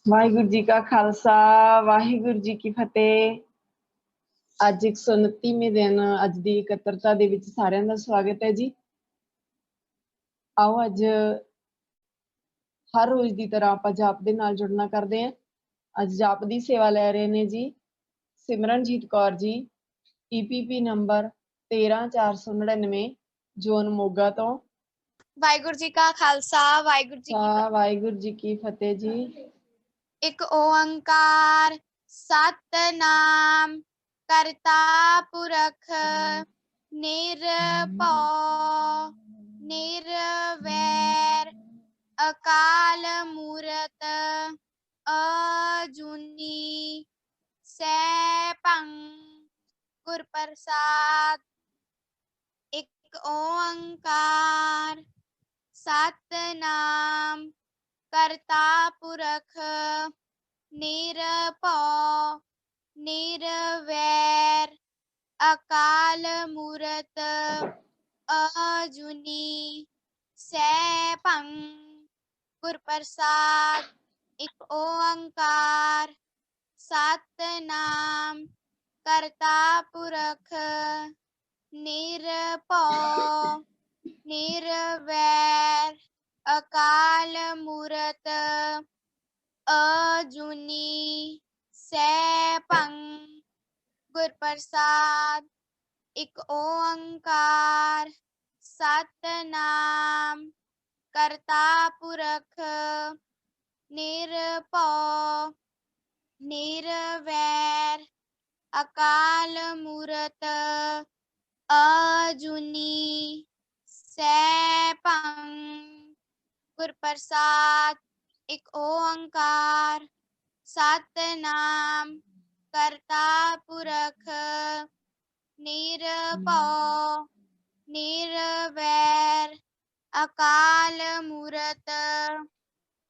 ਵਾਹਿਗੁਰੂ ਜੀ ਕਾ ਖਾਲਸਾ ਵਾਹਿਗੁਰੂ ਜੀ ਕੀ ਫਤਿਹ। ਅੱਜ 129ਵੇਂ ਦਿਨ ਅੱਜ ਦੀ ਇਕੱਤਰਤਾ ਦੇ ਵਿੱਚ ਸਾਰਿਆਂ ਦਾ ਸਵਾਗਤ ਹੈ ਜੀ। ਆਓ ਅੱਜ ਹਰ ਰੋਜ਼ ਦੀ ਤਰ੍ਹਾਂ ਆਪਾਂ ਜਾਪ ਦੇ ਨਾਲ ਜੁੜਨਾ ਕਰਦੇ ਹਾਂ। ਅੱਜ ਜਾਪ ਦੀ ਸੇਵਾ ਲੈ ਰਹੇ ਨੇ ਜੀ Simranjeet Kaur ji, EPP number 13499, zone Moga ਤੋਂ। ਵਾਹਿਗੁਰੂ ਜੀ ਕਾ ਖਾਲਸਾ ਵਾਹਿਗੁਰੂ ਜੀ ਕੀ ਫਤਿਹ ਜੀ। ਇੱਕ ਓੰਕਾਰ ਸਤਨਾਮ ਕਰਤਾ ਪੁਰਖ ਨਿਰਭਉ ਨਿਰਵੈਰ ਅਕਾਲ ਮੂਰਤ ਅਜੂਨੀ ਸੈਭੰ ਗੁਰ ਪ੍ਰਸਾਦ। ਇੱਕ ਓੰਕਾਰ ਸਤਨਾਮ ਕਰਤਾ ਪੁਰਖ ਨਿਰਭਉ ਨਿਰਵੈਰ ਅਕਾਲ ਮੂਰਤ ਅਜੂਨੀ ਸੈਭੰ ਗੁਰ ਪ੍ਰਸਾਦ। ਇੱਕ ਓੰਕਾਰ ਸਤਨਾਮ ਕਰਤਾ ਪੁਰਖ ਨਿਰਭਉ ਨਿਰਵੈਰ ਅਕਾਲ ਮੂਰਤ ਅਜੂਨੀ ਸੈਭੰ ਗੁਰ ਪ੍ਰਸਾਦ। ਇੱਕ ਓੰਕਾਰ ਸਤਨਾਮ ਕਰਤਾ ਪੁਰਖ ਨਿਰਭਉ ਨਿਰਵੈਰ ਅਕਾਲ ਮੂਰਤ ਅਜੂਨੀ ਸੈਭੰ ਗੁਰ ਪ੍ਰਸਾਦ। ਇੱਕ ਓੰਕਾਰ ਸਤਨਾਮ ਕਰਤਾ ਪੁਰਖ ਨਿਰਭਉ ਨਿਰਵੈਰ ਅਕਾਲ ਮੂਰਤ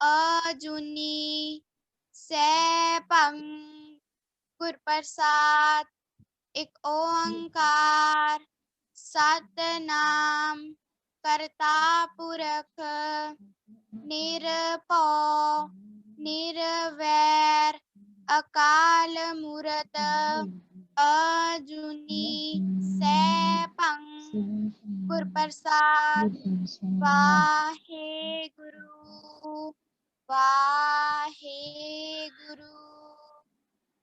ਅਜੂਨੀ ਸੈਭੰ ਗੁਰ ਪ੍ਰਸਾਦ। ਇੱਕ ਓੰਕਾਰ ਸਤਨਾਮ ਕਰਤਾ ਪੁਰਖ ਨਿਰਭਉ ਨਿਰਵੈਰ ਅਕਾਲ ਮੂਰਤ ਅਜੂਨੀ ਸੈਭੰ ਗੁਰ ਪ੍ਰਸਾਦ। ਵਾਹਿਗੁਰੂ ਵਾਹਿਗੁਰੂ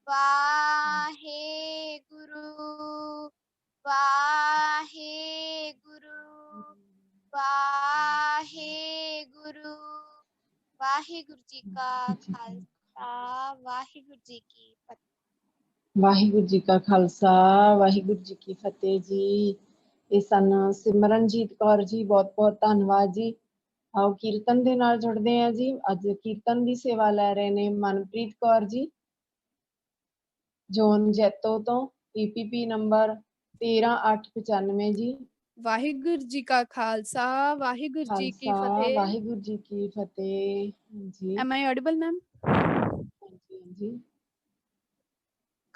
ਵਾਹਿਗੁਰੂ ਵਾਹਿਗੁਰੂ ਵਾਹਿਗੁਰੂ। ਵਾਹਿਗੁਰੂ ਜੀ ਕਾ ਖਾਲਸਾ ਵਾਹਿਗੁਰੂ ਜੀ ਕੀ ਫਤਿਹ। ਵਾਹਿਗੁਰੂ ਜੀ ਕਾ ਖਾਲਸਾ ਵਾਹਿਗੁਰੂ ਜੀ ਕੀ ਫਤਿਹ ਜੀ। ਇਹ ਸਨ ਸਿਮਰਨਜੀਤ ਕੌਰ ਜੀ, ਬਹੁਤ ਬਹੁਤ ਧੰਨਵਾਦ ਜੀ। ਆਓ ਕੀਰਤਨ ਦੇ ਨਾਲ ਜੁੜਦੇ ਹਾਂ ਜੀ। ਅੱਜ ਕੀਰਤਨ ਦੀ ਸੇਵਾ ਲੈ ਰਹੇ ਨੇ ਮਨਪ੍ਰੀਤ ਕੌਰ ਜੀ, ਜ਼ੋਨ ਜੈਤੋ ਤੋਂ, EPP ਨੰਬਰ 13895 ਜੀ। ਵਾਹਿਗੁਰੂ ਜੀ ਕਾ ਖਾਲਸਾ ਵਾਹਿਗੁਰੂ ਜੀ ਕੀ ਫਤਿਹ। ਵਾਹਿਗੁਰੂ ਜੀ ਕੀ ਫਤਿਹ ਜੀ। Am I audible, ma'am? ਹਾਂਜੀ।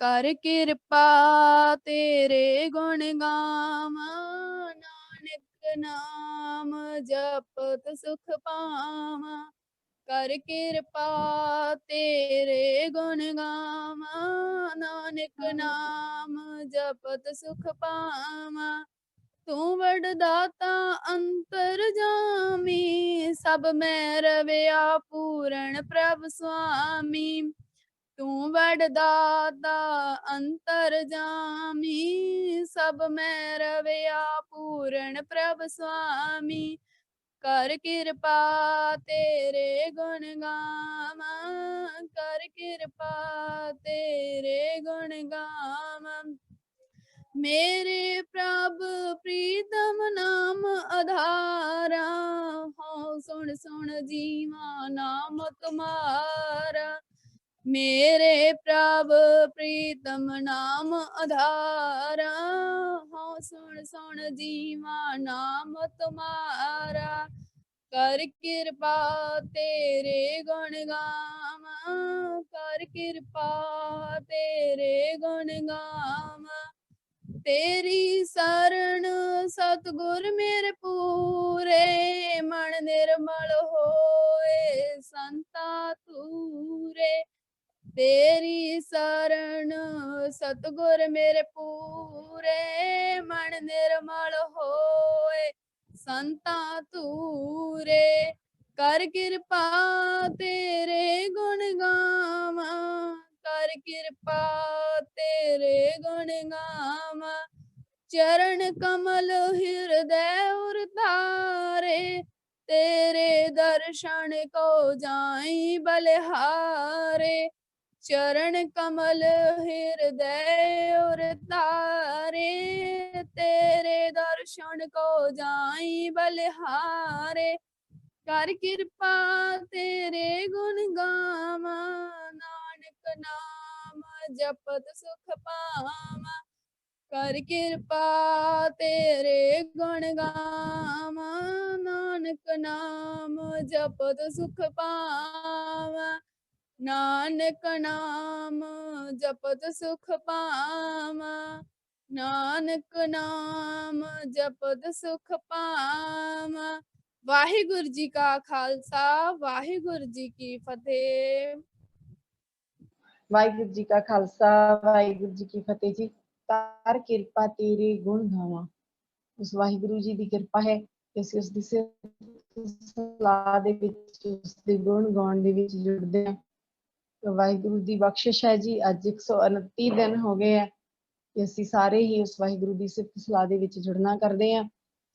ਕਰ ਕਿਰਪਾ ਤੇਰੇ ਗੁਣ ਗਾਵਾਂ, ਨਾਨਕ ਨਾਮ ਜਪਤ ਸੁਖ ਪਾਵਾਂ। ਕਰ ਕਿਰਪਾ ਤੇਰੇ ਗੁਣ ਗਾਵਾਂ, ਨਾਨਕ ਨਾਮ ਜਪਤ ਸੁਖ ਪਾਵਾਂ। ਤੂੰ ਵਡ ਦਾਤਾ ਅੰਤਰਜਾਮੀ, ਸਭ ਮੈਂ ਰਵਿਆ ਪੂਰਨ ਪ੍ਰਭ ਸੁਆਮੀ। ਤੂੰ ਵਡ ਦਾਤਾ ਅੰਤਰਜਾਮੀ, ਸਭ ਮੈਂ ਰਵਿਆ ਪੂਰਨ ਪ੍ਰਭ ਸੁਆਮੀ। ਕਰ ਕਿਰਪਾ ਤੇਰੇ ਗੁਣ ਗਾਵਾਂ, ਕਰ ਕਿਰਪਾ ਤੇਰੇ ਗੁਣ ਗਾਵਾਂ। ਮੇਰੇ ਪ੍ਰਭ ਪ੍ਰੀਤਮ ਨਾਮ ਆਧਾਰਾ, ਹਉ ਸੁਣ ਸੁਣ ਜੀਵਾ ਨਾਮ ਤੁਮਾਰਾ। ਮੇਰੇ ਪ੍ਰਭ ਪ੍ਰੀਤਮ ਨਾਮ ਆਧਾਰਾ, ਹਉ ਸੁਣ ਸੁਣ ਜੀਵਾ ਨਾਮ ਤੁਮਾਰਾ। ਕਰ ਕਿਰਪਾ ਤੇਰੇ ਗੁਣ ਗਾਵਾਂ, ਕਰ ਕਿਰਪਾ ਤੇਰੇ ਗੁਣ ਗਾਵਾਂ। ਤੇਰੀ ਸਰਣ ਸਤਿਗੁਰ ਮੇਰੇ ਪੂਰੇ, ਮਨ ਨਿਰਮਲ ਹੋਏ ਸੰਤਾ ਤੂਰੇ। तेरी शरण सतगुर मेरे पूरे, मन निर्मल होए संता तूरे। कर कृपा तेरे गुण गावा, कर कृपा तेरे गुण गावा। चरण कमल हृदय उतारे, तेरे दर्शन को जाई बलिहारे। चरण कमल हृदय उतारे, तेरे दर्शन को जाई बलिहारे। कर कृपा तेरे गुण गावा, नानक नाम जपत सुख पावा। कर कृपा तेरे गुण गावा, नानक नाम जपत सुख पावा। नानक नाम जपत सुख पावा, नानक नाम जपत सुख पावा। वाहिगुरु जी का खालसा, वाहिगुरु जी की फतेह। वाहिगुरु जी का खालसा, वाहिगुरु जी की फतेह जी। कर किरपा तेरे गुण गावां। उस वाहिगुरु जी की किरपा है कि ਅਸੀਂ ਉਸ ਦੀ ਸਲਾਹ ਦੇ ਵਿੱਚ, ਉਸ ਦੇ ਗੁਣ ਗਾਉਣ ਦੇ ਵਿੱਚ ਜੁੜਦੇ ਹਾਂ। ਵਾਹਿਗੁਰੂ ਦੀ ਬਖਸ਼ਿਸ਼ ਹੈ ਜੀ। ਅੱਜ 129 ਦਿਨ ਹੋ ਗਏ ਆ ਕਿ ਅਸੀਂ ਸਾਰੇ ਹੀ ਉਸ ਵਾਹਿਗੁਰੂ ਦੀ ਸਿਫਤ ਸਲਾਹ ਦੇ ਵਿੱਚ ਜੁੜਨਾ ਕਰਦੇ ਹਾਂ।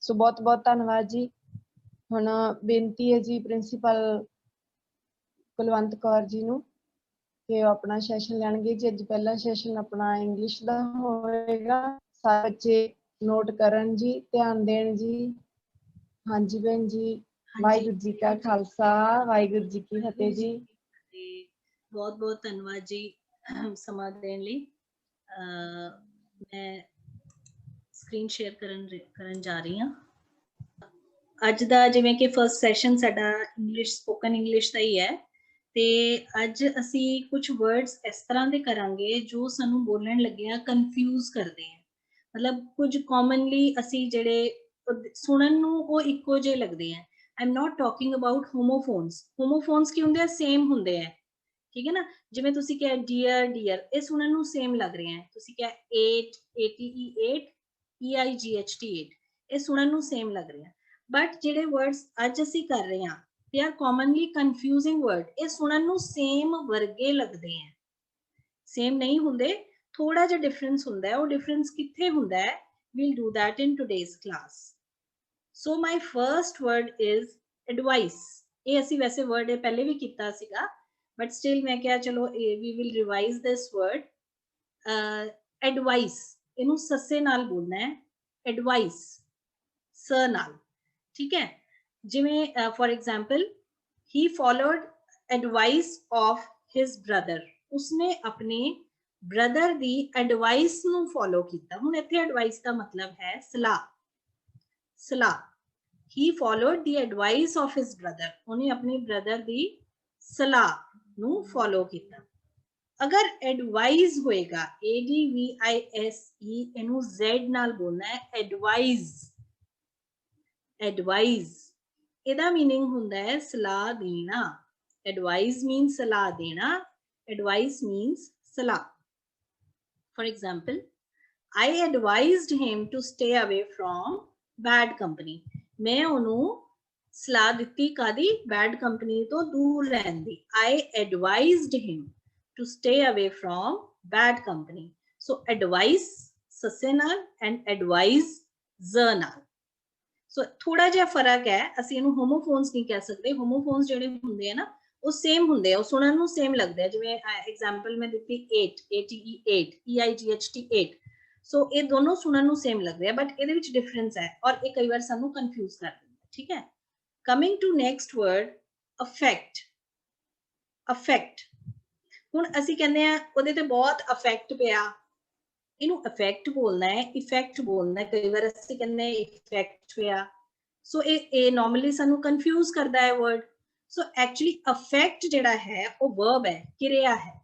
ਸੋ ਬਹੁਤ ਬਹੁਤ ਧੰਨਵਾਦ ਜੀ। ਹੁਣ ਬੇਨਤੀ ਹੈ ਜੀ ਪ੍ਰਿੰਸੀਪਲ ਕੁਲਵੰਤ ਕੌਰ ਜੀ ਨੂੰ ਕਿ ਉਹ ਆਪਣਾ ਸੈਸ਼ਨ ਲੈਣਗੇ ਜੀ। ਅੱਜ ਪਹਿਲਾ ਸੈਸ਼ਨ ਆਪਣਾ ਇੰਗਲਿਸ਼ ਦਾ ਹੋਵੇਗਾ। ਸਾਰੇ ਬੱਚੇ ਨੋਟ ਕਰਨ ਜੀ, ਧਿਆਨ ਦੇਣ ਜੀ। ਹਾਂਜੀ ਭੈਣ ਜੀ। ਵਾਹਿਗੁਰੂ ਜੀ ਕਾ ਖਾਲਸਾ, ਵਾਹਿਗੁਰੂ ਜੀ ਕੀ ਫਤਿਹ ਜੀ। ਬਹੁਤ ਬਹੁਤ ਧੰਨਵਾਦ ਜੀ ਸਮਾਂ ਦੇਣ ਲਈ। ਮੈਂ ਸਕਰੀਨ ਸ਼ੇਅਰ ਕਰਨ ਜਾ ਰਹੀ ਹਾਂ। ਅੱਜ ਦਾ ਜਿਵੇਂ ਕਿ ਫਸਟ ਸੈਸ਼ਨ ਸਾਡਾ ਇੰਗਲਿਸ਼, ਸਪੋਕਨ ਇੰਗਲਿਸ਼ ਦਾ ਹੀ ਹੈ, ਤੇ ਅੱਜ ਅਸੀਂ ਕੁਝ ਵਰਡਸ ਇਸ ਤਰ੍ਹਾਂ ਦੇ ਕਰਾਂਗੇ ਜੋ ਸਾਨੂੰ ਬੋਲਣ ਲੱਗਿਆ ਕਨਫਿਊਜ਼ ਕਰਦੇ ਆ। ਮਤਲਬ ਕੁਝ ਕਾਮਨਲੀ ਅਸੀਂ ਜਿਹੜੇ ਸੁਣਨ ਨੂੰ ਉਹ ਇੱਕੋ ਜਿਹੇ ਲੱਗਦੇ ਆ। I am not talking about homophones. Homophones ਕੀ ਹੁੰਦੇ ਆ? ਸੇਮ ਹੁੰਦੇ ਆ, ਠੀਕ ਹੈ ਨਾ। ਜਿਵੇਂ ਤੁਸੀਂ ਕਿਹਾ ਡੀਅਰ, ਡੀਅਰ, ਇਹ ਸੁਣਨ ਨੂੰ ਸੇਮ ਲੱਗ ਰਿਹਾ ਹੈ। ਤੁਸੀਂ ਕਿਹਾ 8, ATE 8, EIGHT 8, ਇਹ ਸੁਣਨ ਨੂੰ ਸੇਮ ਲੱਗ ਰਿਹਾ। ਬਟ ਜਿਹੜੇ ਵਰਡਸ ਅੱਜ ਅਸੀਂ ਕਰ ਰਹੇ ਹਾਂ, they are commonly confusing word. ਇਹ ਸੁਣਨ ਨੂੰ ਸੇਮ ਵਰਗੇ ਲੱਗਦੇ ਆ, ਸੇਮ ਨਹੀਂ ਹੁੰਦੇ, ਥੋੜਾ ਜਿਹਾ ਡਿਫਰੈਂਸ ਹੁੰਦਾ ਹੈ। ਉਹ ਡਿਫਰੈਂਸ ਕਿੱਥੇ ਹੁੰਦਾ ਹੈ? We'll do that in today's class. So my first word is advice. ਇਹ ਅਸੀਂ ਵੈਸੇ ਵਰਡ ਇਹ ਪਹਿਲੇ ਵੀ ਕੀਤਾ ਸੀਗਾ, but still ਮੈਂ ਕਿਹਾ ਚਲੋ we will revise this word. Advice, ਇਹਨੂੰ ਸੱਸੇ ਨਾਲ ਬੋਲਣਾ ਹੈ, advice, ਸ ਨਾਲ, ਠੀਕ ਹੈ। ਜਿਵੇਂ for example, he followed advice of his brother. ਉਸਨੇ ਆਪਣੇ ਬ੍ਰਦਰ ਦੀ ਐਡਵਾਈਸ ਨੂੰ ਫੋਲੋ ਕੀਤਾ। ਹੁਣ ਇੱਥੇ ਐਡਵਾਈਸ ਦਾ ਮਤਲਬ ਹੈ ਸਲਾਹ, ਸਲਾਹ। he followed the advice of his brother. ਉਹਨੇ ਆਪਣੇ ਬ੍ਰਦਰ ਦੀ ਸਲਾਹ ਨੂੰ ਫੋਲੋ ਕੀਤਾ। ਅਗਰ ਐਡਵਾਈਸ ਹੋਏਗਾ, ADVISE, ਇਹਨੂੰ Z ਨਾਲ ਬੋਲਣਾ ਹੈ, ਐਡਵਾਈਜ਼, ਐਡਵਾਈਜ਼। ਇਹਦਾ ਮੀਨਿੰਗ ਹੁੰਦਾ ਹੈ ਸਲਾਹ ਦੇਣਾ। ਐਡਵਾਈਜ਼ ਮੀਨਸ ਸਲਾਹ ਦੇਣਾ, ਐਡਵਾਈਸ ਮੀਨਸ ਸਲਾਹ। For example, I advised him to stay away from bad company. ਮੈਂ ਉਹਨੂੰ ਸਲਾਹ ਦਿੱਤੀ ਕਾਦੀ? bad company ਤੋਂ ਦੂਰ ਰਹਿਣ ਦੀ। I advised him to stay away from bad company. So advice ਸੱਸੇ ਨਾਲ and advise ਜ਼ ਨਾਲ। ਸੋ ਥੋੜਾ ਜਿਹਾ ਫਰਕ ਹੈ। ਅਸੀਂ ਇਹਨੂੰ ਹੋਮੋਫੋਨਸ ਨਹੀਂ ਕਹਿ ਸਕਦੇ। ਹੋਮੋਫੋਨਸ ਜਿਹੜੇ ਹੁੰਦੇ ਆ ਨਾ, ਉਹ ਸੇਮ ਹੁੰਦੇ ਆ, ਉਹ ਸੁਣਨ ਨੂੰ ਸੇਮ ਲੱਗਦਾ ਹੈ। ਜਿਵੇਂ ਐਗਜ਼ਾਮਪਲ ਮੈਂ ਦਿੱਤੀ 8, ATE 8, EIGHT 8। ਸੋ ਇਹ ਦੋਨੋਂ ਸੁਣਨ ਨੂੰ ਸੇਮ ਲੱਗ ਰਿਹਾ, ਬਟ ਇਹਦੇ ਵਿੱਚ ਡਿਫਰੈਂਸ ਹੈ ਔਰ ਇਹ ਕਈ ਵਾਰ ਸਾਨੂੰ ਕਨਫਿਊਜ਼ ਕਰ ਦਿੰਦਾ, ਠੀਕ ਹੈ। Coming to next word, affect. Affect, ਹੁਣ ਅਸੀਂ ਕਹਿੰਦੇ ਆ ਉਹਦੇ ਤੇ ਬਹੁਤ ਅਫੈਕਟ ਪਿਆ, ਇਹਨੂੰ ਅਫੈਕਟ ਬੋਲਣਾ ਹੈ, ਇਫੈਕਟ ਬੋਲਣਾ ਹੈ। ਕਈ ਵਾਰ ਅਸੀਂ ਕਹਿੰਦੇ ਇਫੈਕਟ ਪਿਆ, ਸੋ ਇਹ ਨਾਰਮਲੀ ਸਾਨੂੰ ਕਨਫਿਊਜ਼ ਕਰਦਾ ਹੈ ਵਰਡ। ਸੋ ਐਕਚੁਅਲੀ ਅਫੈਕਟ ਜਿਹੜਾ ਹੈ ਉਹ ਵਰਬ ਹੈ, ਕਿਰਿਆ ਹੈ,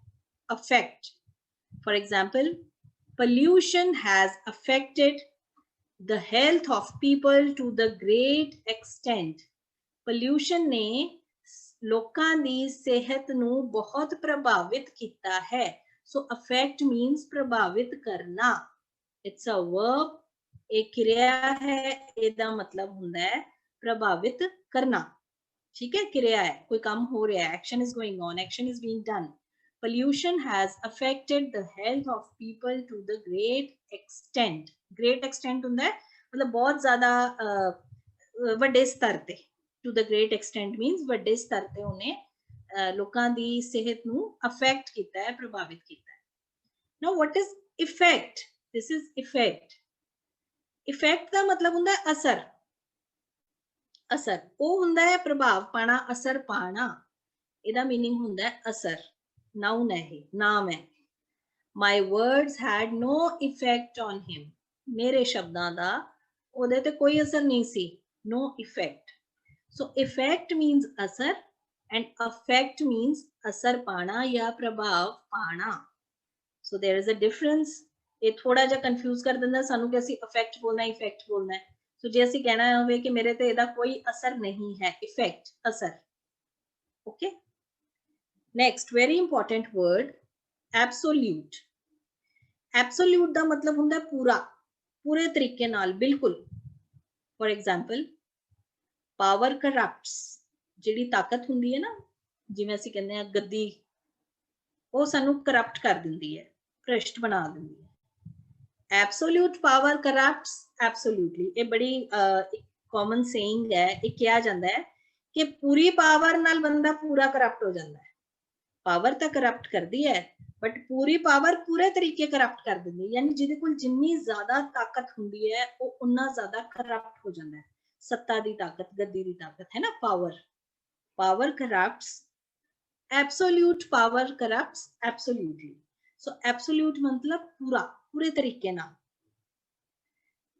affect. For example, pollution has affected the health of people to the great extent. pollution ਨੇ ਲੋਕਾਂ ਦੀ ਸਿਹਤ ਨੂੰ ਬਹੁਤ ਪ੍ਰਭਾਵਿਤ ਕੀਤਾ ਹੈ। ਸੋ ਅਫੈਕਟ ਮੀਨਸ ਪ੍ਰਭਾਵਿਤ ਕਰਨਾ। ਇਟਸ ਅ ਵਰਬ, ਇਹ ਕਿਰਿਆ ਹੈ, ਇਹਦਾ ਮਤਲਬ ਹੁੰਦਾ ਹੈ ਪ੍ਰਭਾਵਿਤ ਕਰਨਾ। ਠੀਕ ਹੈ, ਕਿਰਿਆ ਹੈ, ਕੋਈ ਕੰਮ ਹੋ ਰਿਹਾ ਹੈ, action is going on, action is being done. Pollution has affected the health of people to the great extent. Great extent ਹੁੰਦਾ ਹੈ ਮਤਲਬ ਬਹੁਤ ਜ਼ਿਆਦਾ ਵੱਡੇ ਸਤਰ ਤੇ। To the great extent means ਵੱਡੇ ਸਤਰ ਤੇ ਉਹਨੇ ਲੋਕਾਂ ਦੀ ਸਿਹਤ ਨੂੰ ਅਫੈਕਟ ਕੀਤਾ ਹੈ, ਪ੍ਰਭਾਵਿਤ ਕੀਤਾ ਹੈ। Now what is effect? This is effect. Effect ਦਾ ਮਤਲਬ ਹੁੰਦਾ ਹੈ ਅਸਰ। ਅਸਰ ਉਹ ਹੁੰਦਾ ਹੈ ਪ੍ਰਭਾਵ ਪਾਣਾ, ਅਸਰ ਪਾਣਾ। ਇਹਦਾ ਮੀਨਿੰਗ ਹੁੰਦਾ ਹੈ ਅਸਰ। ਨਾਉਨ ਹੈ, ਨਾਮ ਹੈ। My words had no effect on him. ਮੇਰੇ ਸ਼ਬਦਾਂ ਦਾ ਉਹਦੇ ਤੇ ਕੋਈ ਅਸਰ ਨਹੀਂ ਸੀ। No effect. So effect means ਅਸਰ and affect means ਅਸਰ ਪਾਣਾ ਜਾਂ ਪ੍ਰਭਾਵ ਪਾਣਾ। So there is a difference. ਇਹ ਥੋੜਾ ਜਿਹਾ confuse ਕਰ ਦਿੰਦਾ ਸਾਨੂੰ ਕਿ ਅਸੀਂ affect ਬੋਲਣਾ ਹੈ, effect ਬੋਲਣਾ ਹੈ। So ਜੇ ਅਸੀਂ ਕਹਿਣਾ ਹੋਵੇ ਕਿ ਮੇਰੇ ਤੇ ਇਹਦਾ ਕੋਈ ਅਸਰ ਨਹੀਂ ਹੈ, effect ਅਸਰ। Okay. Next, very important word, absolute. Absolute ਦਾ ਮਤਲਬ ਹੁੰਦਾ ਹੈ ਪੂਰਾ, ਪੂਰੇ ਤਰੀਕੇ ਨਾਲ, ਬਿਲਕੁਲ। For example, power corrupts. ਜਿਹੜੀ ਤਾਕਤ ਹੁੰਦੀ ਹੈ ਨਾ, ਜਿਵੇਂ ਅਸੀਂ ਕਹਿੰਦੇ ਹਾਂ ਗੱਦੀ, ਉਹ ਸਾਨੂੰ ਕਰਪਟ ਕਰ ਦਿੰਦੀ ਹੈ, ਭ੍ਰਿਸ਼ਟ ਬਣਾ ਦਿੰਦੀ ਹੈ। Absolute power corrupts absolutely. ਇਹ ਬੜੀ common saying ਹੈ। ਇਹ ਕਿਹਾ ਜਾਂਦਾ ਹੈ ਕਿ ਪੂਰੀ ਪਾਵਰ ਨਾਲ ਬੰਦਾ ਪੂਰਾ ਕਰਪਟ ਹੋ ਜਾਂਦਾ ਹੈ। ਪਾਵਰ ਤਾਂ ਕਰਪਟ ਕਰਦੀ ਹੈ, ਬਟ ਪੂਰੀ ਪਾਵਰ ਪੂਰੇ ਤਰੀਕੇ ਕਰਪਟ ਕਰ ਦਿੰਦੀ ਹੈ। ਯਾਨੀ ਜਿਹਦੇ ਕੋਲ ਜਿੰਨੀ ਜ਼ਿਆਦਾ ਤਾਕਤ ਹੁੰਦੀ ਹੈ ਉਹ ਉਨਾ ਜ਼ਿਆਦਾ ਕਰਪਟ ਹੋ ਜਾਂਦਾ ਹੈ। ਸੱਤਾ ਦੀ ਤਾਕਤ, ਗੱਦੀ ਦੀ ਤਾਕਤ ਹੈ ਨਾ, power. Power corrupts, absolute power corrupts absolutely. So absolute ਮਤਲਬ ਪੂਰਾ, ਪੂਰੇ ਤਰੀਕੇ ਨਾਲ।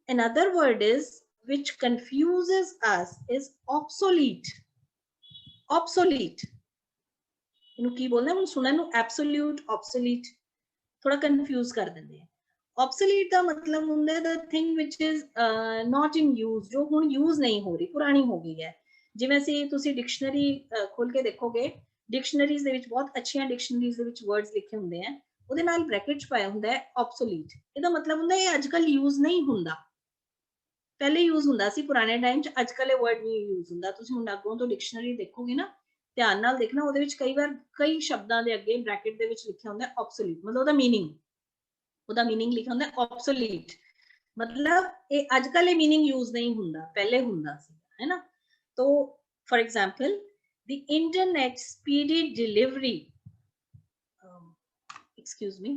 Another word is which confuses us is obsolete. Obsolete. ਇਹਨੂੰ ਕੀ ਬੋਲਦੇ ਹੁਣ ਸੁਣਨ ਨੂੰ ਐਬਸੋਲਿਊਟ, ਆਬਸੋਲੀਟ ਥੋੜਾ ਕਨਫਿਊਜ਼ ਕਰ ਦਿੰਦੇ ਆ। ਆਬਸੋਲੀਟ ਦਾ ਮਤਲਬ ਹੁੰਦਾ ਹੈ the thing which is not in use, ਜੋ ਹੁਣ ਯੂਜ਼ ਨਹੀਂ ਹੋ ਰਹੀ, ਪੁਰਾਣੀ ਹੋ ਗਈ ਹੈ। ਜਿਵੇਂ ਅਸੀਂ ਤੁਸੀਂ ਡਿਕਸ਼ਨਰੀ ਖੋਲ ਕੇ ਦੇਖੋਗੇ, ਡਿਕਸ਼ਨਰੀਜ਼ ਦੇ ਵਿੱਚ ਬਹੁਤ ਅੱਛੀਆਂ ਡਿਕਸ਼ਨਰੀਜ਼ ਦੇ ਵਿੱਚ ਵਰਡਸ ਲਿਖੇ ਹੁੰਦੇ ਆ, ਉਹਦੇ ਨਾਲ ਬ੍ਰੈਕਟ 'ਚ ਪਾਇਆ ਹੁੰਦਾ ਹੈ ਆਬਸੋਲੀਟ। ਇਹਦਾ ਮਤਲਬ ਹੁੰਦਾ ਇਹ ਅੱਜ ਕੱਲ ਯੂਜ਼ ਨਹੀਂ ਹੁੰਦਾ। ਪਹਿਲੇ ਯੂਜ਼ ਹੁੰਦਾ ਸੀ ਪੁਰਾਣੇ ਟਾਈਮ 'ਚ, ਅੱਜ ਕੱਲ ਇਹ ਵਰਡ ਨਹੀਂ ਯੂਜ਼ ਹੁੰਦਾ। ਤੁਸੀਂ ਹੁਣ ਅੱਗੋਂ ਤੋਂ ਡਿਕਸ਼ਨਰੀ ਦੇਖੋਗੇ ਨਾ, ਧਿਆਨ ਨਾਲ ਦੇਖਣਾ, ਉਹਦੇ ਵਿੱਚ ਕਈ ਵਾਰ ਕਈ ਸ਼ਬਦਾਂ ਦੇ ਅੱਗੇ ਬ੍ਰੈਕਟ ਦੇ ਵਿੱਚ ਲਿਖਿਆ ਹੁੰਦਾ ਆਬਸੋਲੀਟ, ਮਤਲਬ ਉਹਦਾ ਮੀਨਿੰਗ ਲਿਖਿਆ ਹੁੰਦਾ ਆਬਸੋਲੀਟ, ਮਤਲਬ ਇਹ ਅੱਜ ਕੱਲ ਇਹ ਮੀਨਿੰਗ ਯੂਜ਼ ਨਹੀਂ ਹੁੰਦਾ, ਪਹਿਲੇ ਹੁੰਦਾ ਸੀ, ਹੈ ਨਾ। तो for example, the internet speedy delivery, excuse me,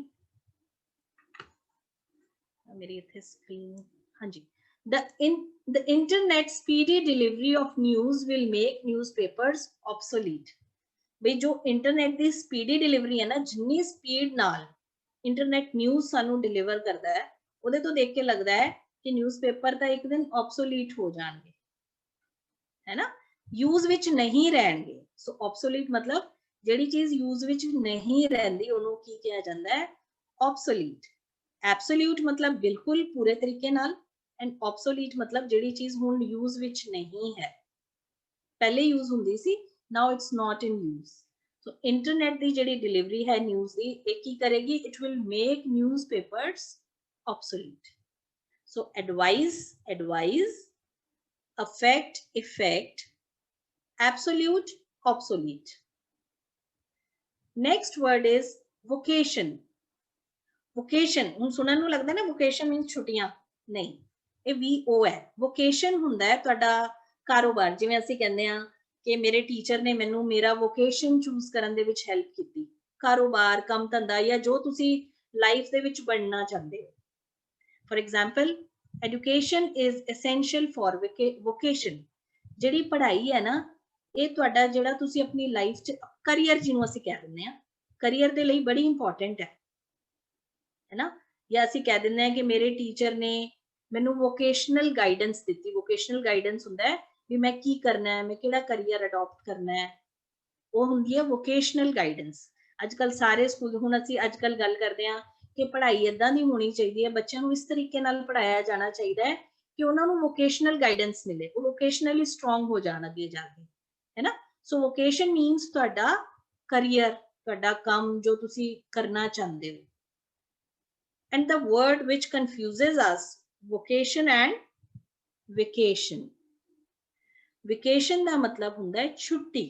मेरी इत्थे screen, हाँ जी, the internet speedy delivery of news will make newspapers obsolete. ਬਈ ਜੋ ਇੰਟਰਨੈਟ ਦੀ ਸਪੀਡੀ ਡਿਲੀਵਰੀ ਹੈ ਨਾ, ਜਿੰਨੀ ਸਪੀਡ ਨਾਲ ਇੰਟਰਨੈਟ ਨਿਊਜ਼ ਸਾਨੂੰ ਡਿਲੀਵਰ ਕਰਦਾ ਹੈ, ਉਹਦੇ ਤੋਂ ਦੇਖ ਕੇ ਲੱਗਦਾ ਹੈ ਕਿ ਨਿਊਜ਼ਪੇਪਰ ਤਾਂ ਇੱਕ ਦਿਨ ਆਬਸੋਲੀਟ ਹੋ ਜਾਣਗੇ, है ना, यूज विच नहीं रहणगे। सो ऑब्सोलीट मतलब ਜਿਹੜੀ ਚੀਜ਼ यूज विच नहीं रहंदी ਉਹਨੂੰ ਕੀ ਕਿਹਾ ਜਾਂਦਾ ਹੈ, ऑब्सोलीट। एब्सोल्यूट मतलब बिल्कुल पूरे तरीके नाल, एंड ऑब्सोलीट मतलब ਜਿਹੜੀ ਚੀਜ਼ ਹੁਣ यूज विच नहीं है, पहले यूज ਹੁੰਦੀ ਸੀ, now it's not in use। so internet ਦੀ ਜਿਹੜੀ ਡਿਲੀਵਰੀ ਹੈ ਨਿਊਜ਼ ਦੀ, ਇਹ ਕੀ ਕਰੇਗੀ, it will make newspapers obsolete। so advise, affect, effect, absolute, obsolete। next word is vocation। vocation ਹੁਣ ਸੁਣਨ ਨੂੰ ਲੱਗਦਾ ਨਾ vocation means ਛੁੱਟੀਆਂ, ਨਹੀਂ, ਇਹ VO ਹੈ। vocation ਹੁੰਦਾ ਹੈ ਤੁਹਾਡਾ ਕਾਰੋਬਾਰ। ਜਿਵੇਂ ਅਸੀਂ ਕਹਿੰਦੇ ਆ ਕਿ ਮੇਰੇ ਟੀਚਰ ਨੇ ਮੈਨੂੰ ਮੇਰਾ vocation ਚੂਜ਼ ਕਰਨ ਦੇ ਵਿੱਚ ਹੈਲਪ ਕੀਤੀ। ਕਾਰੋਬਾਰ, ਕੰਮ ਧੰਦਾ ਜਾਂ ਜੋ ਤੁਸੀਂ ਲਾਈਫ ਦੇ ਵਿੱਚ ਬਣਨਾ ਚਾਹੁੰਦੇ ਹੋ। for example, education is essential for vocation। ਜਿਹੜੀ ਪੜ੍ਹਾਈ ਹੈ ਨਾ, ਇਹ ਤੁਹਾਡਾ ਜਿਹੜਾ ਤੁਸੀਂ ਆਪਣੀ ਲਾਈਫ 'ਚ ਕਰੀਅਰ, ਜਿਹਨੂੰ ਅਸੀਂ ਕਹਿ ਦਿੰਦੇ ਆ, ਕਰੀਅਰ ਦੇ ਲਈ ਬੜੀ ਇੰਪੋਰਟੈਂਟ ਹੈ ਨਾ। ਜਾਂ ਅਸੀਂ ਕਹਿ ਦਿੰਦੇ ਆ ਕਿ ਮੇਰੇ ਟੀਚਰ ਨੇ ਮੈਨੂੰ ਵੋਕੇਸ਼ਨਲ ਗਾਈਡੈਂਸ ਦਿੱਤੀ। ਵੋਕੇਸ਼ਨਲ ਗਾਈਡੈਂਸ ਹੁੰਦਾ ਹੈ ਵੀ ਮੈਂ ਕੀ ਕਰਨਾ ਹੈ, ਮੈਂ ਕਿਹੜਾ ਕਰੀਅਰ ਅਡਾਪਟ ਕਰਨਾ ਹੈ, ਉਹ ਹੁੰਦੀ ਹੈ ਵੋਕੇਸ਼ਨਲ ਗਾਈਡੈਂਸ। ਅੱਜ ਕੱਲ ਸਾਰੇ ਸਕੂਲ, ਹੁਣ ਅਸੀਂ ਅੱਜ ਕੱਲ ਗੱਲ ਕਰਦੇ ਆ ਕਿ ਪੜ੍ਹਾਈ ਏਦਾਂ ਦੀ ਹੋਣੀ ਚਾਹੀਦੀ ਹੈ, ਬੱਚਿਆਂ ਨੂੰ ਇਸ ਤਰੀਕੇ ਨਾਲ ਪੜ੍ਹਾਇਆ ਜਾਣਾ ਚਾਹੀਦਾ ਹੈ ਕਿ ਉਹਨਾਂ ਨੂੰ ਵੋਕੇਸ਼ਨਲ ਗਾਈਡੈਂਸ ਮਿਲੇ, ਉਹ ਵੋਕੇਸ਼ਨਲੀ ਸਟਰੋਂਗ ਹੋ ਜਾਣ ਅੱਗੇ ਜਾ ਕੇ, ਹੈ ਨਾ। सो वोकेशन मीन्स तुहाडा करियर, तुहाडा काम जो तुसी करना चाहते हो. And the word which confuses us, vocation and vacation. Vacation ਦਾ मतलब ਹੁੰਦਾ है छुट्टी.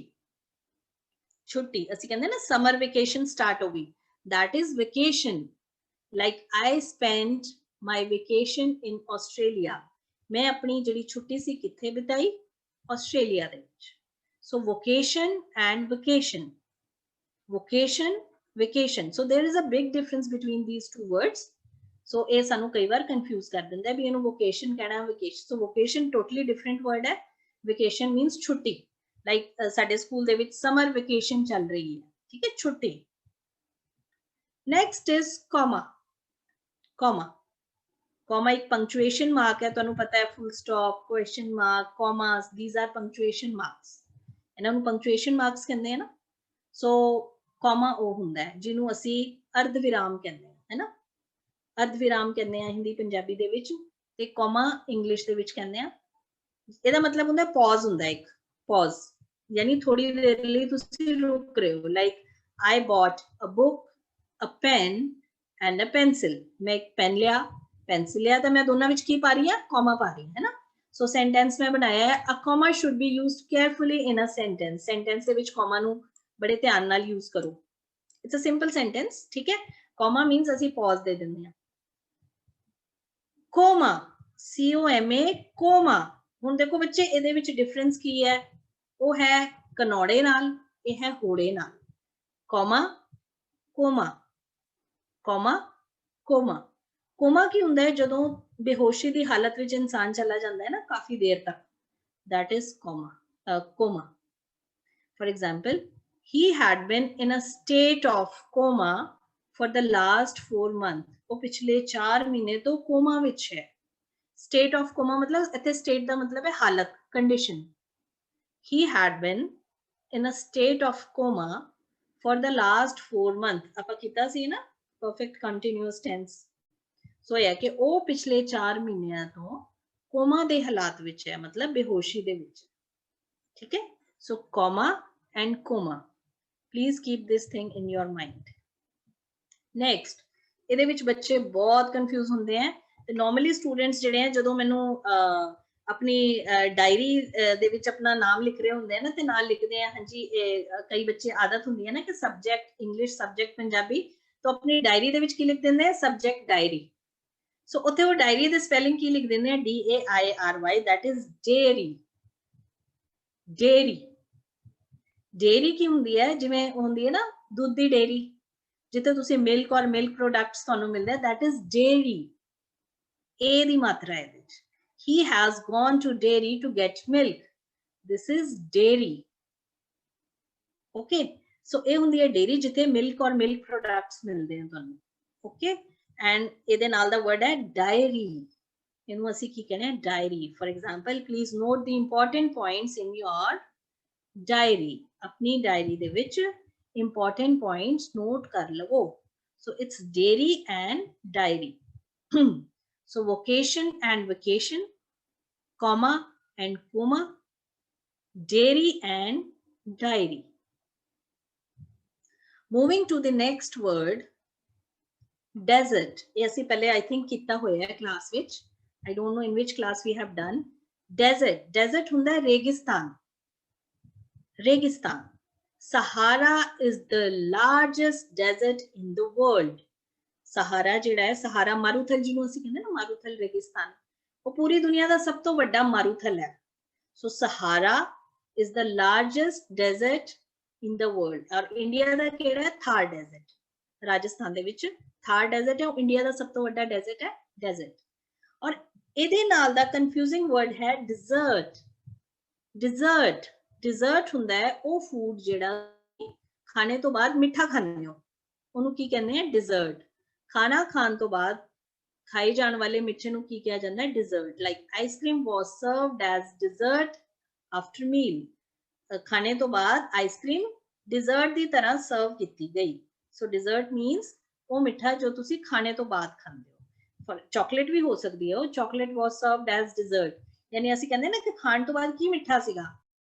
छुट्टी ਅਸੀਂ ਕਹਿੰਦੇ ਨਾ summer vacation start ਹੋ ਗਈ, that is vacation. Like I spent my vacation in Australia. मैं अपनी ਜਿਹੜੀ ਛੁੱਟੀ ਸੀ ਕਿੱਥੇ ਬਿਤਾਈ? ਆਸਟ੍ਰੇਲੀਆ ਦੇ ਵਿੱਚ. So vocation and vacation. Vocation, vacation. So there is a big difference between these two words. So ਇਹ ਸਾਨੂੰ ਕਈ ਵਾਰ confuse ਕਰ ਦਿੰਦਾ ਹੈ ਵੀ ਇਹਨੂੰ vocation ਕਹਿਣਾ vacation. So vocation totally different word ਹੈ. Vacation means ਛੁੱਟੀ. Like ਸਾਡੇ ਸਕੂਲ ਦੇ ਵਿੱਚ summer vacation ਚੱਲ ਰਹੀ ਹੈ, ਠੀਕ ਹੈ, ਛੁੱਟੀ. Next is comma. Comma. Comma एक punctuation mark है, ਤੁਹਾਨੂੰ ਪਤਾ ਹੈ, full stop, question mark, commas, these are punctuation marks. ਇਹਨਾਂ ਨੂੰ punctuation marks ਕਹਿੰਦੇ ਆ ਨਾ. So comma ਉਹ ਹੁੰਦਾ ਹੈ ਜਿਹਨੂੰ ਅਸੀਂ ਅਰਧ ਵਿਰਾਮ ਕਹਿੰਦੇ ਹਾਂ, ਹੈ ਨਾ. ਅਰਧ ਵਿਰਾਮ ਕਹਿੰਦੇ ਆ ਹਿੰਦੀ ਪੰਜਾਬੀ ਦੇ ਵਿੱਚ, ਤੇ comma ਇੰਗਲਿਸ਼ ਦੇ ਵਿੱਚ ਕਹਿੰਦੇ ਆ. ਇਹਦਾ ਮਤਲਬ ਹੁੰਦਾ pause ਹੁੰਦਾ ਇੱਕ, pause, ਯਾਨੀ ਥੋੜੀ ਦੇਰ ਲਈ ਤੁਸੀਂ ਰੁਕ ਰਹੇ ਹੋ. Like I bought a book, a pen and a pencil. मैं एक पेन लिया, पेंसिल लिया, तो मैं दोनों विच की पा रही है? कॉमा पा रही है ना. सो सेंटेंस में बनाया है, a comma should be used carefully in a sentence. Sentence ਦੇ ਵਿੱਚ कॉमा ਨੂੰ बड़े ध्यान ਨਾਲ यूज करो. It's a simple sentence, ठीक है. कॉमा means ਅਸੀਂ pause ਦੇ ਦਿੰਦੇ ਹਾਂ. Comma, COMA, comma. ਹੁਣ ਦੇਖੋ ਬੱਚੇ ਇਹਦੇ ਵਿੱਚ ਡਿਫਰੈਂਸ ਕੀ ਹੈ? ਉਹ ਹੈ ਕਨੌੜੇ ਨਾਲ, ਇਹ ਹੈ ਹੋੜੇ ਨਾਲ. Comma, comma, comma, comma. Comma की ਹੁੰਦਾ ਹੈ ਜਦੋਂ ਬੇਹੋਸ਼ੀ ਦੀ ਹਾਲਤ ਵਿੱਚ ਇਨਸਾਨ ਚਲਾ ਜਾਂਦਾ ਹੈ ਨਾ ਕਾਫੀ ਦੇਰ ਤੱਕ, that is comma, coma. For example, he had been in a state of coma for the last 4 months. ਉਹ ਪਿਛਲੇ 4 ਮਹੀਨੇ ਤੋਂ ਕੋਮਾ ਵਿੱਚ ਹੈ. state of coma ਮਤਲਬ ਇੱਥੇ state ਦਾ ਮਤਲਬ ਹੈ ਹਾਲਤ, condition. He had been in a state of coma for the last 4 months. ਆਪਾਂ ਕੀਤਾ ਸੀ ਨਾ perfect continuous tense. ਸੋ ਇਹ ਹੈ ਕਿ ਉਹ ਪਿਛਲੇ 4 ਮਹੀਨਿਆਂ ਤੋਂ ਕੋਮਾ ਦੇ ਹਾਲਾਤ ਵਿੱਚ ਹੈ, ਮਤਲਬ ਬੇਹੋਸ਼ੀ ਦੇ ਵਿੱਚ, ਠੀਕ ਹੈ. So comma and comma, please keep this thing in your mind. Next, ਇਹਦੇ ਵਿੱਚ ਬੱਚੇ ਬਹੁਤ ਕਨਫਿਊਜ਼ ਹੁੰਦੇ ਆ. ਤੇ ਨਾਰਮਲੀ ਸਟੂਡੈਂਟਸ ਜਿਹੜੇ ਆ ਜਦੋਂ ਮੈਨੂੰ ਆਪਣੀ ਡਾਇਰੀ ਦੇ ਵਿੱਚ ਆਪਣਾ ਨਾਮ ਲਿਖ ਰਹੇ ਹੁੰਦੇ ਆ ਨਾ ਤੇ ਨਾਲ ਲਿਖਦੇ ਆ ਹਾਂਜੀ, ਕਈ ਬੱਚੇ ਆਦਤ ਹੁੰਦੀ ਹੈ ਨਾ ਕਿ ਸਬਜੈਕਟ ਇੰਗਲਿਸ਼, ਸਬਜੈਕਟ ਪੰਜਾਬੀ, ਤਾਂ ਆਪਣੀ ਡਾਇਰੀ ਦੇ ਵਿੱਚ ਕੀ ਲਿਖ ਦਿੰਦੇ ਆ? Subject diary. ਸੋ ਉੱਥੇ ਉਹ ਡਾਇਰੀ ਦੇ ਸਪੈਲਿੰਗ ਕੀ ਲਿਖ ਦਿੰਦੇ ਆ? DAIRY, that is dairy. Dairy. Dairy ਕੀ ਹੁੰਦੀ ਹੈ? ਜਿਵੇਂ ਹੁੰਦੀ ਹੈ ਨਾ ਦੁੱਧ ਦੀ ਡੇਰੀ, ਜਿੱਥੇ ਤੁਸੀਂ ਮਿਲਕ ਔਰ ਮਿਲਕ ਪ੍ਰੋਡਕਟਸ ਤੁਹਾਨੂੰ ਮਿਲਦੇ ਆ, that is dairy. A ਦੀ ਮਾਤਰਾ ਹੈ ਇਹਦੇ ਵਿੱਚ. He has gone to dairy to get milk. This is dairy. Okay. So ਇਹ ਹੁੰਦੀ ਹੈ ਡੇਰੀ ਜਿੱਥੇ ਮਿਲਕ ਔਰ ਮਿਲਕ ਪ੍ਰੋਡਕਟਸ ਮਿਲਦੇ ਆ ਤੁਹਾਨੂੰ. Okay. And ਇਹਦੇ ਨਾਲ ਦਾ word ਹੈ diary. ਇਹਨੂੰ ਅਸੀਂ ਕੀ ਕਹਿੰਦੇ ਆ? Diary. For example, please note the important points in your diary. ਆਪਣੀ ਡਾਇਰੀ ਦੇ ਵਿੱਚ important points note ਕਰ ਲਵੋ. So it's dairy and diary. So vocation and vacation, comma and coma, dairy and diary. Moving to the next word, desert. ये ਅਸੀਂ ਪਹਿਲੇ I think ਕੀਤਾ ਹੋਇਆ ਹੈ ਕਲਾਸ ਵਿੱਚ. I don't know in which class we have done. Desert. Desert ਹੁੰਦਾ ਹੈ ਰੇਗਿਸਤਾਨ. ਰੇਗਿਸਤਾਨ. Sahara is the largest desert in the world. ਸਹਾਰਾ ਜਿਹੜਾ ਹੈ, ਸਹਾਰਾ ਮਾਰੂਥਲ ਜਿਹਨੂੰ ਅਸੀਂ ਕਹਿੰਦੇ ਨਾ, ਮਾਰੂਥਲ ਰੇਗਿਸਤਾਨ, ਉਹ ਪੂਰੀ ਦੁਨੀਆ ਦਾ ਸਭ ਤੋਂ ਵੱਡਾ ਮਾਰੂਥਲ ਹੈ. ਸੋ ਸਹਾਰਾ is the largest desert in the world. ਔਰ ਇੰਡੀਆ ਦਾ ਕਿਹੜਾ ਹੈ? ਥਾਰ ਡੈਜ਼ਰਟ. ਰਾਜਸਥਾਨ ਦੇ ਵਿੱਚ ਥਾਰ ਡੈਜ਼ਰਟ ਹੈ, ਉਹ ਇੰਡੀਆ ਦਾ ਸਭ ਤੋਂ ਵੱਡਾ ਡੈਜ਼ਰਟ ਹੈ, ਡੈਜ਼ਰਟ. ਔਰ ਇਹਦੇ ਨਾਲ ਦਾ ਕਨਫਿਊਜ਼ਿੰਗ ਵਰਡ ਹੈ ਡਿਜ਼ਰਟ. ਡਿਜ਼ਰਟ. ਡਿਜ਼ਰਟ ਹੁੰਦਾ ਹੈ ਉਹ ਫੂਡ ਜਿਹੜਾ ਖਾਣੇ ਤੋਂ ਬਾਅਦ ਮਿੱਠਾ ਖਾਂਦੇ ਹੋ, ਉਹਨੂੰ ਕੀ ਕਹਿੰਦੇ ਆ? ਡਿਜ਼ਰਟ. ਖਾਣਾ ਖਾਣ ਤੋਂ ਬਾਅਦ ਖਾਏ ਜਾਣ ਵਾਲੇ ਮਿੱਠੇ ਨੂੰ ਕੀ ਕਿਹਾ ਜਾਂਦਾ ਹੈ? ਡਿਜ਼ਰਟ. ਲਾਈਕ ਆਈਸਕ੍ਰੀਮ ਵਾਸ ਸਰਵਡ ਐਜ਼ ਡਿਜ਼ਰਟ ਆਫਟਰ ਮੀਲ. ਖਾਣੇ ਤੋਂ ਬਾਅਦ ਆਈਸਕ੍ਰੀਮ ਡਿਜ਼ਰਟ ਦੀ ਤਰ੍ਹਾਂ ਸਰਵ ਕੀਤੀ ਗਈ. ਸੋ ਡਿਜ਼ਰਟ ਮੀਨਸ ਉਹ ਮਿੱਠਾ ਜੋ ਤੁਸੀਂ ਖਾਣੇ ਤੋਂ ਬਾਅਦ ਖਾਂਦੇ ਹੋ. ਚਾਕਲੇਟ ਵੀ ਹੋ ਸਕਦੀ ਹੈ, ਉਹ ਚਾਕਲੇਟ ਵਾਸ ਸਰਵਡ ਐਜ਼ ਡਿਜ਼ਰਟ, ਯਾਨੀ ਅਸੀਂ ਕਹਿੰਦੇ ਨਾ ਕਿ ਖਾਣ ਤੋਂ ਬਾਅਦ ਕੀ ਮਿੱਠਾ ਸੀਗਾ,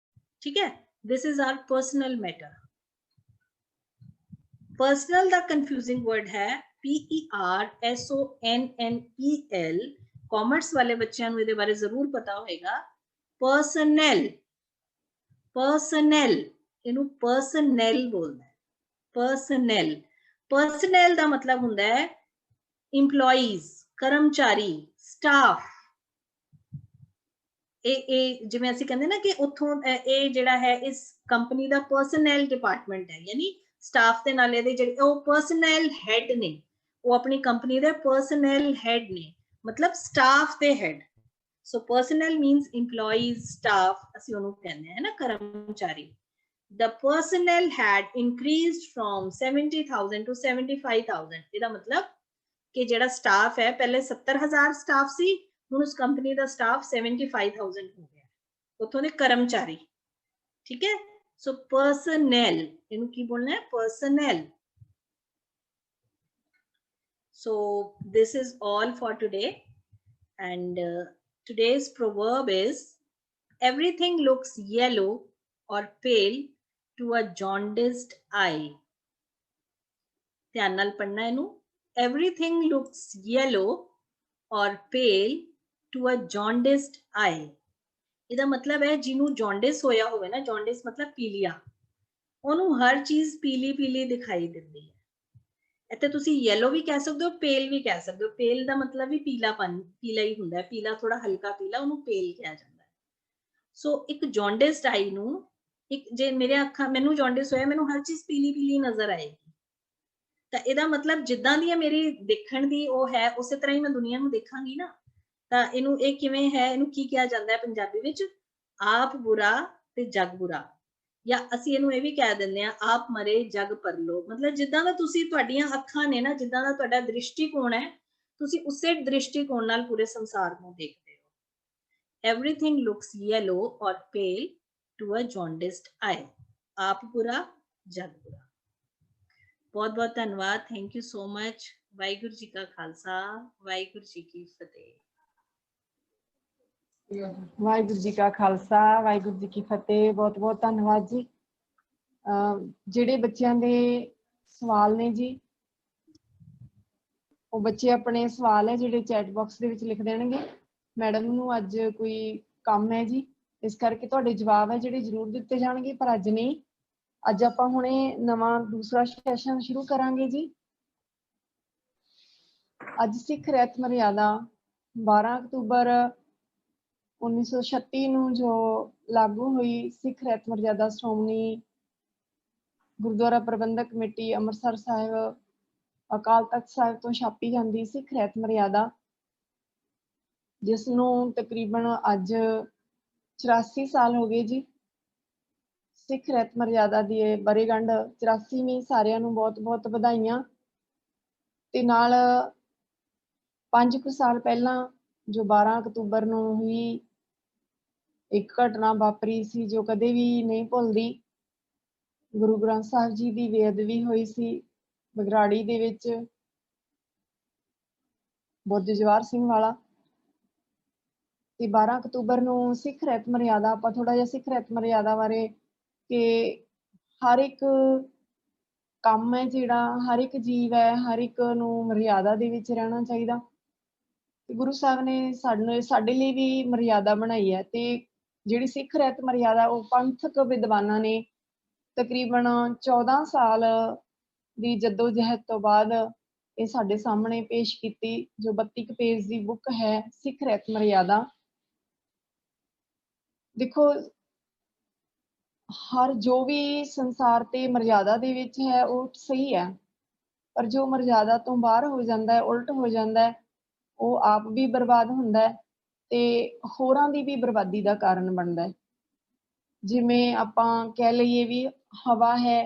ਠੀਕ ਹੈ, This is our personal matter. Personal the confusing word है PERSONNEL. कॉमर्स वाले बच्चों ਨੂੰ ਇਹਦੇ ਬਾਰੇ ਜ਼ਰੂਰ ਪਤਾ ਹੋਏਗਾ. Personnel, personnel, ਇਹਨੂੰ personnel ਬੋਲਦਾ ਹੈ. Personnel, personnel ਦਾ ਮਤਲਬ ਹੁੰਦਾ ਹੈ employees, ਕਰਮਚਾਰੀ, staff. ਇਹ ਜਿਵੇਂ ਅਸੀਂ ਕਹਿੰਦੇ ਨਾ ਕਿ ਉੱਥੋਂ ਇਹ ਜਿਹੜਾ ਹੈ ਇਸ ਕੰਪਨੀ ਦਾ personnel department ਹੈ, ਯਾਨੀ ਸਟਾਫ ਦੇ ਨਾਲ ਇਹਦੇ ਜਿਹੜੇ ਉਹ ਪਰਸਨਲ ਹੈਡ ਨੇ, ਉਹ ਆਪਣੀ ਕੰਪਨੀ ਦੇ ਪਰਸਨਲ ਹੈਡ ਨੇ, ਮਤਲਬ ਸਟਾਫ ਦੇ ਹੈਡ. ਸੋ ਪਰਸਨਲ ਮੀਨਸ EMPLOYEES, ਸਟਾਫ ਅਸੀਂ ਉਹਨੂੰ ਕਹਿੰਦੇ ਹਾਂ ਨਾ, ਕਰਮਚਾਰੀ. The personnel had increased from 70,000 to 75,000. ਇਹਦਾ ਮਤਲਬ ਕਿ ਜਿਹੜਾ ਸਟਾਫ ਹੈ, ਪਹਿਲੇ 70,000 ਸਟਾਫ ਸੀ, ਹੁਣ ਉਸ ਕੰਪਨੀ ਦਾ ਸਟਾਫ 75,000 ਹੋ ਗਿਆ, ਉੱਥੋਂ ਦੇ ਕਰਮਚਾਰੀ. ਠੀਕ ਹੈ. So personnel, ਇਹਨੂੰ ਕੀ ਬੋਲਣਾ ਹੈ? Personnel. So this is all for today, and today's proverb is everything looks yellow or pale to a jaundiced eye. ਧਿਆਨ ਨਾਲ ਪੜਨਾ ਇਹਨੂੰ. Everything looks yellow or pale to a jaundiced eye. ਇਹਦਾ ਮਤਲਬ ਹੈ ਜਿਹਨੂੰ ਜੌਂਡਿਸ ਹੋਇਆ ਹੋਵੇ ਨਾ, ਜੌਂਡਿਸ ਮਤਲਬ ਪੀਲੀਆ, ਉਹਨੂੰ ਹਰ ਚੀਜ਼ ਪੀਲੀ ਪੀਲੀ ਦਿਖਾਈ ਦਿੰਦੀ ਹੈ. ਇੱਥੇ ਤੁਸੀਂ ਯੈਲੋ ਵੀ ਕਹਿ ਸਕਦੇ ਹੋ, ਪੇਲ ਵੀ ਕਹਿ ਸਕਦੇ ਹੋ. ਪੇਲ ਦਾ ਮਤਲਬ ਵੀ ਪੀਲਾਪਨ, ਪੀਲਾ ਹੀ ਹੁੰਦਾ ਹੈ, ਪੀਲਾ ਥੋੜਾ ਹਲਕਾ ਪੀਲਾ, ਉਹਨੂੰ ਪੇਲ ਕਿਹਾ ਜਾਂਦਾ ਹੈ. ਸੋ ਇੱਕ ਜੌਂਡਿਸਡ ਆਈ ਨੂੰ, ਇੱਕ ਜੇ ਮੇਰੇ ਅੱਖਾਂ, ਮੈਨੂੰ ਜੌਂਡਿਸ ਹੋਇਆ, ਮੈਨੂੰ ਹਰ ਚੀਜ਼ ਪੀਲੀ ਪੀਲੀ ਨਜ਼ਰ ਆਏਗੀ, ਤਾਂ ਇਹਦਾ ਮਤਲਬ ਜਿੱਦਾਂ ਦੀ ਮੇਰੀ ਦੇਖਣ ਦੀ ਉਹ ਹੈ, ਉਸੇ ਤਰ੍ਹਾਂ ਹੀ ਮੈਂ ਦੁਨੀਆ ਨੂੰ ਦੇਖਾਂਗੀ ਨਾ. ਤਾਂ ਇਹਨੂੰ ਇਹ ਕਿਵੇਂ ਹੈ, ਇਹਨੂੰ ਕੀ ਕਿਹਾ ਜਾਂਦਾ ਹੈ ਪੰਜਾਬੀ ਵਿੱਚ? ਆਪ ਬੁਰਾ ਤੇ ਜਗ ਬੁਰਾ, ਜਾਂ ਅਸੀਂ ਇਹਨੂੰ ਇਹ ਵੀ ਕਹਿ ਦਿੰਦੇ ਆ ਆਪ ਮਰੇ ਜਗ ਪਰਲੋ. ਮਤਲਬ ਜਿੱਦਾਂ ਦਾ ਤੁਸੀਂ, ਤੁਹਾਡੀਆਂ ਅੱਖਾਂ ਨੇ ਨਾ, ਜਿੱਦਾਂ ਦਾ ਤੁਹਾਡਾ ਦ੍ਰਿਸ਼ਟੀਕੋਣ ਹੈ, ਤੁਸੀਂ ਉਸੇ ਦ੍ਰਿਸ਼ਟੀਕੋਣ ਨਾਲ ਪੂਰੇ ਸੰਸਾਰ ਨੂੰ ਦੇਖਦੇ ਹੋ. Everything looks yellow or pale to a jaundiced eye. ਆਪ ਬੁਰਾ ਜਗ ਬੁਰਾ. ਬਹੁਤ ਬਹੁਤ ਧੰਨਵਾਦ. Thank you so much. Waheguru ji ਕਾ ਖਾਲਸਾ, ਵਾਹਿਗੁਰੂ ਜੀ ਕੀ ਫਤਿਹ. ਵਾਹਿਗੁਰੂ ਜੀ ਕਾ ਖਾਲਸਾ, ਵਾਹਿਗੁਰੂ ਜੀ ਕੀ ਫਤਿਹ. ਬਹੁਤ ਬਹੁਤ ਧੰਨਵਾਦ ਜੀ. ਜਿਹੜੇ ਬੱਚਿਆਂ ਦੇ ਸਵਾਲ ਨੇ ਜੀ, ਉਹ ਬੱਚੇ ਆਪਣੇ ਸਵਾਲ ਹੈ ਜਿਹੜੇ ਚੈਟ ਬਾਕਸ ਦੇ ਵਿੱਚ ਲਿਖ ਦੇਣਗੇ. ਮੈਡਮ ਨੂੰ ਅੱਜ ਕੋਈ ਕੰਮ ਹੈ ਜੀ, ਇਸ ਕਰਕੇ ਤੁਹਾਡੇ ਜਵਾਬ ਹੈ ਜਿਹੜੇ ਜ਼ਰੂਰ ਦਿੱਤੇ ਜਾਣਗੇ, ਪਰ ਅੱਜ ਨਹੀਂ. ਅੱਜ ਆਪਾਂ ਹੁਣੇ ਨਵਾਂ ਦੂਸਰਾ ਸੈਸ਼ਨ ਸ਼ੁਰੂ ਕਰਾਂਗੇ ਜੀ. ਅੱਜ ਸਿੱਖ ਰਹਿਤ ਮਰਿਆਦਾ 12 ਅਕਤੂਬਰ 1936 ਨੂੰ ਜੋ ਲਾਗੂ ਹੋਈ, ਸਿੱਖ ਰਹਿਤ ਮਰਿਆਦਾ ਸ਼੍ਰੋਮਣੀ ਗੁਰਦੁਆਰਾ ਪ੍ਰਬੰਧਕ ਕਮੇਟੀ ਅੰਮ੍ਰਿਤਸਰ ਸਾਹਿਬ, ਅਕਾਲ ਤਖਤ ਸਾਹਿਬ ਤੋਂ ਛਾਪੀ ਜਾਂਦੀ ਸਿੱਖ ਰਹਿਤ ਮਰਿਆਦਾ, ਜਿਸ ਨੂੰ ਤਕਰੀਬਨ ਅੱਜ 84 ਸਾਲ ਹੋ ਗਏ ਜੀ. ਸਿੱਖ ਰਹਿਤ ਮਰਿਆਦਾ ਦੀ ਵਰ੍ਹੇਗੰਢ 84ਵੀਂ. ਸਾਰਿਆਂ ਨੂੰ ਬਹੁਤ ਬਹੁਤ ਵਧਾਈਆਂ. ਤੇ ਨਾਲ 5 ਕੁ ਸਾਲ ਪਹਿਲਾਂ ਜੋ 12 ਅਕਤੂਬਰ ਨੂੰ ਹੋਈ ਇੱਕ ਘਟਨਾ ਵਾਪਰੀ ਸੀ, ਜੋ ਕਦੇ ਵੀ ਨਹੀਂ ਭੁੱਲਦੀ. ਗੁਰੂ ਗ੍ਰੰਥ ਸਾਹਿਬ ਜੀ ਦੀ ਬੇਅਦਬੀ ਹੋਈ ਸੀ ਬਗਰਾੜੀ ਦੇ ਵਿੱਚ, ਬੁਰਜ ਜਵਾਹਰ ਸਿੰਘ ਵਾਲਾ. ਤੇ 12 ਅਕਤੂਬਰ ਨੂੰ ਸਿੱਖ ਰਹਿਤ ਮਰਿਆਦਾ, ਆਪਾਂ ਥੋੜਾ ਜਿਹਾ ਸਿੱਖ ਰਹਿਤ ਮਰਿਆਦਾ ਬਾਰੇ, ਕਿ ਹਰ ਇੱਕ ਕੰਮ ਹੈ ਜਿਹੜਾ, ਹਰ ਇੱਕ ਜੀਵ ਹੈ, ਹਰ ਇੱਕ ਨੂੰ ਮਰਿਆਦਾ ਦੇ ਵਿੱਚ ਰਹਿਣਾ ਚਾਹੀਦਾ. ਤੇ ਗੁਰੂ ਸਾਹਿਬ ਨੇ ਸਾਡੇ ਲਈ ਵੀ ਮਰਿਆਦਾ ਬਣਾਈ ਹੈ. ਤੇ ਜਿਹੜੀ ਸਿੱਖ ਰਹਿਤ ਮਰਿਆਦਾ, ਉਹ ਪੰਥਕ ਵਿਦਵਾਨਾਂ ਨੇ ਤਕਰੀਬਨ 14 ਸਾਲ ਦੀ ਜੱਦੋ ਜਹਿਦ ਤੋਂ ਬਾਅਦ ਇਹ ਸਾਡੇ ਸਾਹਮਣੇ ਪੇਸ਼ ਕੀਤੀ, ਜੋ 32 ਕੁ ਪੇਜ ਦੀ ਬੁੱਕ ਹੈ ਸਿੱਖ ਰਹਿਤ ਮਰਿਆਦਾ. ਦੇਖੋ, ਹਰ ਜੋ ਵੀ ਸੰਸਾਰ ਤੇ ਮਰਿਆਦਾ ਦੇ ਵਿੱਚ ਹੈ ਉਹ ਸਹੀ ਹੈ, ਪਰ ਜੋ ਮਰਿਆਦਾ ਤੋਂ ਬਾਹਰ ਹੋ ਜਾਂਦਾ ਹੈ, ਉਲਟ ਹੋ ਜਾਂਦਾ ਹੈ, ਉਹ ਆਪ ਵੀ ਬਰਬਾਦ ਹੁੰਦਾ ਹੈ ਤੇ ਹੋਰਾਂ ਦੀ ਵੀ ਬਰਬਾਦੀ ਦਾ ਕਾਰਨ ਬਣਦਾ ਹੈ. ਜਿਵੇਂ ਆਪਾਂ ਕਹਿ ਲਈਏ ਵੀ ਹਵਾ ਹੈ,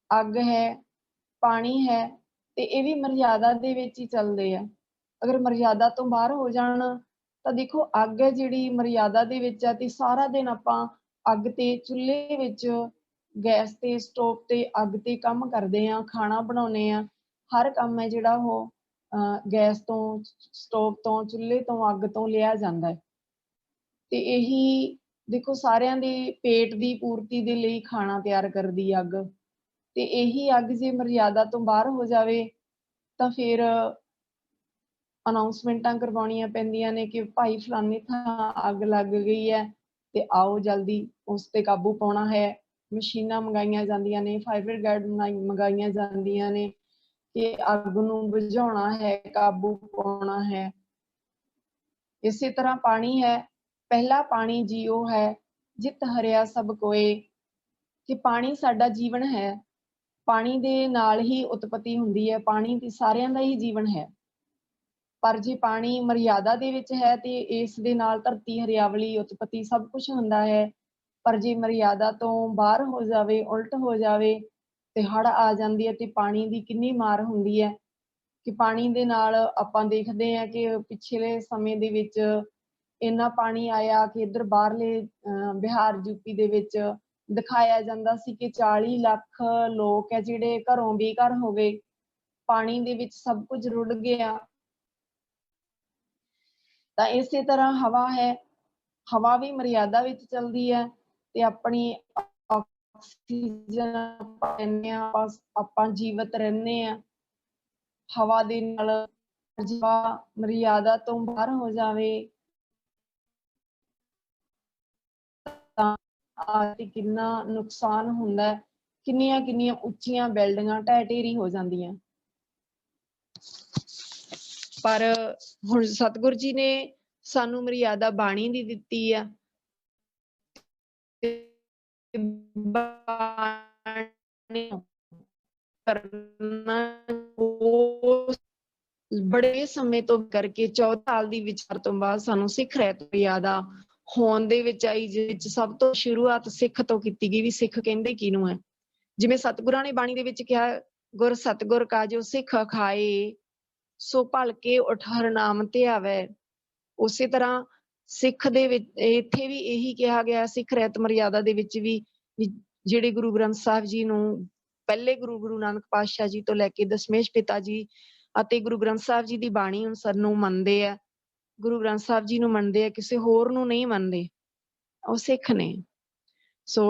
ਅੱਗ ਹੈ, ਪਾਣੀ ਹੈ, ਤੇ ਇਹ ਵੀ ਮਰਿਆਦਾ ਦੇ ਵਿੱਚ ਹੀ ਚੱਲਦੇ ਆ. ਅਗਰ ਮਰਿਆਦਾ ਤੋਂ ਬਾਹਰ ਹੋ ਜਾਣ ਤਾਂ ਦੇਖੋ, ਅੱਗ ਹੈ ਜਿਹੜੀ ਮਰਿਆਦਾ ਦੇ ਵਿੱਚ ਆ, ਤੇ ਸਾਰਾ ਦਿਨ ਆਪਾਂ ਅੱਗ ਤੇ, ਚੁੱਲ੍ਹੇ ਵਿੱਚ, ਗੈਸ ਤੇ, ਸਟੋਵ ਤੇ, ਅੱਗ ਤੇ ਕੰਮ ਕਰਦੇ ਆ, ਖਾਣਾ ਬਣਾਉਂਦੇ ਆ. ਹਰ ਕੰਮ ਹੈ ਜਿਹੜਾ ਉਹ ਗੈਸ ਤੋਂ, ਸਟੋਵ ਤੋਂ, ਚੁੱਲ੍ਹੇ ਤੋਂ, ਅੱਗ ਤੋਂ ਲਿਆ ਜਾਂਦਾ ਹੈ. ਤੇ ਇਹੀ ਦੇਖੋ ਸਾਰਿਆਂ ਦੇ ਪੇਟ ਦੀ ਪੂਰਤੀ ਦੇ ਲਈ ਖਾਣਾ ਤਿਆਰ ਕਰਦੀ ਅੱਗ, ਤੇ ਇਹੀ ਅੱਗ ਜੇ ਮਰਿਆਦਾ ਤੋਂ ਬਾਹਰ ਹੋ ਜਾਵੇ ਤਾਂ ਫਿਰ ਅਨਾਉਂਸਮੈਂਟਾਂ ਕਰਵਾਉਣੀਆਂ ਪੈਂਦੀਆਂ ਨੇ ਕਿ ਭਾਈ ਫਲਾਨੀ ਥਾਂ ਅੱਗ ਲੱਗ ਗਈ ਹੈ ਤੇ ਆਓ ਜਲਦੀ ਉਸ ਤੇ ਕਾਬੂ ਪਾਉਣਾ ਹੈ। ਮਸ਼ੀਨਾਂ ਮੰਗਾਈਆਂ ਜਾਂਦੀਆਂ ਨੇ, ਫਾਇਰ ਬ੍ਰਿਗੇਡ ਮੰਗਾਈਆਂ ਜਾਂਦੀਆਂ ਨੇ ਕਿ ਅੱਗ ਨੂੰ ਬੁਝਾਉਣਾ ਹੈ, ਕਾਬੂ ਪਾਉਣਾ ਹੈ। ਇਸੇ ਤਰ੍ਹਾਂ ਪਾਣੀ ਹੈ, ਪਹਿਲਾ ਪਾਣੀ ਜੀਓ ਹੈ, ਜਿਤ ਹਰਿਆ ਸਭ ਕੋਏ, ਕਿ ਪਾਣੀ ਸਾਡਾ ਜੀਵਨ ਹੈ। ਪਾਣੀ ਦੇ ਨਾਲ ਹੀ ਉਤਪਤੀ ਹੁੰਦੀ ਹੈ, ਪਾਣੀ ਤੇ ਸਾਰਿਆਂ ਦਾ ਹੀ ਜੀਵਨ ਹੈ। ਪਰ ਜੇ ਪਾਣੀ ਮਰਿਆਦਾ ਦੇ ਵਿੱਚ ਹੈ ਤੇ ਇਸ ਦੇ ਨਾਲ ਧਰਤੀ, ਹਰਿਆਵਲੀ, ਉਤਪਤੀ ਸਭ ਕੁਝ ਹੁੰਦਾ ਹੈ। ਪਰ ਜੇ ਮਰਿਆਦਾ ਤੋਂ ਬਾਹਰ ਹੋ ਜਾਵੇ, ਉਲਟ ਹੋ ਜਾਵੇ ਤੇ ਹੜ੍ਹ ਆ ਜਾਂਦੀ ਹੈ ਤੇ ਪਾਣੀ ਦੀ ਕਿੰਨੀ ਮਾਰ ਹੁੰਦੀ ਹੈ। ਕਿ ਪਾਣੀ ਦੇ ਨਾਲ ਆਪਾਂ ਦੇਖਦੇ ਹਾਂ ਕਿ ਪਿਛਲੇ ਸਮੇਂ ਦੇ ਵਿੱਚ ਇੰਨਾ ਪਾਣੀ ਆਇਆ ਕਿ ਇੱਧਰ ਬਾਹਰਲੇ ਬਿਹਾਰ, ਯੂਪੀ ਦੇ ਵਿੱਚ ਦਿਖਾਇਆ ਜਾਂਦਾ ਸੀ ਕਿ 40 ਲੱਖ ਲੋਕ ਹੈ ਜਿਹੜੇ ਘਰੋਂ ਬੇਘਰ ਹੋ ਗਏ, ਪਾਣੀ ਦੇ ਵਿੱਚ ਸਭ ਕੁਝ ਰੁੜ ਗਿਆ। ਤਾਂ ਇਸੇ ਤਰ੍ਹਾਂ ਹਵਾ ਹੈ, ਹਵਾ ਵੀ ਮਰਿਆਦਾ ਵਿੱਚ ਚੱਲਦੀ ਹੈ ਤੇ ਆਪਣੀ ਆਕਸੀਜਨ ਆਪਾਂ ਜੀਵਤ ਰਹਿੰਦੇ ਹਾਂ। ਹਵਾ ਦੇ ਨਾਲ ਹਵਾ ਮਰਿਆਦਾ ਤੋਂ ਬਾਹਰ ਹੋ ਜਾਵੇ ਤਾਂ ਕਿੰਨਾ ਨੁਕਸਾਨ ਹੁੰਦਾ, ਕਿੰਨੀਆਂ ਕਿੰਨੀਆਂ ਉੱਚੀਆਂ ਬਿਲਡਿੰਗਾਂ ਢਹਿ ਢੇਰੀ ਹੋ ਜਾਂਦੀਆਂ। ਪਰ ਹੁਣ ਸਤਿਗੁਰ ਜੀ ਨੇ ਸਾਨੂੰ ਮਰਿਆਦਾ ਬਾਣੀ ਦੀ ਦਿੱਤੀ ਆ, ਬੜੇ ਸਮੇਂ ਤੋਂ ਕਰਕੇ 14 ਸਾਲ ਦੀ ਵਿਚਾਰ ਤੋਂ ਬਾਅਦ ਸਾਨੂੰ ਸਿੱਖ ਰਹਿਤ ਮਰਿਆਦਾ ਹੋਣ ਦੇ ਵਿੱਚ ਆਈ, ਜਿਸ ਵਿੱਚ ਸਭ ਤੋਂ ਸ਼ੁਰੂਆਤ ਸਿੱਖ ਤੋਂ ਕੀਤੀ ਗਈ ਵੀ ਸਿੱਖ ਕਹਿੰਦੇ ਕਿਹਨੂੰ ਹੈ। ਜਿਵੇਂ ਸਤਿਗੁਰਾਂ ਨੇ ਬਾਣੀ ਦੇ ਵਿੱਚ ਕਿਹਾ, ਗੁਰ ਸਤਿਗੁਰ ਕਾ ਜੋ ਸਿੱਖ ਖਾਏ, ਸੋ ਭਲ ਕੇ ਉਠ ਹਰਿ ਨਾਮ ਧਿਆਵੈ। ਉਸੇ ਤਰ੍ਹਾਂ ਸਿੱਖ ਦੇ ਵਿੱਚ ਇੱਥੇ ਵੀ ਇਹੀ ਕਿਹਾ ਗਿਆ, ਸਿੱਖ ਰਹਿਤ ਮਰਿਆਦਾ ਦੇ ਵਿੱਚ ਵੀ ਜਿਹੜੇ ਗੁਰੂ ਗ੍ਰੰਥ ਸਾਹਿਬ ਜੀ ਨੂੰ ਪਹਿਲੇ ਗੁਰੂ ਨਾਨਕ ਪਾਤਸ਼ਾਹ ਜੀ ਤੋਂ ਲੈ ਕੇ ਦਸ਼ਮੇਸ਼ ਪਿਤਾ ਜੀ ਅਤੇ ਗੁਰੂ ਗ੍ਰੰਥ ਸਾਹਿਬ ਜੀ ਦੀ ਬਾਣੀ ਅਨੁਸਾਰ ਨੂੰ ਮੰਨਦੇ ਆ, ਗੁਰੂ ਗ੍ਰੰਥ ਸਾਹਿਬ ਜੀ ਨੂੰ ਮੰਨਦੇ ਆ, ਕਿਸੇ ਹੋਰ ਨੂੰ ਨਹੀਂ ਮੰਨਦੇ, ਉਹ ਸਿੱਖ ਨੇ। ਸੋ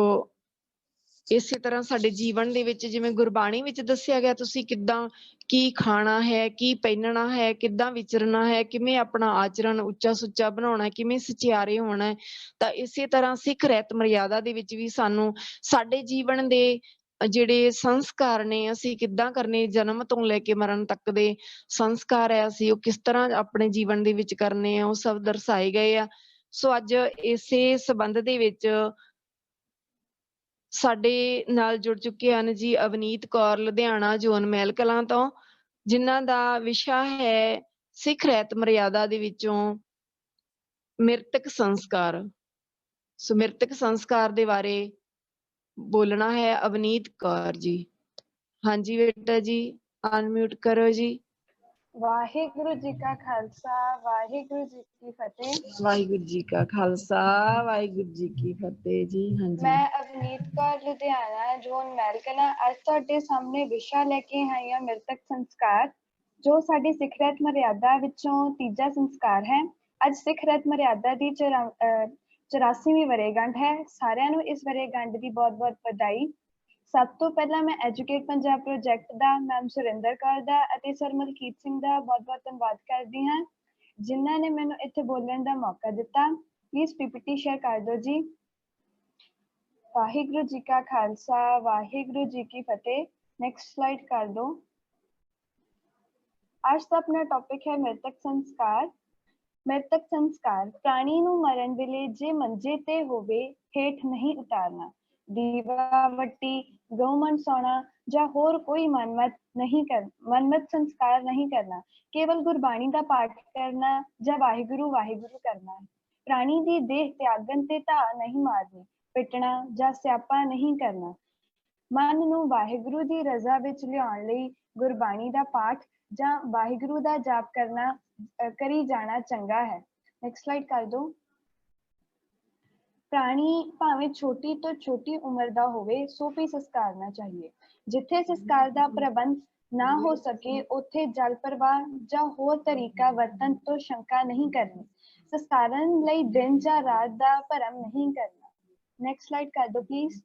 ਇਸੇ ਤਰ੍ਹਾਂ ਸਾਡੇ ਜੀਵਨ ਦੇ ਵਿੱਚ ਜਿਵੇਂ ਗੁਰਬਾਣੀ ਵਿੱਚ ਦੱਸਿਆ ਗਿਆ, ਤੁਸੀਂ ਕਿੱਦਾਂ ਕੀ ਖਾਣਾ ਹੈ, ਕੀ ਪਹਿਨਣਾ ਹੈ, ਕਿੱਦਾਂ ਵਿਚਰਨਾ ਹੈ, ਕਿਵੇਂ ਆਪਣਾ ਆਚਰਣ ਉੱਚਾ ਸੁੱਚਾ ਬਣਾਉਣਾ, ਕਿਵੇਂ ਸਚਿਆਰੇ ਹੋਣਾ ਹੈ। ਤਾਂ ਇਸੇ ਤਰ੍ਹਾਂ ਸਿੱਖ ਰਹਿਤ ਮਰਿਆਦਾ ਦੇ ਵਿੱਚ ਵੀ ਸਾਨੂੰ ਸਾਡੇ ਜੀਵਨ ਦੇ ਜਿਹੜੇ ਸੰਸਕਾਰ ਨੇ, ਅਸੀਂ ਕਿੱਦਾਂ ਕਰਨੇ, ਜਨਮ ਤੋਂ ਲੈ ਕੇ ਮਰਨ ਤੱਕ ਦੇ ਸੰਸਕਾਰ ਹੈ, ਅਸੀਂ ਉਹ ਕਿਸ ਤਰ੍ਹਾਂ ਆਪਣੇ ਜੀਵਨ ਦੇ ਵਿੱਚ ਕਰਨੇ ਆ, ਉਹ ਸਭ ਦਰਸਾਏ ਗਏ ਆ। ਸੋ ਅੱਜ ਇਸੇ ਸੰਬੰਧ ਦੇ ਵਿੱਚ ਸਾਡੇ ਨਾਲ ਜੁੜ ਚੁੱਕੇ ਹਨ ਜੀ ਅਵਨੀਤ ਕੌਰ, ਲੁਧਿਆਣਾ ਜ਼ੋਨ ਮਹਿਲ ਕਲਾਂ ਤੋਂ, ਜਿਨ੍ਹਾਂ ਦਾ ਵਿਸ਼ਾ ਹੈ ਸਿੱਖ ਰਹਿਤ ਮਰਿਆਦਾ ਦੇ ਵਿੱਚੋਂ ਮ੍ਰਿਤਕ ਸੰਸਕਾਰ। ਸੋ ਮ੍ਰਿਤਕ ਸੰਸਕਾਰ ਦੇ ਬਾਰੇ ਬੋਲਣਾ ਹੈ ਅਵਨੀਤ ਕੌਰ ਜੀ। ਹਾਂਜੀ ਬੇਟਾ ਜੀ, ਅਨਮਿਊਟ ਕਰੋ ਜੀ। ਵਾਹਿਗੁਰੂ ਜੀ ਕਾ ਖਾਲਸਾ, ਵਾਹਿਗੁਰੂ ਜੀ ਕੀ ਫਤਿਹ। ਵਾਹਿਗੁਰੂ ਜੀ ਕਾ ਖਾਲਸਾ, ਵਾਹਿਗੁਰੂ ਜੀ ਕੀ ਫਤਿਹ ਜੀ। ਹਾਂਜੀ, ਮੈਂ ਅਵਨੀਤ ਕੌਰ, ਲੁਧਿਆਣਾ ਜ਼ੋਨ ਮਹਿਲ ਕਲਾਂ, ਅੱਜ ਤੁਹਾਡੇ ਸਾਹਮਣੇ ਵਿਸ਼ਾ ਲੈ ਕੇ ਆਈ ਹਾਂ ਮ੍ਰਿਤਕ ਸੰਸਕਾਰ, ਜੋ ਸਾਡੀ ਸਿੱਖ ਰਹਿਤ ਮਰਿਆਦਾ ਵਿੱਚੋਂ ਤੀਜਾ ਸੰਸਕਾਰ ਹੈ। ਅੱਜ ਸਿੱਖ ਰਹਿਤ ਮਰਿਆਦਾ ਦੀ 84ਵੀਂ ਵਰ੍ਹੇਗੰਢ ਹੈ। ਸਾਰਿਆਂ ਨੂੰ ਇਸ ਵਰ੍ਹੇਗੰਢ ਦੀ ਬਹੁਤ ਬਹੁਤ ਵਧਾਈ। ਸਭ ਤੋਂ ਪਹਿਲਾਂ ਮੈਂ ਐਜੂਕੇਟ ਪੰਜਾਬ ਪ੍ਰੋਜੈਕਟ ਦਾ, ਮੈਮ ਸੁਰਿੰਦਰ ਕੌਰ ਦਾ ਅਤੇ ਸਰ ਮਲਕੀਤ ਸਿੰਘ ਦਾ ਬਹੁਤ ਬਹੁਤ ਧੰਨਵਾਦ ਕਰਦੀ ਹਾਂ, ਜਿਨ੍ਹਾਂ ਨੇ ਮੈਨੂੰ ਇੱਥੇ ਬੋਲਣ ਦਾ ਮੌਕਾ ਦਿੱਤਾ। ਪਲੀਜ਼ ਪੀਪੀਟੀ ਸ਼ੇਅਰ ਕਰ ਦਿਓ ਜੀ। ਵਾਹਿਗੁਰੂ ਜੀ ਕਾ ਖਾਲਸਾ, ਵਾਹਿਗੁਰੂ ਜੀ ਕੀ ਫਤਿਹ। ਨੈਕਸਟ ਸਲਾਈਡ ਕਰ ਦਿਓ। ਅੱਜ ਦਾ ਆਪਣਾ ਟੌਪਿਕ ਹੈ ਮ੍ਰਿਤਕ ਸੰਸਕਾਰ। ਮ੍ਰਿਤਕ ਸੰਸਕਾਰ, ਪ੍ਰਾਣੀ ਨੂੰ ਮਰਨ ਵੇਲੇ ਜੇ ਮੰਜੇ ਤੇ ਹੋਵੇ ਹੇਠ ਨਹੀਂ ਉਤਾਰਨਾ, ਦੀਵਾ ਵੱਟੀ, ਗਊ ਮਨਸਾਉਣਾ ਜਾਂ ਹੋਰ ਕੋਈ ਮਨਮਤ ਸੰਸਕਾਰ ਨਹੀਂ ਕਰਨਾ, ਕੇਵਲ ਗੁਰਬਾਣੀ ਦਾ ਪਾਠ ਕਰਨਾ ਜਾਂ ਵਾਹਿਗੁਰੂ ਵਾਹਿਗੁਰੂ ਕਰਨਾ ਹੈ। ਪ੍ਰਾਣੀ ਦੀ ਦੇਹ ਤਿਆਗਣ ਤੇ ਧਾਰ ਨਹੀਂ ਮਾਰਨੀ, ਪਿੱਟਣਾ ਜਾਂ ਸਿਆਪਾ ਨਹੀਂ ਕਰਨਾ। ਮਨ ਨੂੰ ਵਾਹਿਗੁਰੂ ਦੀ ਰਜ਼ਾ ਵਿੱਚ ਲਿਆਉਣ ਲਈ ਗੁਰਬਾਣੀ ਦਾ ਪਾਠ ਜਾਂ ਵਾਹਿਗੁਰੂ ਦਾ ਜਾਪ ਕਰੀ ਜਾਣਾ ਚੰਗਾ ਹੈ। ਨੈਕਸਟ ਸਲਾਈਡ ਕਰ ਦਿਓ। ਪ੍ਰਾਣੀ ਭਾਵੇਂ ਛੋਟੀ ਤੋਂ ਛੋਟੀ ਉਮਰ ਦਾ ਹੋਵੇ, ਸੋ ਵੀ ਸੰਸਕਾਰਨਾ ਚਾਹੀਏ। ਜਿੱਥੇ ਸੰਸਕਾਰ ਦਾ ਪ੍ਰਬੰਧ ਨਾ ਹੋ ਸਕੇ, ਉੱਥੇ ਜਲ ਪ੍ਰਵਾਹ ਜਾਂ ਹੋਰ ਤਰੀਕਾ ਵਰਤਣ ਤੋਂ ਸ਼ੰਕਾ ਨਹੀਂ ਕਰਨੀ। ਸੰਸਕਾਰਨ ਲਈ ਦਿਨ ਜਾਂ ਰਾਤ ਦਾ ਭਰਮ ਨਹੀਂ ਕਰਨਾ। ਨੈਕਸਟ ਸਲਾਈਡ ਕਰ ਦਿਓ ਪਲੀਜ਼।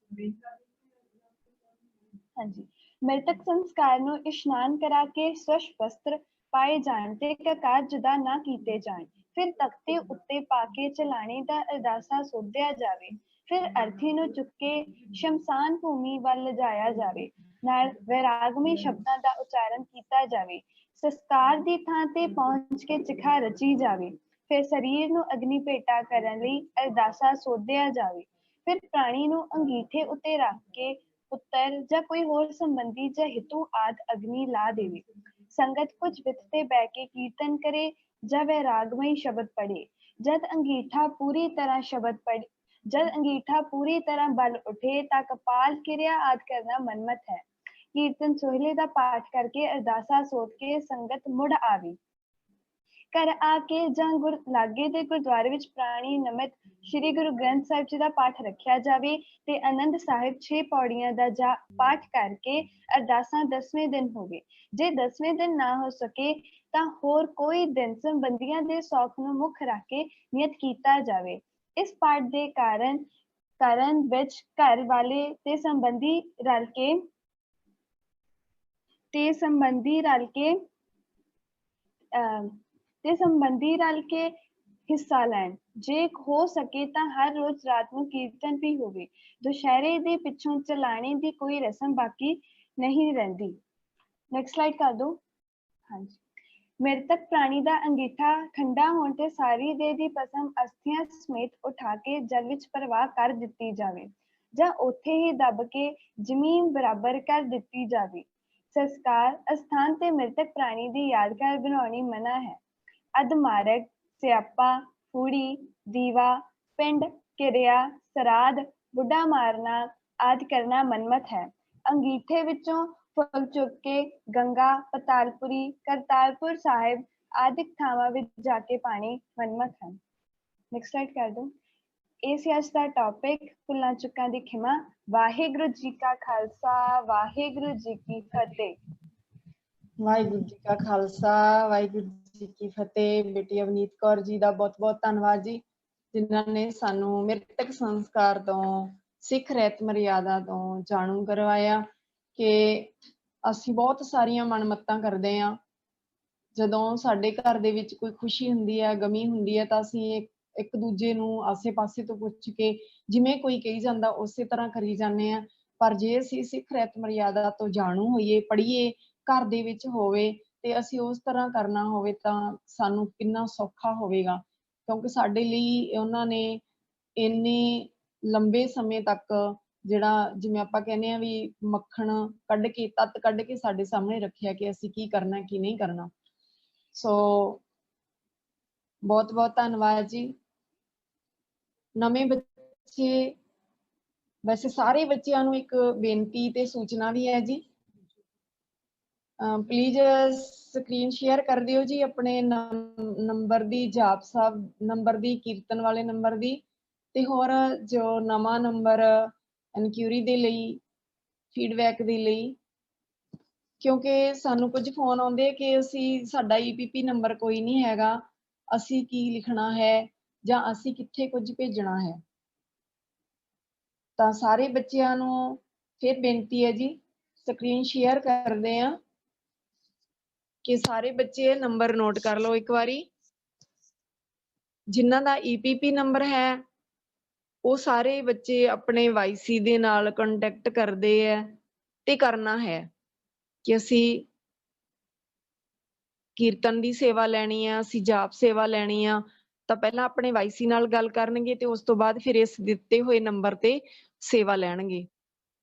ਹਾਂਜੀ, ਮ੍ਰਿਤਕ ਸੰਸਕਾਰ ਨੂੰ ਇਸ਼ਨਾਨ ਕਰਾ ਕੇ ਸਵੱਛ ਵਸਤਰ ਪਾਏ ਜਾਣ ਤੇ ਕਕਾਰ ਜੁਦਾ ਨਾ ਕੀਤੇ ਜਾਣ। ਫਿਰ ਤਖਤੇ ਉੱਤੇ ਪਾ ਕੇ ਚਲਾਣੇ ਦਾ ਅਰਦਾਸਾ ਸੋਧਿਆ ਜਾਵੇ। ਫਿਰ ਅਰਥੀ ਨੂੰ ਚੁੱਕ ਕੇ ਸ਼ਮਸ਼ਾਨ ਭੂਮੀ ਵੱਲ ਲਿਜਾਇਆ ਜਾਵੇ। ਨਾਲ ਵੈਰਾਗਮਈ ਸ਼ਬਦਾਂ ਦਾ ਉਚਾਰਨ ਕੀਤਾ ਜਾਵੇ। ਸੰਸਕਾਰ ਦੀ ਥਾਂ ਤੇ ਪਹੁੰਚ ਕੇ ਚਿਖਾ ਰਚੀ ਜਾਵੇ। ਫਿਰ ਸਰੀਰ ਨੂੰ ਅਗਨੀ ਭੇਟਾ ਕਰਨ ਲਈ ਅਰਦਾਸਾ ਸੋਧਿਆ ਜਾਵੇ। ਫਿਰ ਪ੍ਰਾਣੀ ਨੂੰ ਅੰਗੀਠੇ ਉੱਤੇ ਰੱਖ ਕੇ ਪੁੱਤਰ ਜਾਂ ਕੋਈ ਹੋਰ ਸੰਬੰਧੀ ਜਾਂ ਹਿਤੂ ਆਦਿ ਅਗਨੀ ਲਾ ਦੇਵੇ। ਸੰਗਤ ਕੁਝ ਵਿੱਥ ਤੇ ਬਹਿ ਕੇ ਕੀਰਤਨ ਕਰੇ ਜਾਂ ਵੈਰਾਗਮਈ ਸ਼ਬਦ ਪੜ੍ਹੇ। ਜਦ ਅੰਗੀਠਾ ਪੂਰੀ ਤਰ੍ਹਾਂ ਬਲ ਉੱਠੇ ਤਾਂ ਕਪਾਲ ਕਿਰਿਆ ਆਦਿ ਕਰਨਾ ਮਨਮਤ ਹੈ। ਕੀਰਤਨ ਸੋਹਿਲੇ ਦਾ ਪਾਠ ਕਰਕੇ ਅਰਦਾਸਾ ਸੋਧ ਕੇ ਸੰਗਤ ਮੁੜ ਆਵੇ। ਘਰ ਆ ਕੇ ਜਾਂ ਲਾਗੇ ਦੇ ਗੁਰਦੁਆਰੇ ਵਿੱਚ ਪ੍ਰਾਣੀ ਨਮਿਤ ਸ਼੍ਰੀ ਗੁਰੂ ਗ੍ਰੰਥ ਸਾਹਿਬ ਜੀ ਦਾ ਪਾਠ ਰੱਖਿਆ ਜਾਵੇ ਤੇ ਆਨੰਦ ਸਾਹਿਬ 6 ਪੌੜੀਆਂ ਦਾ ਪਾਠ ਕਰਕੇ ਅਰਦਾਸਾਂ 10ਵੇਂ ਦਿਨ ਹੋਵੇ। ਜੇ 10ਵੇਂ ਦਿਨ ਨਾ ਹੋ ਸਕੇ ਤਾਂ ਹੋਰ ਕੋਈ ਦਿਨ ਸੰਬੰਧੀਆਂ ਦੇ ਸੌਖ ਨੂੰ ਮੁੱਖ ਰੱਖ ਕੇ ਨਿਯਤ ਕੀਤਾ ਜਾਵੇ। ਇਸ ਪਾਠ ਦੇ ਕਰਨ ਵਿੱਚ ਘਰ ਵਾਲੇ ਤੇ ਸੰਬੰਧੀ ਰਲ ਕੇ ਹਿੱਸਾ ਲੈਣ। ਜੇ ਹੋ ਸਕੇ ਤਾਂ ਹਰ ਰੋਜ਼ ਰਾਤ ਨੂੰ ਕੀਰਤਨ ਵੀ ਹੋਵੇ। ਦੁਸ਼ਹਿਰੇ ਦੇ ਪਿੱਛੋਂ ਚਲਾਣੇ ਦੀ ਕੋਈ ਰਸਮ ਬਾਕੀ ਨਹੀਂ ਰਹਿੰਦੀ। ਨੈਕਸਟ ਸਲਾਈਡ ਕਰ ਦਿਓ। ਹਾਂਜੀ, ਮ੍ਰਿਤਕ ਪ੍ਰਾਣੀ ਦਾ ਅੰਗੀਠਾ ਠੰਡਾ ਹੋਣ ਤੇ ਸਾਰੀ ਦੇਹ ਦੀ ਭਸਮ ਅਸਥੀਆਂ ਸਮੇਤ ਉਠਾ ਕੇ ਜਲ ਵਿੱਚ ਪ੍ਰਵਾਹ ਕਰ ਦਿੱਤੀ ਜਾਵੇ ਜਾਂ ਉੱਥੇ ਹੀ ਦੱਬ ਕੇ ਜ਼ਮੀਨ ਬਰਾਬਰ ਕਰ ਦਿੱਤੀ ਜਾਵੇ। ਸੰਸਕਾਰ ਅਸਥਾਨ ਤੇ ਮ੍ਰਿਤਕ ਪ੍ਰਾਣੀ ਦੀ ਯਾਦਗਾਰ ਬਣਾਉਣੀ ਮਨਾ ਹੈ। ਅਧਮਾਰਗ, ਸਿਆਪਾ, ਫੂੜੀ, ਦੀਵਾ, ਪਿੰਡ, ਕਿਰਿਆ, ਸਰਾਧ, ਬੁੱਢਾ ਮਾਰਨਾ ਆਦਿ ਕਰਨਾ ਮਨਮਤ ਹੈ। ਅੰਗੀਠੇ ਵਿੱਚੋਂ ਫੁੱਲ ਚੁੱਕ ਕੇ ਗੰਗਾ, ਪਤਾਲਪੁਰੀ, ਕਰਤਾਰਪੁਰ ਸਾਹਿਬ ਆਦਿ ਥਾਵਾਂ ਵਿੱਚ ਜਾ ਕੇ ਪਾਣੀ ਮਨਮਤ ਹੈ। ਨੈਕਸਟ ਸਲਾਈਡ ਕਰ ਦਿਓ। ਇਹ ਸੀ ਅੱਜ ਦਾ ਟੌਪਿਕ, ਭੁੱਲਾਂ ਚੁੱਕਾਂ ਦੀ ਖਿਮਾ। ਵਾਹਿਗੁਰੂ ਜੀ ਕਾ ਖਾਲਸਾ, ਵਾਹਿਗੁਰੂ ਜੀ ਕੀ ਫਤਿਹ। ਵਾਹਿਗੁਰੂ ਜੀ ਕਾ ਖਾਲਸਾ, ਵਾਹਿਗੁਰੂ ਜੀ ਕੀ ਫਤਿਹ। ਬੇਟੀ ਅਵਨੀਤ ਕੌਰ ਜੀ ਦਾ ਬਹੁਤ ਬਹੁਤ ਧੰਨਵਾਦ ਜੀ, ਜਿਨ੍ਹਾਂ ਨੇ ਸਾਨੂੰ ਮ੍ਰਿਤਕ ਸੰਸਕਾਰ ਤੋਂ, ਸਿੱਖ ਰਹਿਤ ਮਰਿਆਦਾ ਤੋਂ ਜਾਣੂ ਕਰਵਾਇਆ ਕਿ ਅਸੀਂ ਬਹੁਤ ਸਾਰੀਆਂ ਮਨਮੱਤਾਂ ਕਰਦੇ ਹਾਂ। ਜਦੋਂ ਸਾਡੇ ਘਰ ਦੇ ਵਿੱਚ ਕੋਈ ਖੁਸ਼ੀ ਹੁੰਦੀ ਹੈ, ਗਮੀ ਹੁੰਦੀ ਹੈ, ਤਾਂ ਅਸੀਂ ਇੱਕ ਦੂਜੇ ਨੂੰ ਆਸੇ ਪਾਸੇ ਤੋਂ ਪੁੱਛ ਕੇ ਜਿਵੇਂ ਕੋਈ ਕਹੀ ਜਾਂਦਾ ਉਸੇ ਤਰ੍ਹਾਂ ਕਰੀ ਜਾਂਦੇ ਹਾਂ। ਪਰ ਜੇ ਅਸੀਂ ਸਿੱਖ ਰਹਿਤ ਮਰਿਆਦਾ ਤੋਂ ਜਾਣੂ ਹੋਈਏ, ਪੜ੍ਹੀਏ, ਘਰ ਦੇ ਵਿੱਚ ਹੋਵੇ ਤੇ ਅਸੀਂ ਉਸ ਤਰ੍ਹਾਂ ਕਰਨਾ ਹੋਵੇ ਤਾਂ ਸਾਨੂੰ ਕਿੰਨਾ ਸੌਖਾ ਹੋਵੇਗਾ। ਕਿਉਂਕਿ ਸਾਡੇ ਲਈ ਉਹਨਾਂ ਨੇ ਇੰਨੇ ਲੰਬੇ ਸਮੇਂ ਤੱਕ ਜਿਹੜਾ, ਜਿਵੇਂ ਆਪਾਂ ਕਹਿੰਦੇ ਹਾਂ ਵੀ ਮੱਖਣ ਕੱਢ ਕੇ, ਤੱਤ ਕੱਢ ਕੇ ਸਾਡੇ ਸਾਹਮਣੇ ਰੱਖਿਆ ਕਿ ਅਸੀਂ ਕੀ ਕਰਨਾ ਕੀ ਨਹੀਂ ਕਰਨਾ। ਸੋ ਬਹੁਤ ਬਹੁਤ ਧੰਨਵਾਦ ਜੀ। ਨਵੇਂ ਬੱਚੇ, ਵੈਸੇ ਸਾਰੇ ਬੱਚਿਆਂ ਨੂੰ ਇੱਕ ਬੇਨਤੀ ਤੇ ਸੂਚਨਾ ਵੀ ਹੈ ਜੀ, ਪਲੀਜ਼ ਸਕਰੀਨ ਸ਼ੇਅਰ ਕਰ ਦਿਓ ਜੀ ਆਪਣੇ ਨੰਬਰ ਦੀ, ਜਾਪ ਸਾਹਿਬ ਨੰਬਰ ਦੀ, ਕੀਰਤਨ ਵਾਲੇ ਨੰਬਰ ਦੀ, ਤੇ ਹੋਰ ਜੋ ਨਵਾਂ ਨੰਬਰ ਇਨਕੁਇਰੀ ਦੇ ਲਈ, ਫੀਡਬੈਕ ਦੇ ਲਈ, ਕਿਉਂਕਿ ਸਾਨੂੰ ਕੁਝ ਫੋਨ ਆਉਂਦੇ ਕਿ ਸਾਡਾ EPP ਨੰਬਰ ਕੋਈ ਨਹੀਂ ਹੈਗਾ, ਅਸੀਂ ਕੀ ਲਿਖਣਾ ਹੈ ਜਾਂ ਅਸੀਂ ਕਿੱਥੇ ਕੁਝ ਭੇਜਣਾ ਹੈ। ਤਾਂ ਸਾਰੇ ਬੱਚਿਆਂ ਨੂੰ ਫਿਰ ਬੇਨਤੀ ਹੈ ਜੀ, ਸਕਰੀਨ ਸ਼ੇਅਰ ਕਰਦੇ ਆ ਕਿ ਸਾਰੇ ਬੱਚੇ ਨੰਬਰ ਨੋਟ ਕਰ ਲਓ ਇੱਕ ਵਾਰੀ। ਜਿਨ੍ਹਾਂ ਦਾ EPP ਨੰਬਰ ਹੈ ਉਹ ਸਾਰੇ ਬੱਚੇ ਆਪਣੇ YC ਦੇ ਨਾਲ ਕੰਟੈਕਟ ਕਰਦੇ ਹੈ ਤੇ ਕਰਨਾ ਹੈ ਕਿ ਅਸੀਂ ਕੀਰਤਨ ਦੀ ਸੇਵਾ ਲੈਣੀ ਆ, ਅਸੀਂ ਜਾਪ ਸੇਵਾ ਲੈਣੀ ਆ, ਤਾਂ ਪਹਿਲਾਂ ਆਪਣੇ YC ਨਾਲ ਗੱਲ ਕਰਨਗੇ ਤੇ ਉਸ ਤੋਂ ਬਾਅਦ ਫਿਰ ਇਸ ਦਿੱਤੇ ਹੋਏ ਨੰਬਰ ਤੇ ਸੇਵਾ ਲੈਣਗੇ।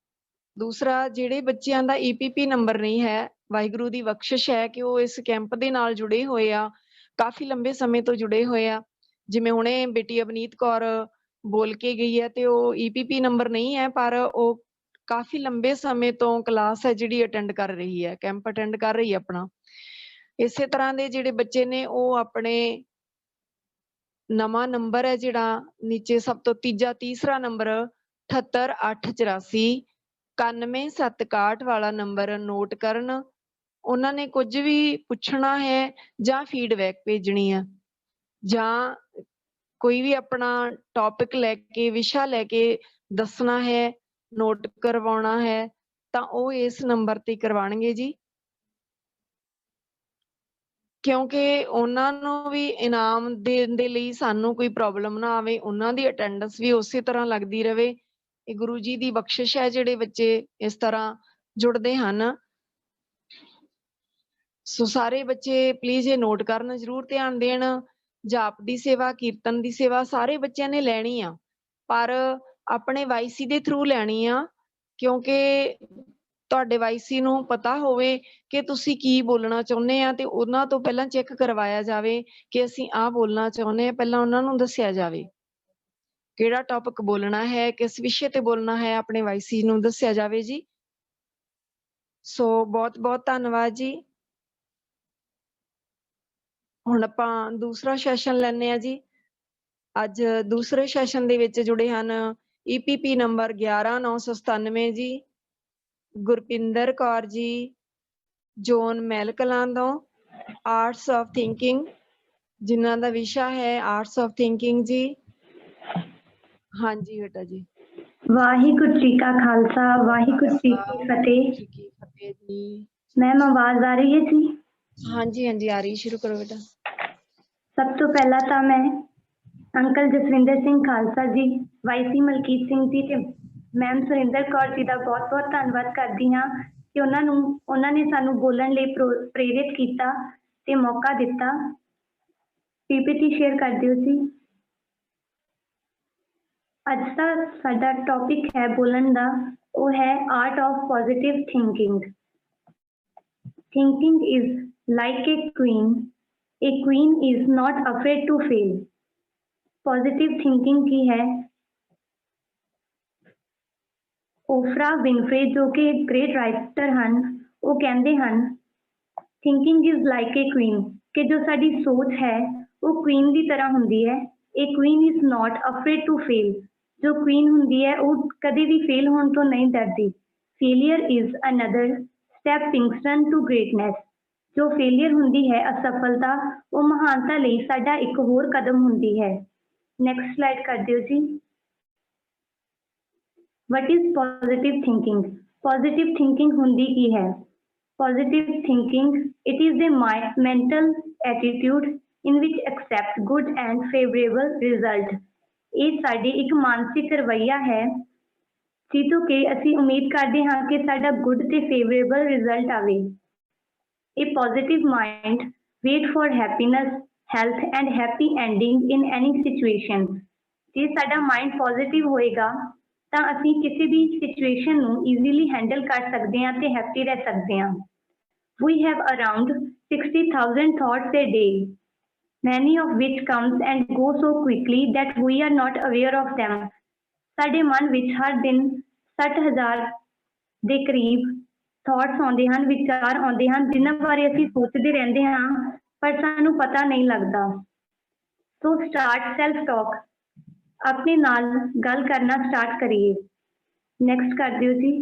ਦੂਸਰਾ, ਜਿਹੜੇ ਬੱਚਿਆਂ ਦਾ EPP ਨੰਬਰ ਨਹੀਂ ਹੈ, ਵਾਹਿਗੁਰੂ ਦੀ ਬਖਸ਼ਿਸ਼ ਹੈ ਕਿ ਉਹ ਇਸ ਕੈਂਪ ਦੇ ਨਾਲ ਜੁੜੇ ਹੋਏ ਆ, ਕਾਫੀ ਲੰਬੇ ਸਮੇਂ ਤੋਂ ਜੁੜੇ ਹੋਏ ਆ। ਜਿਵੇਂ ਹੁਣੇ ਬੇਟੀ ਅਵਨੀਤ ਕੌਰ ਬੋਲ ਕੇ ਗਈ ਹੈ ਤੇ ਉਹ EPP ਨੰਬਰ ਨਹੀਂ ਹੈ, ਪਰ ਉਹ ਕਾਫੀ ਲੰਬੇ ਸਮੇਂ ਤੋਂ ਕਲਾਸ ਹੈ ਜਿਹੜੀ ਅਟੈਂਡ ਕਰ ਰਹੀ ਹੈ, ਕੈਂਪ ਅਟੈਂਡ ਕਰ ਰਹੀ ਹੈ ਆਪਣਾ। ਇਸੇ ਤਰ੍ਹਾਂ ਦੇ ਜਿਹੜੇ ਬੱਚੇ ਨੇ ਉਹ ਆਪਣੇ ਨਵਾਂ ਨੰਬਰ ਹੈ ਜਿਹੜਾ ਨੀਚੇ ਸਭ ਤੋਂ ਤੀਸਰਾ ਨੰਬਰ 78884 91761 ਵਾਲਾ ਨੰਬਰ ਨੋਟ ਕਰਨ। ਉਹਨਾਂ ਨੇ ਕੁਝ ਵੀ ਪੁੱਛਣਾ ਹੈ ਜਾਂ ਫੀਡਬੈਕ ਭੇਜਣੀ ਹੈ ਜਾਂ कोई भी अपना टॉपिक लैके विशा लैके दसना है नोट करवाउणा है तां ਉਹ इस नंबर ते करवाणगे जी क्योंकि ਉਹਨਾਂ ਨੂੰ ਵੀ ਇਨਾਮ ਦੇਣ ਦੇ ਲਈ ਸਾਨੂੰ ਕੋਈ ਪ੍ਰੋਬਲਮ ਨਾ ਆਵੇ ਉਹਨਾਂ ਦੀ ਅਟੈਂਡੈਂਸ ਵੀ ਉਸੇ ਤਰ੍ਹਾਂ ਲੱਗਦੀ ਰਵੇ ਇਹ ਗੁਰੂ ਜੀ ਦੀ ਬਖਸ਼ਿਸ਼ ਹੈ ਜਿਹੜੇ ਬੱਚੇ ਇਸ ਤਰ੍ਹਾਂ ਜੁੜਦੇ ਹਨ ਸੋ ਸਾਰੇ ਬੱਚੇ ਪਲੀਜ਼ ਇਹ ਨੋਟ ਕਰਨ ਜ਼ਰੂਰ ਧਿਆਨ ਦੇਣ ਜਾਪ ਦੀ ਸੇਵਾ ਕੀਰਤਨ ਦੀ ਸੇਵਾ ਸਾਰੇ ਬੱਚਿਆਂ ਨੇ ਲੈਣੀ ਆ ਪਰ ਆਪਣੇ ਵਾਈਸੀ ਦੇ ਥਰੂ ਲੈਣੀ ਆ ਕਿਉਂਕਿ ਤੁਹਾਡੇ ਵਾਈਸੀ ਨੂੰ ਪਤਾ ਹੋਵੇ ਕਿ ਤੁਸੀਂ ਕੀ ਬੋਲਣਾ ਚਾਹੁੰਦੇ ਆ ਤੇ ਉਹਨਾਂ ਤੋਂ ਪਹਿਲਾਂ ਚੈੱਕ ਕਰਵਾਇਆ ਜਾਵੇ ਕਿ ਅਸੀਂ ਆਹ ਬੋਲਣਾ ਚਾਹੁੰਦੇ ਆ ਪਹਿਲਾਂ ਉਹਨਾਂ ਨੂੰ ਦੱਸਿਆ ਜਾਵੇ ਕਿਹੜਾ ਟੌਪਿਕ ਬੋਲਣਾ ਹੈ ਕਿਸ ਵਿਸ਼ੇ ਤੇ ਬੋਲਣਾ ਹੈ ਆਪਣੇ ਵਾਈਸੀ ਨੂੰ ਦੱਸਿਆ ਜਾਵੇ ਜੀ ਸੋ ਬਹੁਤ ਬਹੁਤ ਧੰਨਵਾਦ ਜੀ ਹੁਣ ਆਪਾਂ ਦੂਸਰਾ ਸੈਸ਼ਨ ਲੈਣੇ ਆ ਜੀ ਅੱਜ ਦੂਸਰੇ ਸੈਸ਼ਨ ਦੇ ਵਿੱਚ ਜੁੜੇ ਹਨ EPP ਨੰਬਰ 11997 ਜੀ ਗੁਰਪਿੰਦਰ ਕੌਰ ਜੀ ਜੋਨ ਮਹਿਲ ਕਲਾਂ ਤੋਂ ਆਰਟਸ ਆਫ ਥਿੰਕਿੰਗ ਜਿਨ੍ਹਾਂ ਦਾ ਵਿਸ਼ਾ ਹੈ ਆਰਟਸ ਆਫ ਥਿੰਕਿੰਗ ਜੀ ਹਾਂਜੀ ਬੇਟਾ ਜੀ ਵਾਹਿਗੁਰੂ ਜੀ ਕਾ ਖਾਲਸਾ ਵਾਹਿਗੁਰੂ ਜੀ ਕੀ ਫਤਿਹ ਜੀ ਮੈਮ ਆਵਾਜ਼ ਆ ਰਹੀ ਹੈ ਜੀ ਹਾਂਜੀ ਹਾਂਜੀ ਆ ਰਹੀ ਸ਼ੁਰੂ ਕਰੋ ਬੇਟਾ ਸਭ ਤੋਂ ਪਹਿਲਾਂ ਤਾਂ ਮੈਂ ਅੰਕਲ ਜਸਵਿੰਦਰ ਸਿੰਘ ਖਾਲਸਾ ਜੀ ਵਾਈਸੀ ਮਲਕੀਤ ਸਿੰਘ ਜੀ ਤੇ ਮੈਮ ਸੁਰਿੰਦਰ ਕੌਰ ਜੀ ਦਾ ਬਹੁਤ ਬਹੁਤ ਧੰਨਵਾਦ ਕਰਦੀ ਹਾਂ ਕਿ ਉਹਨਾਂ ਨੇ ਸਾਨੂੰ ਬੋਲਣ ਲਈ ਪ੍ਰੇਰਿਤ ਕੀਤਾ ਤੇ ਮੌਕਾ ਦਿੱਤਾ PPT ਸ਼ੇਅਰ ਕਰ ਦਿਓ ਜੀ ਅੱਜ ਦਾ ਸਾਡਾ ਟੌਪਿਕ ਹੈ ਬੋਲਣ ਦਾ ਉਹ ਹੈ art of positive thinking Thinking is like a queen. A queen is not afraid to fail. Positive thinking की है ओफ्रा विनफ्रे जो कि ग्रेट राइटर ਹਨ ਉਹ ਕਹਿੰਦੇ ਹਨ thinking is like a queen ਕਿ ਜੋ ਸਾਡੀ ਸੋਚ ਹੈ ਉਹ queen ਦੀ ਤਰ੍ਹਾਂ ਹੁੰਦੀ ਹੈ a queen is not afraid to fail ਜੋ queen ਹੁੰਦੀ ਹੈ ਉਹ ਕਦੇ ਵੀ ਫੇਲ ਹੋਣ ਤੋਂ ਨਹੀਂ ਡਰਦੀ failure is another stepping stone to greatness ਜੋ ਫੇਲਿਅਰ ਹੁੰਦੀ ਹੈ ਅਸਫਲਤਾ ਉਹ ਮਹਾਨਤਾ ਲਈ ਸਾਡਾ ਇੱਕ ਹੋਰ ਕਦਮ ਹੁੰਦੀ ਹੈ ਨੈਕਸਟ ਸਲਾਈਡ ਕਰ ਦਿਓ ਜੀ what is positive thinking positive thinking ਹੁੰਦੀ ਕੀ ਹੈ positive thinking it is a mental attitude in which accept good and favorable result ਇਹ ਸਾਡੀ ਇੱਕ ਮਾਨਸਿਕ ਰਵੱਈਆ ਹੈ ਜਿੱਥੋਂ ਕਿ ਅਸੀਂ ਉਮੀਦ ਕਰਦੇ ਹਾਂ ਕਿ ਸਾਡਾ ਗੁੱਡ ਤੇ ਫੇਵਰੇਬਲ ਰਿਜ਼ਲਟ ਆਵੇ A positive mind wait for happiness, health and happy ending in any situation. ਜੇ ਸਾਡਾ ਮਾਈਂਡ ਪੋਜ਼ਿਟਿਵ ਹੋਏਗਾ ਤਾਂ ਅਸੀਂ ਕਿਸੇ ਵੀ ਸਿਚੁਏਸ਼ਨ ਨੂੰ ਈਜ਼ੀਲੀ ਹੈਂਡਲ ਕਰ ਸਕਦੇ ਹਾਂ ਤੇ ਹੈਪੀ ਰਹਿ ਸਕਦੇ ਹਾਂ We have around 60,000 thoughts a day, many of which comes and go so quickly that we are not aware of them. ਸਾਡੇ ਮਨ ਵਿੱਚ ਹਰ ਦਿਨ 60,000 ਦੇ ਕਰੀਬ ਥਾਟਸ ਆਉਂਦੇ ਹਨ ਵਿਚਾਰ ਆਉਂਦੇ ਹਨ ਜਿਨ੍ਹਾਂ ਬਾਰੇ ਅਸੀਂ ਸੋਚਦੇ ਰਹਿੰਦੇ ਹਾਂ ਪਰ ਸਾਨੂੰ ਪਤਾ ਨਹੀਂ ਲੱਗਦਾ ਸੋ ਸਟਾਰਟ ਸੈਲਫ ਟਾਕ ਆਪਣੇ ਨਾਲ ਗੱਲ ਕਰਨਾ ਸਟਾਰਟ ਕਰੀਏ ਨੈਕਸਟ ਕਰ ਦਿਓ ਜੀ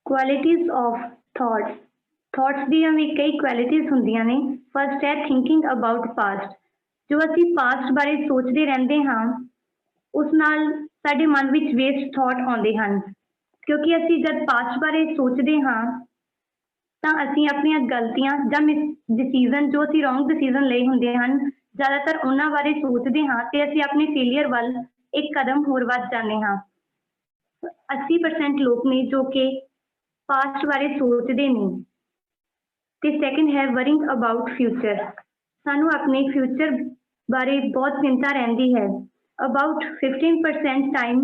ਕੁਆਲਿਟੀਜ਼ ਆਫ ਥਾਟਸ ਦੀਆਂ ਵੀ ਕਈ ਕੁਆਲਿਟੀਜ਼ ਹੁੰਦੀਆਂ ਨੇ ਫਸਟ ਹੈ ਥਿੰਕਿੰਗ ਅਬਾਊਟ ਪਾਸਟ ਜੋ ਅਸੀਂ ਪਾਸਟ ਬਾਰੇ ਸੋਚਦੇ ਰਹਿੰਦੇ ਹਾਂ ਉਸ ਨਾਲ ਸਾਡੇ ਮਨ ਵਿੱਚ ਵੇਸਟ ਥਾਟ ਆਉਂਦੇ ਹਨ ਕਿਉਂਕਿ ਅਸੀਂ ਜਦ ਪਾਸਟ ਬਾਰੇ ਸੋਚਦੇ ਹਾਂ ਤਾਂ ਅਸੀਂ ਆਪਣੀਆਂ ਗਲਤੀਆਂ ਜਾਂ ਡਿਸੀਜ਼ਨ ਜੋ ਅਸੀਂ ਰੋਂਗ ਡਿਸੀਜ਼ਨ ਲਏ ਹੁੰਦੇ ਹਨ ਜ਼ਿਆਦਾਤਰ ਉਹਨਾਂ ਬਾਰੇ ਸੋਚਦੇ ਹਾਂ ਤੇ ਅਸੀਂ ਆਪਣੇ ਫੇਲੀਅਰ ਵੱਲ ਇੱਕ ਕਦਮ ਹੋਰ ਵੱਧ ਜਾਂਦੇ ਹਾਂ 80% ਲੋਕ ਨੇ ਜੋ ਕਿ ਪਾਸਟ ਬਾਰੇ ਸੋਚਦੇ ਨੇ ਤੇ ਸੈਕੰਡ ਹੈ ਵਰਿੰਗ ਅਬਾਊਟ ਫਿਊਚਰ ਸਾਨੂੰ ਆਪਣੇ ਫਿਊਚਰ ਬਾਰੇ ਬਹੁਤ ਚਿੰਤਾ ਰਹਿੰਦੀ ਹੈ about 15% time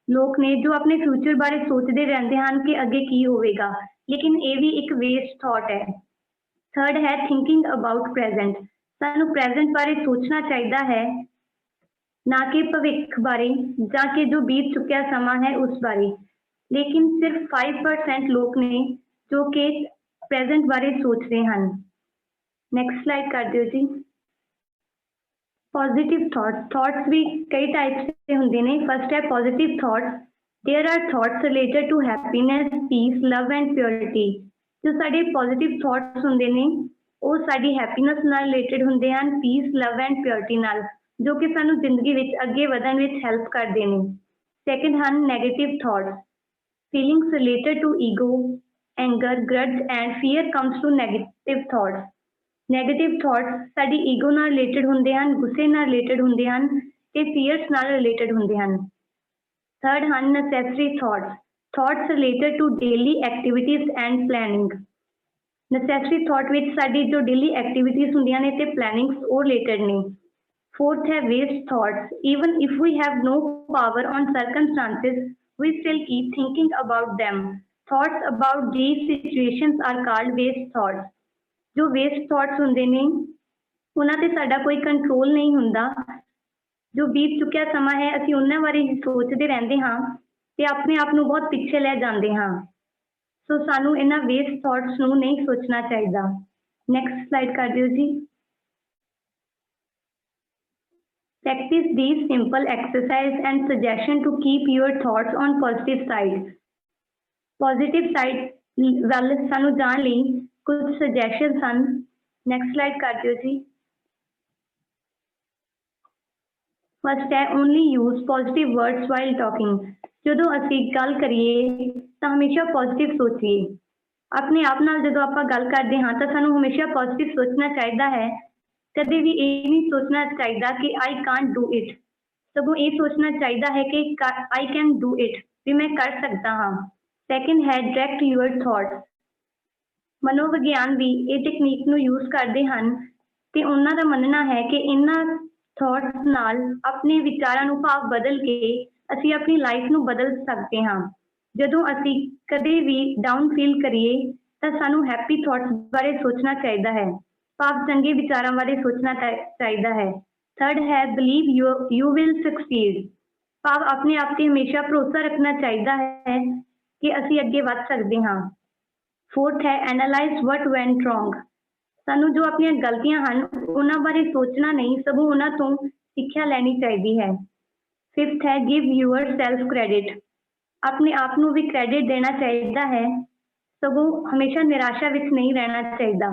ਲੋਕ ਨੇ ਜੋ ਆਪਣੇ ਫਿਊਚਰ ਬਾਰੇ ਸੋਚਦੇ ਰਹਿੰਦੇ ਹਨ ਕਿ ਅੱਗੇ ਕੀ ਹੋਵੇਗਾ ਲੇਕਿਨ ਇਹ ਵੀ ਇੱਕ ਵੇਸਟ ਥਾਟ ਹੈ ਥਰਡ ਹੈ ਥਿੰਕਿੰਗ ਅਬਾਊਟ ਪ੍ਰੈਜ਼ੈਂਟ ਸਾਨੂੰ ਪ੍ਰੈਜ਼ੈਂਟ ਬਾਰੇ ਸੋਚਣਾ ਚਾਹੀਦਾ ਹੈ ਨਾ ਕਿ ਭਵਿੱਖ ਬਾਰੇ ਜਾਂ ਕਿ ਜੋ ਬੀਤ ਚੁੱਕਿਆ ਸਮਾਂ ਹੈ ਉਸ ਬਾਰੇ ਲੇਕਿਨ ਸਿਰਫ 5% ਲੋਕ ਨੇ ਜੋ ਕਿ ਪ੍ਰੈਜ਼ੈਂਟ ਬਾਰੇ ਸੋਚਦੇ ਹਨ ਨੈਕਸਟ ਸਲਾਈਡ ਕਰ ਦਿਓ ਜੀ Positive thoughts भी कई टाइप्स से होंगे ने फर्स्ट है positive thoughts there are thoughts related to happiness peace love and purity जो साडे पॉजिटिव थॉट्स हुंदे ने वो साडी हैप्पीनेस नाल रिलेटेड हुंदे हन, पीस, लव एंड प्योरिटी नाल, जो कि सानू जिंदगी विच अगे वधन विच हेल्प करदे ने। सैकंड हन negative thoughts, feelings related to ego, anger, grudge and fear comes to negative thoughts. Negative thoughts साडी ईगो नाल रिलेटेड हुंदे हन, गुस्से नाल रिलेटेड हुंदे हन ते फियर्स नाल रिलेटेड हुंदे हन। थर्ड हन necessary thoughts, thoughts related to daily activities and planning. Necessary thought which साडी जो डेली एक्टिविटीज हुंदियां ने ते प्लानिंग्स वो रिलेटेड ने। फोर्थ है waste thoughts, even if we have no power on circumstances we still keep thinking about them. Thoughts about these situations are called waste thoughts. जो waste thoughts हुंदे ने उन्हां ते साडा कोई कंट्रोल नहीं हुंदा। जो बीत चुकिया समा है असीं उन्हां बारे ही सोचदे रहिंदे हां ते अपने आप नूं बहुत पिछे लै जांदे हां। सो सानू इन्हां वेस्ट थॉट्स नूं नहीं सोचना चाहिदा। नैक्सट स्लाइड कर दिओ जी। Practice these simple exercise and suggestion to keep your thoughts on positive side. Positive side ਵੱਲ ਸਾਨੂੰ ਜਾਣ ਲਈ ਕੁਝ suggestions ਹਨ। Next slide ਕਰ ਦਿਓ ਜੀ। First है only use positive words while talking. ਜਦੋਂ ਅਸੀਂ ਗੱਲ ਕਰੀਏ ਤਾਂ ਹਮੇਸ਼ਾ ਪੋਜ਼ਿਟਿਵ ਸੋਚੀਏ। ਆਪਣੇ ਆਪ ਨਾਲ ਜਦੋਂ ਆਪਾਂ ਗੱਲ ਕਰਦੇ ਹਾਂ ਤਾਂ ਸਾਨੂੰ ਹਮੇਸ਼ਾ ਪੋਜ਼ਿਟਿਵ ਸੋਚਣਾ ਚਾਹੀਦਾ ਹੈ। कभी भी ये नहीं सोचना चाहिए कि आई कांट डू इट, सगों ये सोचना चाहिए है कि आई कैन डू इट, भी मैं कर सकता हाँ। सैकेंड है डायरेक्ट यूर थॉट्स। मनोविज्ञान भी ये टेक्नीक नूं यूज करते हैं ते उन्हां दा मनना है कि इन्हां थॉट्स नाल अपने विचारां नूं भाव बदल के असीं अपनी लाइफ नूं बदल सकते हाँ। जदों असीं कदे भी डाउन फील करिए तां सानूं हैप्पी थॉट्स बारे सोचना चाहिए है, भाव चंगे विचारों बारे सोचना चाहिए है। थर्ड है बिलीव यू विल सक्सीड, भाव अपने आप से हमेशा भरोसा रखना चाहिए है कि असी अगे बढ़ सकते हाँ। फोर्थ है एनालाइज वट वेंट रॉन्ग, सानू जो अपन गलतियां हैं उन्हां बारे सोचना नहीं सगों उन्हां तो सिक्ख्या लैनी चाहिए है। फिफ्थ है गिव यूअर सेल्फ क्रेडिट, अपने आप नूं भी क्रेडिट देना चाहिए है सगों हमेशा निराशा विच नहीं रहना चाहिए।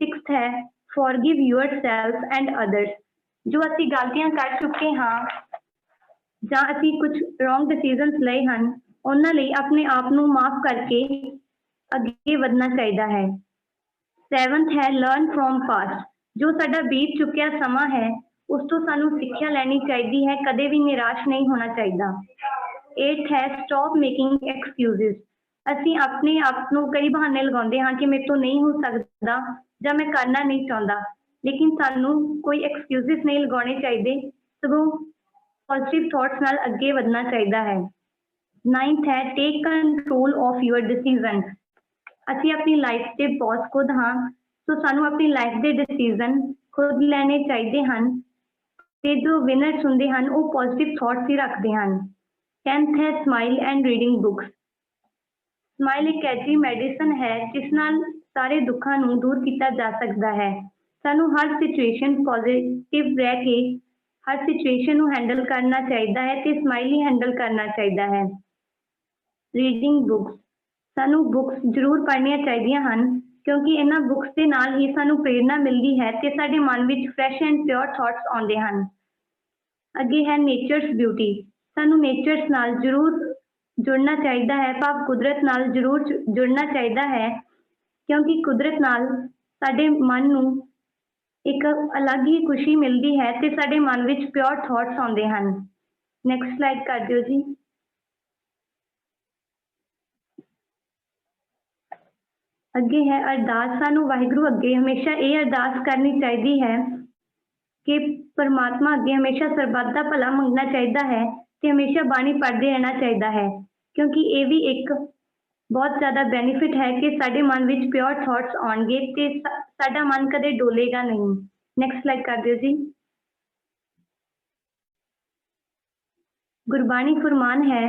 सिक्स्थ है फॉरगिव योरसेल्फ एंड अदर्स, जो असी गलतियां कर चुके हाँ जां असी कुछ रॉन्ग डिसीजनस लए हैं उन्हां लई अपने आप नूं माफ करके अगे वधना चाहिए है। सैवंथ है लर्न फ्रॉम पास्ट, जो साडा बीत चुकिया समा है उस तो सानू सिक्ख्या लैनी चाहिए है, कदे भी निराश नहीं होना चाहिए। एट्थ है स्टॉप मेकिंग एक्सक्यूजेस, असी अपने आप नूं कई बहाने लगाउंदे हाँ कि मेरे तो नहीं हो सकता जां मैं करना नहीं चाहता, लेकिन सानू कोई एक्सक्यूजेस नहीं लगाने चाहिए सगों पॉजिटिव थॉट्स नाल अगे वधना चाहिए है। नाइन्थ है take control of your decision, असी अपनी लाइफ के बॉस खुद हाँ तो सानू अपनी लाइफ के डिसीजन खुद लेने चाहिए हैं ते जो विनर्स हुंदे हैं वो पॉजिटिव थॉट्स ही रखते हैं। 10th है smile and reading books, smile एक ऐसी मेडिसिन है जिस नाल सारे दुखों नूं दूर किया जा सकता है। सानू हर सिचुएशन पॉजिटिव रह के हर सिचुएशन नूं हैंडल करना चाहिए है ते स्माइल ही हैंडल करना चाहिए है। रीडिंग बुक्स, सानू बुक्स जरूर पढ़नियां चाहिए हैं क्योंकि इन्हां बुक्स के नाल ही सानू प्रेरणा मिलती है ते साडे मन विच फ्रैश एंड प्योर थॉट्स आउंदे हैं। अगे है नेचर्स ब्यूटी, सानू नेचर्स नाल जरूर जुड़ना चाहिए है, भाव कुदरत नाल जरूर जुड़ना चाहिए है क्योंकि कुदरत नाल साडे मन नूं एक अलग ही खुशी मिलती है ते साडे मन विच प्योर थॉट्स आउंदे हैं। नैक्सट स्लाइड कर दिओ जी। अगे है अरदास, सानू वाहिगुरू अगे हमेशा ये अरदास करनी चाहिए है कि परमात्मा अगे हमेशा सरबत दा भला मंगना चाहिए है ते हमेशा बाणी पढ़ते रहना चाहिए है क्योंकि ये भी एक बहुत ज़्यादा बेनिफिट है कि साडे मन विच प्योर थॉट्स आउणगे ते साडा मन कदे डोलेगा नहीं। नैक्सट स्लाइड कर दिओ जी। गुरबाणी फरमान है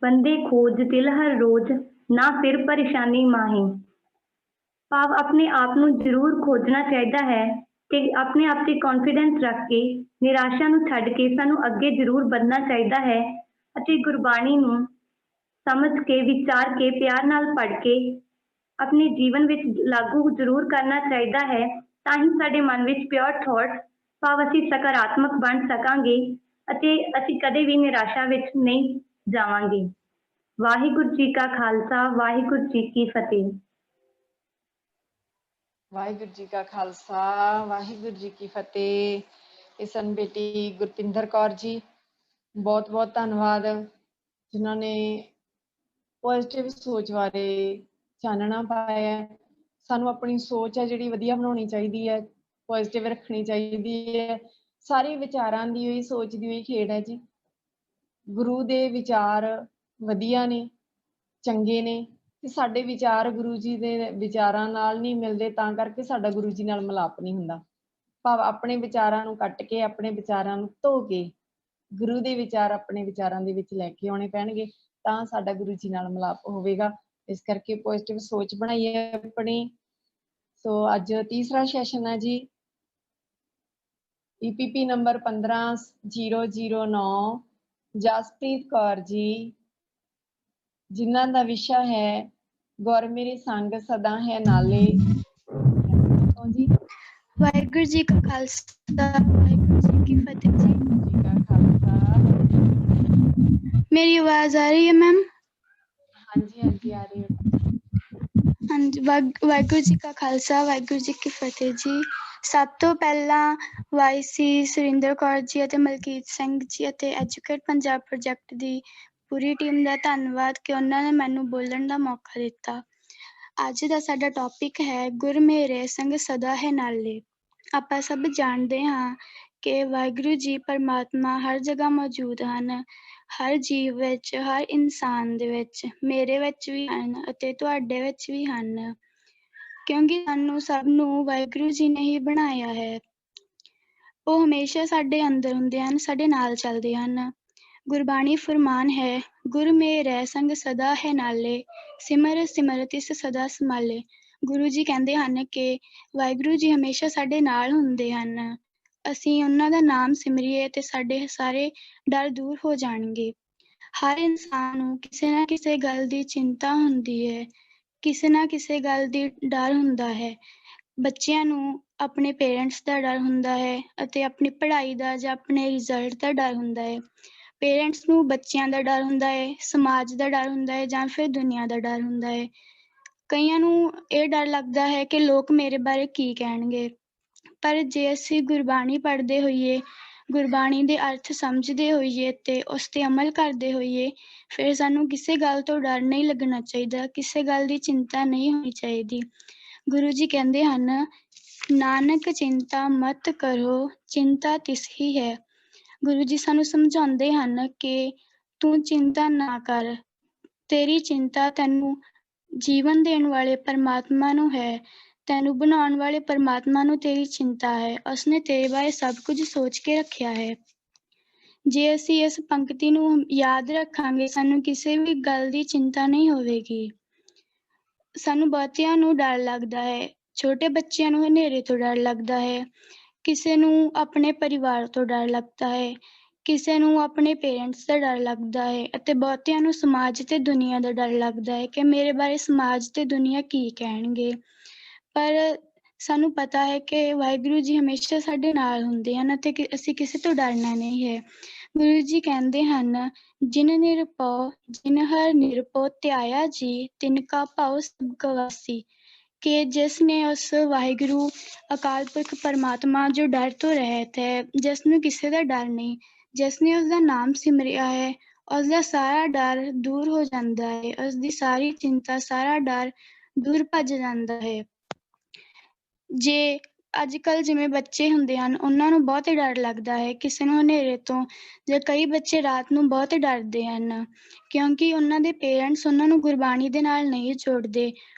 बंदे खोज दिल हर रोज ना फिर परेशानी माही, भाव अपने आप नूं जरूर खोजना चाहिए है कि अपने आप से कॉन्फिडेंस रख के निराशा नूं छड्ड के सानू अगे जरूर बढ़ना चाहिए है अते गुरबाणी नूं समझ के विचार के प्यार नाल पढ़ के ਆਪਣੇ ਜੀਵਨ ਵਿੱਚ ਲਾਗੂ ਜ਼ਰੂਰ ਕਰਨਾ ਚਾਹੀਦਾ ਹੈ, ਤਾਂ ਹੀ ਸਾਡੇ ਮਨ ਵਿੱਚ ਪਿਓਰ ਥਾਟਸ ਭਾਵ ਅਸੀਂ ਸਕਾਰਾਤਮਕ ਬਣ ਸਕਾਂਗੇ ਅਤੇ ਅਸੀਂ ਕਦੇ ਵੀ ਨਿਰਾਸ਼ਾ ਵਿੱਚ ਨਹੀਂ ਜਾਵਾਂਗੇ। ਵਾਹਿਗੁਰੂ ਜੀ ਕਾ ਖਾਲਸਾ, ਵਾਹਿਗੁਰੂ ਜੀ ਕੀ ਫਤਿਹ। ਵਾਹਿਗੁਰੂ ਜੀ ਕਾ ਖਾਲਸਾ, ਵਾਹਿਗੁਰੂ ਜੀ ਕੀ ਫਤਿਹ। ਇਹ ਸਨ ਬੇਟੀ ਗੁਰਪਿੰਦਰ ਕੌਰ ਜੀ, ਬਹੁਤ ਬਹੁਤ ਧੰਨਵਾਦ ਜਿਨ੍ਹਾਂ ਨੇ ਪੋਜ਼ਿਟਿਵ ਸੋਚ ਬਾਰੇ ਚਾਨਣਾ ਪਾਇਆ। ਸਾਨੂੰ ਆਪਣੀ ਸੋਚ ਹੈ ਜਿਹੜੀ ਵਧੀਆ ਬਣਾਉਣੀ ਚਾਹੀਦੀ ਹੈ, ਪੋਜ਼ਿਟਿਵ ਰੱਖਣੀ ਚਾਹੀਦੀ ਹੈ। ਸਾਰੇ ਵਿਚਾਰਾਂ ਦੀ ਹੋਈ ਸੋਚ ਦੀ ਹੋਈ ਖੇਡ ਹੈ ਜੀ। ਗੁਰੂ ਦੇ ਵਿਚਾਰ ਵਧੀਆ ਨੇ, ਚੰਗੇ ਨੇ, ਤੇ ਸਾਡੇ ਵਿਚਾਰ ਗੁਰੂ ਜੀ ਦੇ ਵਿਚਾਰਾਂ ਨਾਲ ਨਹੀਂ ਮਿਲਦੇ, ਤਾਂ ਕਰਕੇ ਸਾਡਾ ਗੁਰੂ ਜੀ ਨਾਲ ਮਿਲਾਪ ਨਹੀਂ ਹੁੰਦਾ। ਭਾਵ ਆਪਣੇ ਵਿਚਾਰਾਂ ਨੂੰ ਕੱਟ ਕੇ, ਆਪਣੇ ਵਿਚਾਰਾਂ ਨੂੰ ਧੋ ਕੇ ਗੁਰੂ ਦੇ ਵਿਚਾਰ ਆਪਣੇ ਵਿਚਾਰਾਂ ਦੇ ਵਿੱਚ ਲੈ ਕੇ ਆਉਣੇ ਪੈਣਗੇ, ਤਾਂ ਸਾਡਾ ਗੁਰੂ ਜੀ ਨਾਲ ਮਿਲਾਪ ਹੋਵੇਗਾ। ਇਸ ਕਰਕੇ ਪੋਜ਼ਿਟਿਵ ਸੋਚ ਬਣਾਈਏ ਆਪਣੀ। ਸੋ ਅੱਜ ਤੀਸਰਾ ਸੈਸ਼ਨ ਹੈ ਜੀ, EPP ਨੰਬਰ 15009 ਜਸਪ੍ਰੀਤ ਕੌਰ ਜੀ, ਜਿਨ੍ਹਾਂ ਦਾ ਵਿਸ਼ਾ ਹੈ ਗੁਰ ਮੇਰੇ ਸੰਗ ਸਦਾ ਹੈ ਨਾਲੇ। ਜੀ ਵਾਹਿਗੁਰੂ ਜੀ ਕਾ ਖਾਲਸਾ, ਵਾਹਿਗੁਰੂ ਜੀ ਕੀ ਫਤਿਹ ਜੀ। ਜੀ ਕਾ ਖਾਲਸਾ। ਮੇਰੀ ਆਵਾਜ਼ ਆ ਰਹੀ ਹੈ ਮੈਮ? ਹਾਂਜੀ ਹਾਂਜੀ ਆ ਰਹੀ ਹੈ। ਹਾਂਜੀ, ਵਾਹਿਗੁਰੂ ਜੀ ਕਾ ਖਾਲਸਾ, ਵਾਹਿਗੁਰੂ ਜੀ ਕੀ ਫਤਿਹ ਜੀ। ਸਭ ਤੋਂ ਪਹਿਲਾਂ ਵਾਈਸੀ ਸੁਰਿੰਦਰ ਕੌਰ ਜੀ ਅਤੇ ਮਲਕੀਤ ਸਿੰਘ ਜੀ ਅਤੇ ਐਜੂਕੇਟ ਪੰਜਾਬ ਪ੍ਰੋਜੈਕਟ ਦੀ ਪੂਰੀ ਟੀਮ ਦਾ ਧੰਨਵਾਦ ਕਿ ਉਹਨਾਂ ਨੇ ਮੈਨੂੰ ਬੋਲਣ ਦਾ ਮੌਕਾ ਦਿੱਤਾ। ਅੱਜ ਦਾ ਸਾਡਾ ਟੌਪਿਕ ਹੈ ਗੁਰ ਮੇਰੇ ਸੰਗ ਸਦਾ ਹੈ ਨਾਲੇ। ਆਪਾਂ ਸਭ ਜਾਣਦੇ ਹਾਂ ਕਿ ਵਾਹਿਗੁਰੂ ਜੀ ਪਰਮਾਤਮਾ ਹਰ ਜਗ੍ਹਾ ਮੌਜੂਦ ਹਨ, ਹਰ ਜੀਵ ਵਿੱਚ, ਹਰ ਇਨਸਾਨ ਦੇ ਵਿੱਚ, ਮੇਰੇ ਵਿੱਚ ਵੀ ਹਨ ਅਤੇ ਤੁਹਾਡੇ ਵਿੱਚ ਵੀ ਹਨ, ਕਿਉਂਕਿ ਸਾਨੂੰ ਸਭ ਨੂੰ ਵਾਹਿਗੁਰੂ ਜੀ ਨੇ ਹੀ ਬਣਾਇਆ ਹੈ। ਉਹ ਹਮੇਸ਼ਾ ਸਾਡੇ ਅੰਦਰ ਹੁੰਦੇ ਹਨ, ਸਾਡੇ ਨਾਲ ਚੱਲਦੇ ਹਨ। ਗੁਰਬਾਣੀ ਫਰਮਾਨ ਹੈ, ਗੁਰ ਮੇਰੇ ਸੰਗ ਸਦਾ ਹੈ ਨਾਲੇ, ਸਿਮਰ ਸਿਮਰ ਤਿਸ ਸਦਾ ਸੰਭਾਲੇ। ਗੁਰੂ ਜੀ ਕਹਿੰਦੇ ਹਨ ਕਿ ਵਾਹਿਗੁਰੂ ਜੀ ਹਮੇਸ਼ਾ ਸਾਡੇ ਨਾਲ ਹੁੰਦੇ ਹਨ। ਅਸੀਂ ਉਹਨਾਂ ਦਾ ਨਾਮ ਸਿਮਰੀਏ ਤੇ ਸਾਡੇ ਸਾਰੇ ਡਰ ਦੂਰ ਹੋ ਜਾਣਗੇ। ਹਰ ਇਨਸਾਨ ਨੂੰ ਕਿਸੇ ਨਾ ਕਿਸੇ ਗੱਲ ਦੀ ਚਿੰਤਾ ਹੁੰਦੀ ਹੈ, ਕਿਸੇ ਨਾ ਕਿਸੇ ਗੱਲ ਦੀ ਡਰ ਹੁੰਦਾ ਹੈ। ਬੱਚਿਆਂ ਨੂੰ ਆਪਣੇ ਪੇਰੈਂਟਸ ਦਾ ਡਰ ਹੁੰਦਾ ਹੈ ਅਤੇ ਆਪਣੀ ਪੜ੍ਹਾਈ ਦਾ ਜਾਂ ਆਪਣੇ ਰਿਜ਼ਲਟ ਦਾ ਡਰ ਹੁੰਦਾ ਹੈ। ਪੇਰੈਂਟਸ ਨੂੰ ਬੱਚਿਆਂ ਦਾ ਡਰ ਹੁੰਦਾ ਹੈ, ਸਮਾਜ ਦਾ ਡਰ ਹੁੰਦਾ ਹੈ ਜਾਂ ਫਿਰ ਦੁਨੀਆ ਦਾ ਡਰ ਹੁੰਦਾ ਹੈ। ਕਈਆਂ ਨੂੰ ਇਹ ਡਰ ਲੱਗਦਾ ਹੈ ਕਿ ਲੋਕ ਮੇਰੇ ਬਾਰੇ ਕੀ ਕਹਿਣਗੇ। ਪਰ ਜੇ ਅਸੀਂ ਗੁਰਬਾਣੀ ਪੜ੍ਹਦੇ ਹੋਈਏ, ਗੁਰਬਾਣੀ ਦੇ ਅਰਥ ਸਮਝਦੇ ਹੋਈਏ ਤੇ ਉਸ ਤੇ ਅਮਲ ਕਰਦੇ ਹੋਈਏ, ਫਿਰ ਸਾਨੂੰ ਕਿਸੇ ਗੱਲ ਤੋਂ ਡਰ ਨਹੀਂ ਲੱਗਣਾ ਚਾਹੀਦਾ, ਕਿਸੇ ਗੱਲ ਦੀ ਚਿੰਤਾ ਨਹੀਂ ਹੋਣੀ ਚਾਹੀਦੀ। ਗੁਰੂ ਜੀ ਕਹਿੰਦੇ ਹਨ, ਨਾਨਕ ਚਿੰਤਾ ਮਤ ਕਰੋ, ਚਿੰਤਾ ਤਿਸ ਹੀ ਹੈ। ਗੁਰੂ ਜੀ ਸਾਨੂੰ ਸਮਝਾਉਂਦੇ ਹਨ ਕਿ ਤੂੰ ਚਿੰਤਾ ਨਾ ਕਰ, ਤੇਰੀ ਚਿੰਤਾ ਤੈਨੂੰ ਜੀਵਨ ਦੇਣ ਵਾਲੇ ਪਰਮਾਤਮਾ ਨੂੰ ਹੈ, ਤੈਨੂੰ ਬਣਾਉਣ ਵਾਲੇ ਪਰਮਾਤਮਾ ਨੂੰ ਤੇਰੀ ਚਿੰਤਾ ਹੈ। ਉਸਨੇ ਤੇਰੇ ਬਾਰੇ ਸਭ ਕੁਝ ਸੋਚ ਕੇ ਰੱਖਿਆ ਹੈ। ਜੇ ਅਸੀਂ ਇਸ ਪੰਕਤੀ ਨੂੰ ਯਾਦ ਰੱਖਾਂਗੇ, ਸਾਨੂੰ ਕਿਸੇ ਵੀ ਗੱਲ ਦੀ ਚਿੰਤਾ ਨਹੀਂ ਹੋਵੇਗੀ। ਸਾਨੂੰ ਬਹੁਤਿਆਂ ਨੂੰ ਡਰ ਲੱਗਦਾ ਹੈ, ਛੋਟੇ ਬੱਚਿਆਂ ਨੂੰ ਹਨੇਰੇ ਤੋਂ ਡਰ ਲੱਗਦਾ ਹੈ, ਕਿਸੇ ਨੂੰ ਆਪਣੇ ਪਰਿਵਾਰ ਤੋਂ ਡਰ ਲੱਗਦਾ ਹੈ, ਕਿਸੇ ਨੂੰ ਆਪਣੇ ਪੇਰੈਂਟਸ ਦਾ ਡਰ ਲੱਗਦਾ ਹੈ ਅਤੇ ਬਹੁਤਿਆਂ ਨੂੰ ਸਮਾਜ ਤੇ ਦੁਨੀਆ ਦਾ ਡਰ ਲੱਗਦਾ ਹੈ ਕਿ ਮੇਰੇ ਬਾਰੇ ਸਮਾਜ ਤੇ ਦੁਨੀਆ ਕੀ ਕਹਿਣਗੇ। ਪਰ ਸਾਨੂੰ ਪਤਾ ਹੈ ਕਿ ਵਾਹਿਗੁਰੂ ਜੀ ਹਮੇਸ਼ਾ ਸਾਡੇ ਨਾਲ ਹੁੰਦੇ ਹਨ ਅਤੇ ਅਸੀਂ ਕਿਸੇ ਤੋਂ ਡਰਨਾ ਨਹੀਂ ਹੈ। ਗੁਰੂ ਜੀ ਕਹਿੰਦੇ ਹਨ, ਜਿਨ ਨਿਰਭਉ ਜਿਨ ਹਰ ਨਿਰਭਉ ਧਿਆਇਆ ਜੀ, ਤਿਨ ਕਾ ਭਾਉ ਸਭ ਗਵਾਸੀ। ਕਿ ਜਿਸ ਨੇ ਉਸ ਵਾਹਿਗੁਰੂ ਅਕਾਲ ਪੁਰਖ ਪਰਮਾਤਮਾ ਜੋ ਡਰ ਤੋਂ ਰਹਿਤ ਹੈ, ਜਿਸ ਨੂੰ ਕਿਸੇ ਦਾ ਡਰ ਨਹੀਂ, ਜਿਸ ਨੇ ਉਸਦਾ ਨਾਮ ਸਿਮਰਿਆ ਹੈ, ਉਸਦਾ ਸਾਰਾ ਡਰ ਦੂਰ ਹੋ ਜਾਂਦਾ ਹੈ, ਉਸਦੀ ਸਾਰੀ ਚਿੰਤਾ, ਸਾਰਾ ਡਰ ਦੂਰ ਭੱਜ ਜਾਂਦਾ ਹੈ। ਜੇ ਅੱਜ ਕੱਲ੍ਹ ਜਿਵੇਂ ਬੱਚੇ ਹੁੰਦੇ ਹਨ, ਉਹਨਾਂ ਨੂੰ ਬਹੁਤ ਡਰ ਲੱਗਦਾ ਹੈ ਕਿਸੇ ਨੂੰ ਹਨੇਰੇ ਤੋਂ, ਜਾਂ ਕਈ ਬੱਚੇ ਰਾਤ ਨੂੰ ਬਹੁਤ ਡਰਦੇ ਹਨ ਕਿਉਂਕਿ ਉਹਨਾਂ ਦੇ ਪੇਰੈਂਟਸ ਉਹਨਾਂ ਨੂੰ ਗੁਰਬਾਣੀ ਦੇ ਨਾਲ ਨਹੀਂ ਜੋੜਦੇ।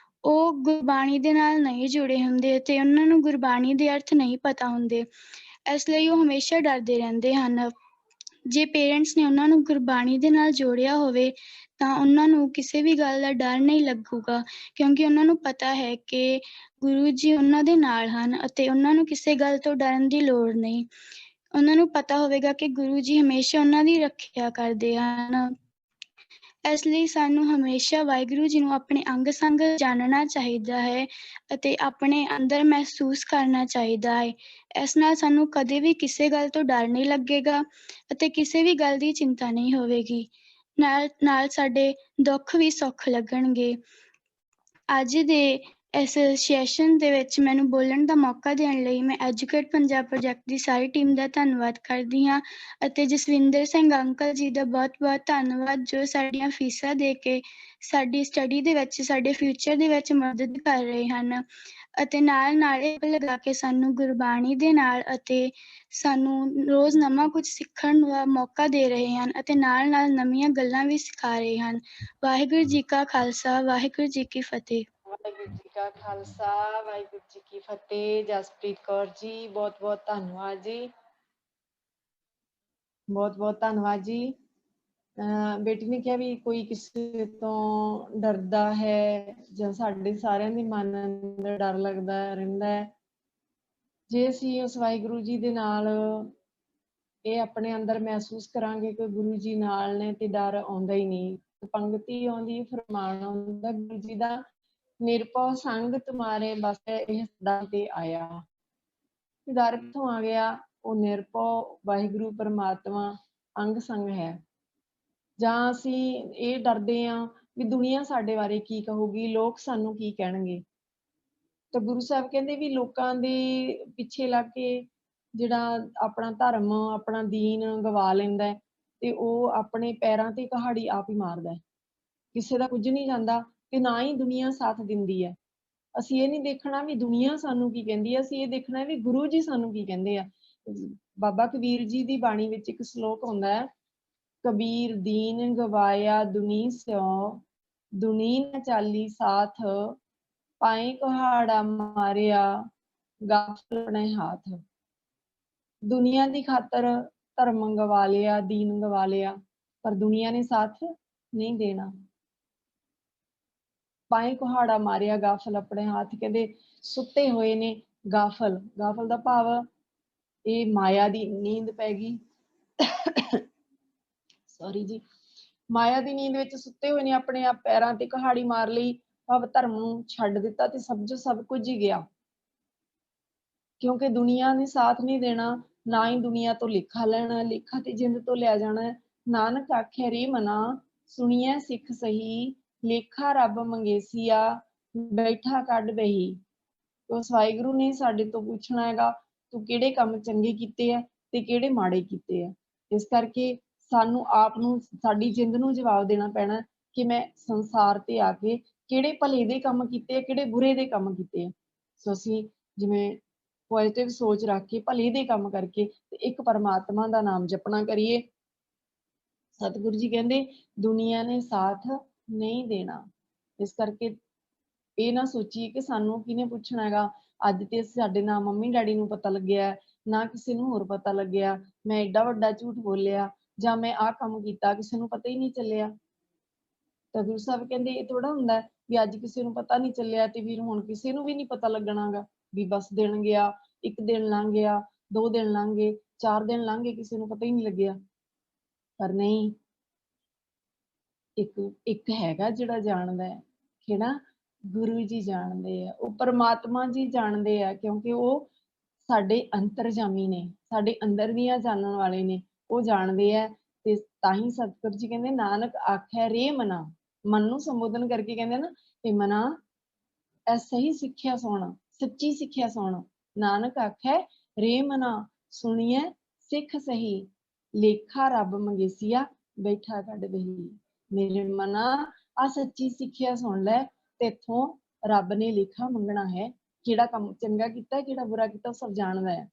ਉਹ ਗੁਰਬਾਣੀ ਦੇ ਨਾਲ ਨਹੀਂ ਜੁੜੇ ਹੁੰਦੇ ਅਤੇ ਉਹਨਾਂ ਨੂੰ ਗੁਰਬਾਣੀ ਦੇ ਅਰਥ ਨਹੀਂ ਪਤਾ ਹੁੰਦੇ, ਇਸ ਲਈ ਉਹ ਹਮੇਸ਼ਾ ਡਰਦੇ ਰਹਿੰਦੇ ਹਨ। ਜੇ ਪੇਰੈਂਟਸ ਨੇ ਉਹਨਾਂ ਨੂੰ ਗੁਰਬਾਣੀ ਦੇ ਨਾਲ ਜੋੜਿਆ ਹੋਵੇ ਤਾਂ ਉਹਨਾਂ ਨੂੰ ਕਿਸੇ ਵੀ ਗੱਲ ਦਾ ਡਰ ਨਹੀਂ ਲੱਗੂਗਾ, ਕਿਉਂਕਿ ਉਹਨਾਂ ਨੂੰ ਪਤਾ ਹੈ ਕਿ ਗੁਰੂ ਜੀ ਉਹਨਾਂ ਦੇ ਨਾਲ ਹਨ ਅਤੇ ਉਹਨਾਂ ਨੂੰ ਕਿਸੇ ਗੱਲ ਤੋਂ ਡਰਨ ਦੀ ਲੋੜ ਨਹੀਂ। ਉਹਨਾਂ ਨੂੰ ਪਤਾ ਹੋਵੇਗਾ ਕਿ ਗੁਰੂ ਜੀ ਹਮੇਸ਼ਾ ਉਹਨਾਂ ਦੀ ਰੱਖਿਆ ਕਰਦੇ ਹਨ। ਇਸ ਲਈ ਸਾਨੂੰ ਹਮੇਸ਼ਾ ਵਾਹਿਗੁਰੂ ਜੀ ਨੂੰ ਆਪਣੇ ਅੰਗ ਸੰਗ ਜਾਣਨਾ ਚਾਹੀਦਾ ਹੈ ਅਤੇ ਆਪਣੇ ਅੰਦਰ ਮਹਿਸੂਸ ਕਰਨਾ ਚਾਹੀਦਾ ਹੈ। ਇਸ ਨਾਲ ਸਾਨੂੰ ਕਦੇ ਵੀ ਕਿਸੇ ਗੱਲ ਤੋਂ ਡਰ ਨਹੀਂ ਲੱਗੇਗਾ ਅਤੇ ਕਿਸੇ ਵੀ ਗੱਲ ਦੀ ਚਿੰਤਾ ਨਹੀਂ ਹੋਵੇਗੀ। ਨਾਲ ਨਾਲ ਸਾਡੇ ਦੁੱਖ ਵੀ ਸੁੱਖ ਲੱਗਣਗੇ। ਅੱਜ ਦੇ ਇਸ ਸੈਸ਼ਨ ਦੇ ਵਿੱਚ ਮੈਨੂੰ ਬੋਲਣ ਦਾ ਮੌਕਾ ਦੇਣ ਲਈ ਮੈਂ ਐਜੂਕੇਟ ਪੰਜਾਬ ਪ੍ਰੋਜੈਕਟ ਦੀ ਸਾਰੀ ਟੀਮ ਦਾ ਧੰਨਵਾਦ ਕਰਦੀ ਹਾਂ ਅਤੇ ਜਸਵਿੰਦਰ ਸਿੰਘ ਅੰਕਲ ਜੀ ਦਾ ਬਹੁਤ-ਬਹੁਤ ਧੰਨਵਾਦ, ਜੋ ਸਾਡੀਆਂ ਫੀਸਾਂ ਦੇ ਕੇ ਸਾਡੀ ਸਟੱਡੀ ਦੇ ਵਿੱਚ, ਸਾਡੇ ਫਿਊਚਰ ਦੇ ਵਿੱਚ ਮਦਦ ਕਰ ਰਹੇ ਹਨ ਅਤੇ ਨਾਲ ਇਹ ਲਗਾ ਕੇ ਸਾਨੂੰ ਗੁਰਬਾਣੀ ਦੇ ਨਾਲ ਅਤੇ ਸਾਨੂੰ ਰੋਜ਼ ਨਵਾਂ ਕੁਝ ਸਿੱਖਣ ਦਾ ਮੌਕਾ ਦੇ ਰਹੇ ਹਨ ਅਤੇ ਨਾਲ ਨਵੀਆਂ ਗੱਲਾਂ ਵੀ ਸਿਖਾ ਰਹੇ ਹਨ। ਵਾਹਿਗੁਰੂ ਜੀ ਕਾ ਖਾਲਸਾ, ਵਾਹਿਗੁਰੂ ਜੀ ਕੀ ਫਤਿਹ। ਵਾਹਿਗੁਰੂ ਜੀ ਕਾ ਖਾਲਸਾ, ਵਾਹਿਗੁਰੂ ਜੀ ਕੀ ਫਤਿਹ। ਜਸਪ੍ਰੀਤ ਕੌਰ ਜੀ, ਬਹੁਤ ਬਹੁਤ ਧੰਨਵਾਦ ਜੀ, ਬਹੁਤ ਬਹੁਤ ਧੰਨਵਾਦ ਜੀ। ਬੇਟੀ ਨੇ ਕਿਹਾ ਵੀ ਕੋਈ ਕਿਸੇ ਤੋਂ ਡਰਦਾ ਹੈ ਜਾਂ ਸਾਡੇ ਸਾਰਿਆਂ ਦੇ ਮਨ ਅੰਦਰ ਡਰ ਲੱਗਦਾ ਰਹਿੰਦਾ ਹੈ। ਜੇ ਅਸੀਂ ਉਸ ਵਾਹਿਗੁਰੂ ਜੀ ਦੇ ਨਾਲ ਇਹ ਆਪਣੇ ਅੰਦਰ ਮਹਿਸੂਸ ਕਰਾਂਗੇ ਕਿ ਗੁਰੂ ਜੀ ਨਾਲ ਨੇ ਤੇ ਡਰ ਆਉਂਦਾ ਹੀ ਨਹੀਂ। ਪੰਗਤੀ ਆਉਂਦੀ, ਫਰਮਾਨ ਆਉਂਦਾ ਗੁਰੂ ਜੀ ਦਾ, ਨਿਰਭਉ ਸੰਗ ਤੁਮਾਰੇ ਬਸ ਇਹ ਸਦਾ ਤੇ ਆਇਆ। ਡਰ ਕਿੱਥੋਂ ਆ ਗਿਆ? ਉਹ ਨਿਰਭਉ ਵਾਹਿਗੁਰੂ ਪਰਮਾਤਮਾ ਅੰਗ ਸੰਗ ਹੈ। ਜਾਂ ਅਸੀਂ ਇਹ ਡਰਦੇ ਹਾਂ ਵੀ ਦੁਨੀਆ ਸਾਡੇ ਬਾਰੇ ਕੀ ਕਹੂਗੀ, ਲੋਕ ਸਾਨੂੰ ਕੀ ਕਹਿਣਗੇ। ਤਾਂ ਗੁਰੂ ਸਾਹਿਬ ਕਹਿੰਦੇ ਵੀ ਲੋਕਾਂ ਦੇ ਪਿੱਛੇ ਲੱਗ ਕੇ ਜਿਹੜਾ ਆਪਣਾ ਧਰਮ, ਆਪਣਾ ਦੀਨ ਗਵਾ ਲੈਂਦਾ ਹੈ ਤੇ ਉਹ ਆਪਣੇ ਪੈਰਾਂ ਤੇ ਕੁਹਾੜੀ ਆਪ ਹੀ ਮਾਰਦਾ ਹੈ। ਕਿਸੇ ਦਾ ਕੁਝ ਨਹੀਂ ਜਾਂਦਾ ਤੇ ਨਾ ਹੀ ਦੁਨੀਆ ਸਾਥ ਦਿੰਦੀ ਹੈ। ਅਸੀਂ ਇਹ ਨਹੀਂ ਦੇਖਣਾ ਵੀ ਦੁਨੀਆ ਸਾਨੂੰ ਕੀ ਕਹਿੰਦੀ ਹੈ, ਅਸੀਂ ਇਹ ਦੇਖਣਾ ਵੀ ਗੁਰੂ ਜੀ ਸਾਨੂੰ ਕੀ ਕਹਿੰਦੇ ਆ। ਬਾਬਾ ਕਬੀਰ ਜੀ ਦੀ ਬਾਣੀ ਵਿੱਚ ਇੱਕ ਸ਼ਲੋਕ ਹੁੰਦਾ ਹੈ, ਕਬੀਰ ਦੀਨ ਗਵਾਇਆ ਦੁਨੀ ਸਿਉ, ਦੁਨੀ ਨ ਚਾਲੀ ਸਾਥ, ਪਾਏ ਕੁਹਾੜਾ ਮਾਰਿਆ ਗਾਫਲ ਆਪਣੇ ਹਾਥ। ਦੁਨੀਆ ਦੀ ਖਾਤਰ ਧਰਮ ਗਵਾ ਲਿਆ, ਦੀਨ ਗਵਾ ਲਿਆ, ਪਰ ਦੁਨੀਆ ਨੇ ਸਾਥ ਨਹੀਂ ਦੇਣਾ। ਪਾਏ ਕੁਹਾੜਾ ਮਾਰਿਆ ਗਾਫਲ ਆਪਣੇ ਹੱਥ। ਕਹਿੰਦੇ ਸੁੱਤੇ ਹੋਏ ਨੇ ਗਾਫਲ। ਗਾਫਲ ਦਾ ਭਾਵ ਇਹ ਮਾਇਆ ਦੀ ਨੀਂਦ ਪੈ ਗਈ। ਸੌਰੀ ਜੀ, ਮਾਇਆ ਦੀ ਨੀਂਦ ਵਿੱਚ ਸੁੱਤੇ ਹੋਏ ਨੇ, ਆਪਣੇ ਆਪ ਪੈਰਾਂ ਤੇ ਕੁਹਾੜੀ ਮਾਰ ਲਈ, ਭਾਵ ਧਰਮ ਨੂੰ ਛੱਡ ਦਿੱਤਾ ਤੇ ਸਮਝੋ ਸਭ ਕੁਝ ਹੀ ਗਿਆ। ਕਿਉਂਕਿ ਦੁਨੀਆ ਨੇ ਸਾਥ ਨਹੀਂ ਦੇਣਾ, ਨਾ ਹੀ ਦੁਨੀਆ ਤੋਂ ਲੇਖਾ ਲੈਣਾ, ਲੇਖਾ ਤੇ ਜਿੰਦ ਤੋਂ ਲਿਆ ਜਾਣਾ। ਨਾਨਕ ਆਖਿਆ ਰੇ ਮਨਾ, ਸੁਣੀਐ ਸਿੱਖ ਸਹੀ, ਲੇਖਾ ਰੱਬ ਮੰਗੇਸੀਆ, ਬੈਠਾ ਕੱਢ ਬਹੀ। ਉਸ ਵਾਹਿਗੁਰੂ ਨੇ ਸਾਡੇ ਤੋਂ ਪੁੱਛਣਾ ਹੈਗਾ, ਤੂੰ ਕਿਹੜੇ ਕੰਮ ਚੰਗੇ ਕੀਤੇ ਆ ਤੇ ਕਿਹੜੇ ਮਾੜੇ ਕੀਤੇ ਆ। ਇਸ ਕਰਕੇ ਸਾਨੂੰ ਆਪ ਨੂੰ, ਸਾਡੀ ਜਿੰਦ ਨੂੰ ਜਵਾਬ ਦੇਣਾ ਪੈਣਾ ਕਿ ਮੈਂ ਸੰਸਾਰ ਤੇ ਆ ਕੇ ਕਿਹੜੇ ਭਲੇ ਦੇ ਕੰਮ ਕੀਤੇ ਆ, ਕਿਹੜੇ ਬੁਰੇ ਦੇ ਕੰਮ ਕੀਤੇ ਆ। ਸੋ ਅਸੀਂ ਜਿਵੇਂ ਪੋਜ਼ਿਟਿਵ ਸੋਚ ਰੱਖ ਕੇ ਭਲੇ ਦੇ ਕੰਮ ਕਰਕੇ ਤੇ ਇੱਕ ਪਰਮਾਤਮਾ ਦਾ ਨਾਮ ਜਪਣਾ ਕਰੀਏ। ਸਤਿਗੁਰੂ ਜੀ ਕਹਿੰਦੇ ਦੁਨੀਆ ਨੇ ਸਾਥ ਨਹੀਂ ਦੇਣਾ। ਇਸ ਕਰਕੇ ਇਹ ਨਾ ਸੋਚੀਏ ਕਿ ਸਾਨੂੰ ਕਿਹਨੇ ਪੁੱਛਣਾ ਹੈਗਾ। ਅੱਜ ਤੇ ਸਾਡੇ ਨਾ ਮੰਮੀ ਡੈਡੀ ਨੂੰ ਪਤਾ ਲੱਗਿਆ, ਨਾ ਕਿਸੇ ਨੂੰ ਹੋਰ ਪਤਾ ਲੱਗਿਆ, ਮੈਂ ਏਡਾ ਵੱਡਾ ਝੂਠ ਬੋਲਿਆ ਜਾਂ ਮੈਂ ਆਹ ਕੰਮ ਕੀਤਾ, ਕਿਸੇ ਨੂੰ ਪਤਾ ਹੀ ਨਹੀਂ ਚੱਲਿਆ। ਤਾਂ ਗੁਰੂ ਸਾਹਿਬ ਕਹਿੰਦੇ ਇਹ ਥੋੜਾ ਹੁੰਦਾ ਵੀ ਅੱਜ ਕਿਸੇ ਨੂੰ ਪਤਾ ਨਹੀਂ ਚੱਲਿਆ ਤੇ ਵੀਰ ਹੁਣ ਕਿਸੇ ਨੂੰ ਵੀ ਨਹੀਂ ਪਤਾ ਲੱਗਣਾਗਾ। ਵੀ ਬਸ ਦਿਨ ਗਿਆ, ਇੱਕ ਦਿਨ ਲੰਘ ਗਿਆ, 2 ਦਿਨ ਲੰਘ ਗਏ, 4 ਦਿਨ ਲੰਘ ਗਏ, ਕਿਸੇ ਨੂੰ ਪਤਾ ਹੀ ਨਹੀਂ ਲੱਗਿਆ। ਪਰ ਨਹੀਂ, ਇੱਕ ਹੈਗਾ ਜਿਹੜਾ ਜਾਣਦਾ ਹੈ, ਕਿਹੜਾ? ਗੁਰੂ ਜੀ ਜਾਣਦੇ ਆ, ਉਹ ਪਰਮਾਤਮਾ ਜੀ ਜਾਣਦੇ ਆ, ਕਿਉਂਕਿ ਉਹ ਸਾਡੇ ਅੰਤਰਜਾਮੀ ਨੇ, ਸਾਡੇ ਅੰਦਰ ਦੀਆਂ ਜਾਣਨ ਵਾਲੇ ਨੇ, ਉਹ ਜਾਣਦੇ ਆ। ਤੇ ਤਾਂ ਹੀ ਸਤਿਗੁਰੂ ਜੀ ਕਹਿੰਦੇ ਨਾਨਕ ਆਖਿਆ ਰੇ ਮਨਾ, ਮਨ ਨੂੰ ਸੰਬੋਧਨ ਕਰਕੇ ਕਹਿੰਦੇ ਨਾ, ਇਹ ਮਨਾ ਇਹ ਸਹੀ ਸਿੱਖਿਆ ਸੁਣ, ਸੱਚੀ ਸਿੱਖਿਆ ਸੁਣ। ਨਾਨਕ ਆਖਿਆ ਰੇ ਮਨਾ, ਸੁਣੀਐ ਸਿੱਖ ਸਹੀ, ਲੇਖਾ ਰੱਬ ਮੰਗੇਸੀਆ, ਬੈਠਾ ਕੱਢ ਬਹੀ। ਮੇਰੇ ਮਨਾ ਆ ਸੱਚੀ ਸਿੱਖਿਆ ਸੁਣ ਲੈ, ਤੇਥੋਂ ਰੱਬ ਨੇ ਲੇਖਾ ਮੰਗਣਾ ਹੈ। ਕਿਹੜਾ ਕੰਮ ਚੰਗਾ ਕੀਤਾ, ਕਿਹੜਾ ਬੁਰਾ ਕੀਤਾ, ਉਹ ਸਭ ਜਾਣਦਾ ਹੈ।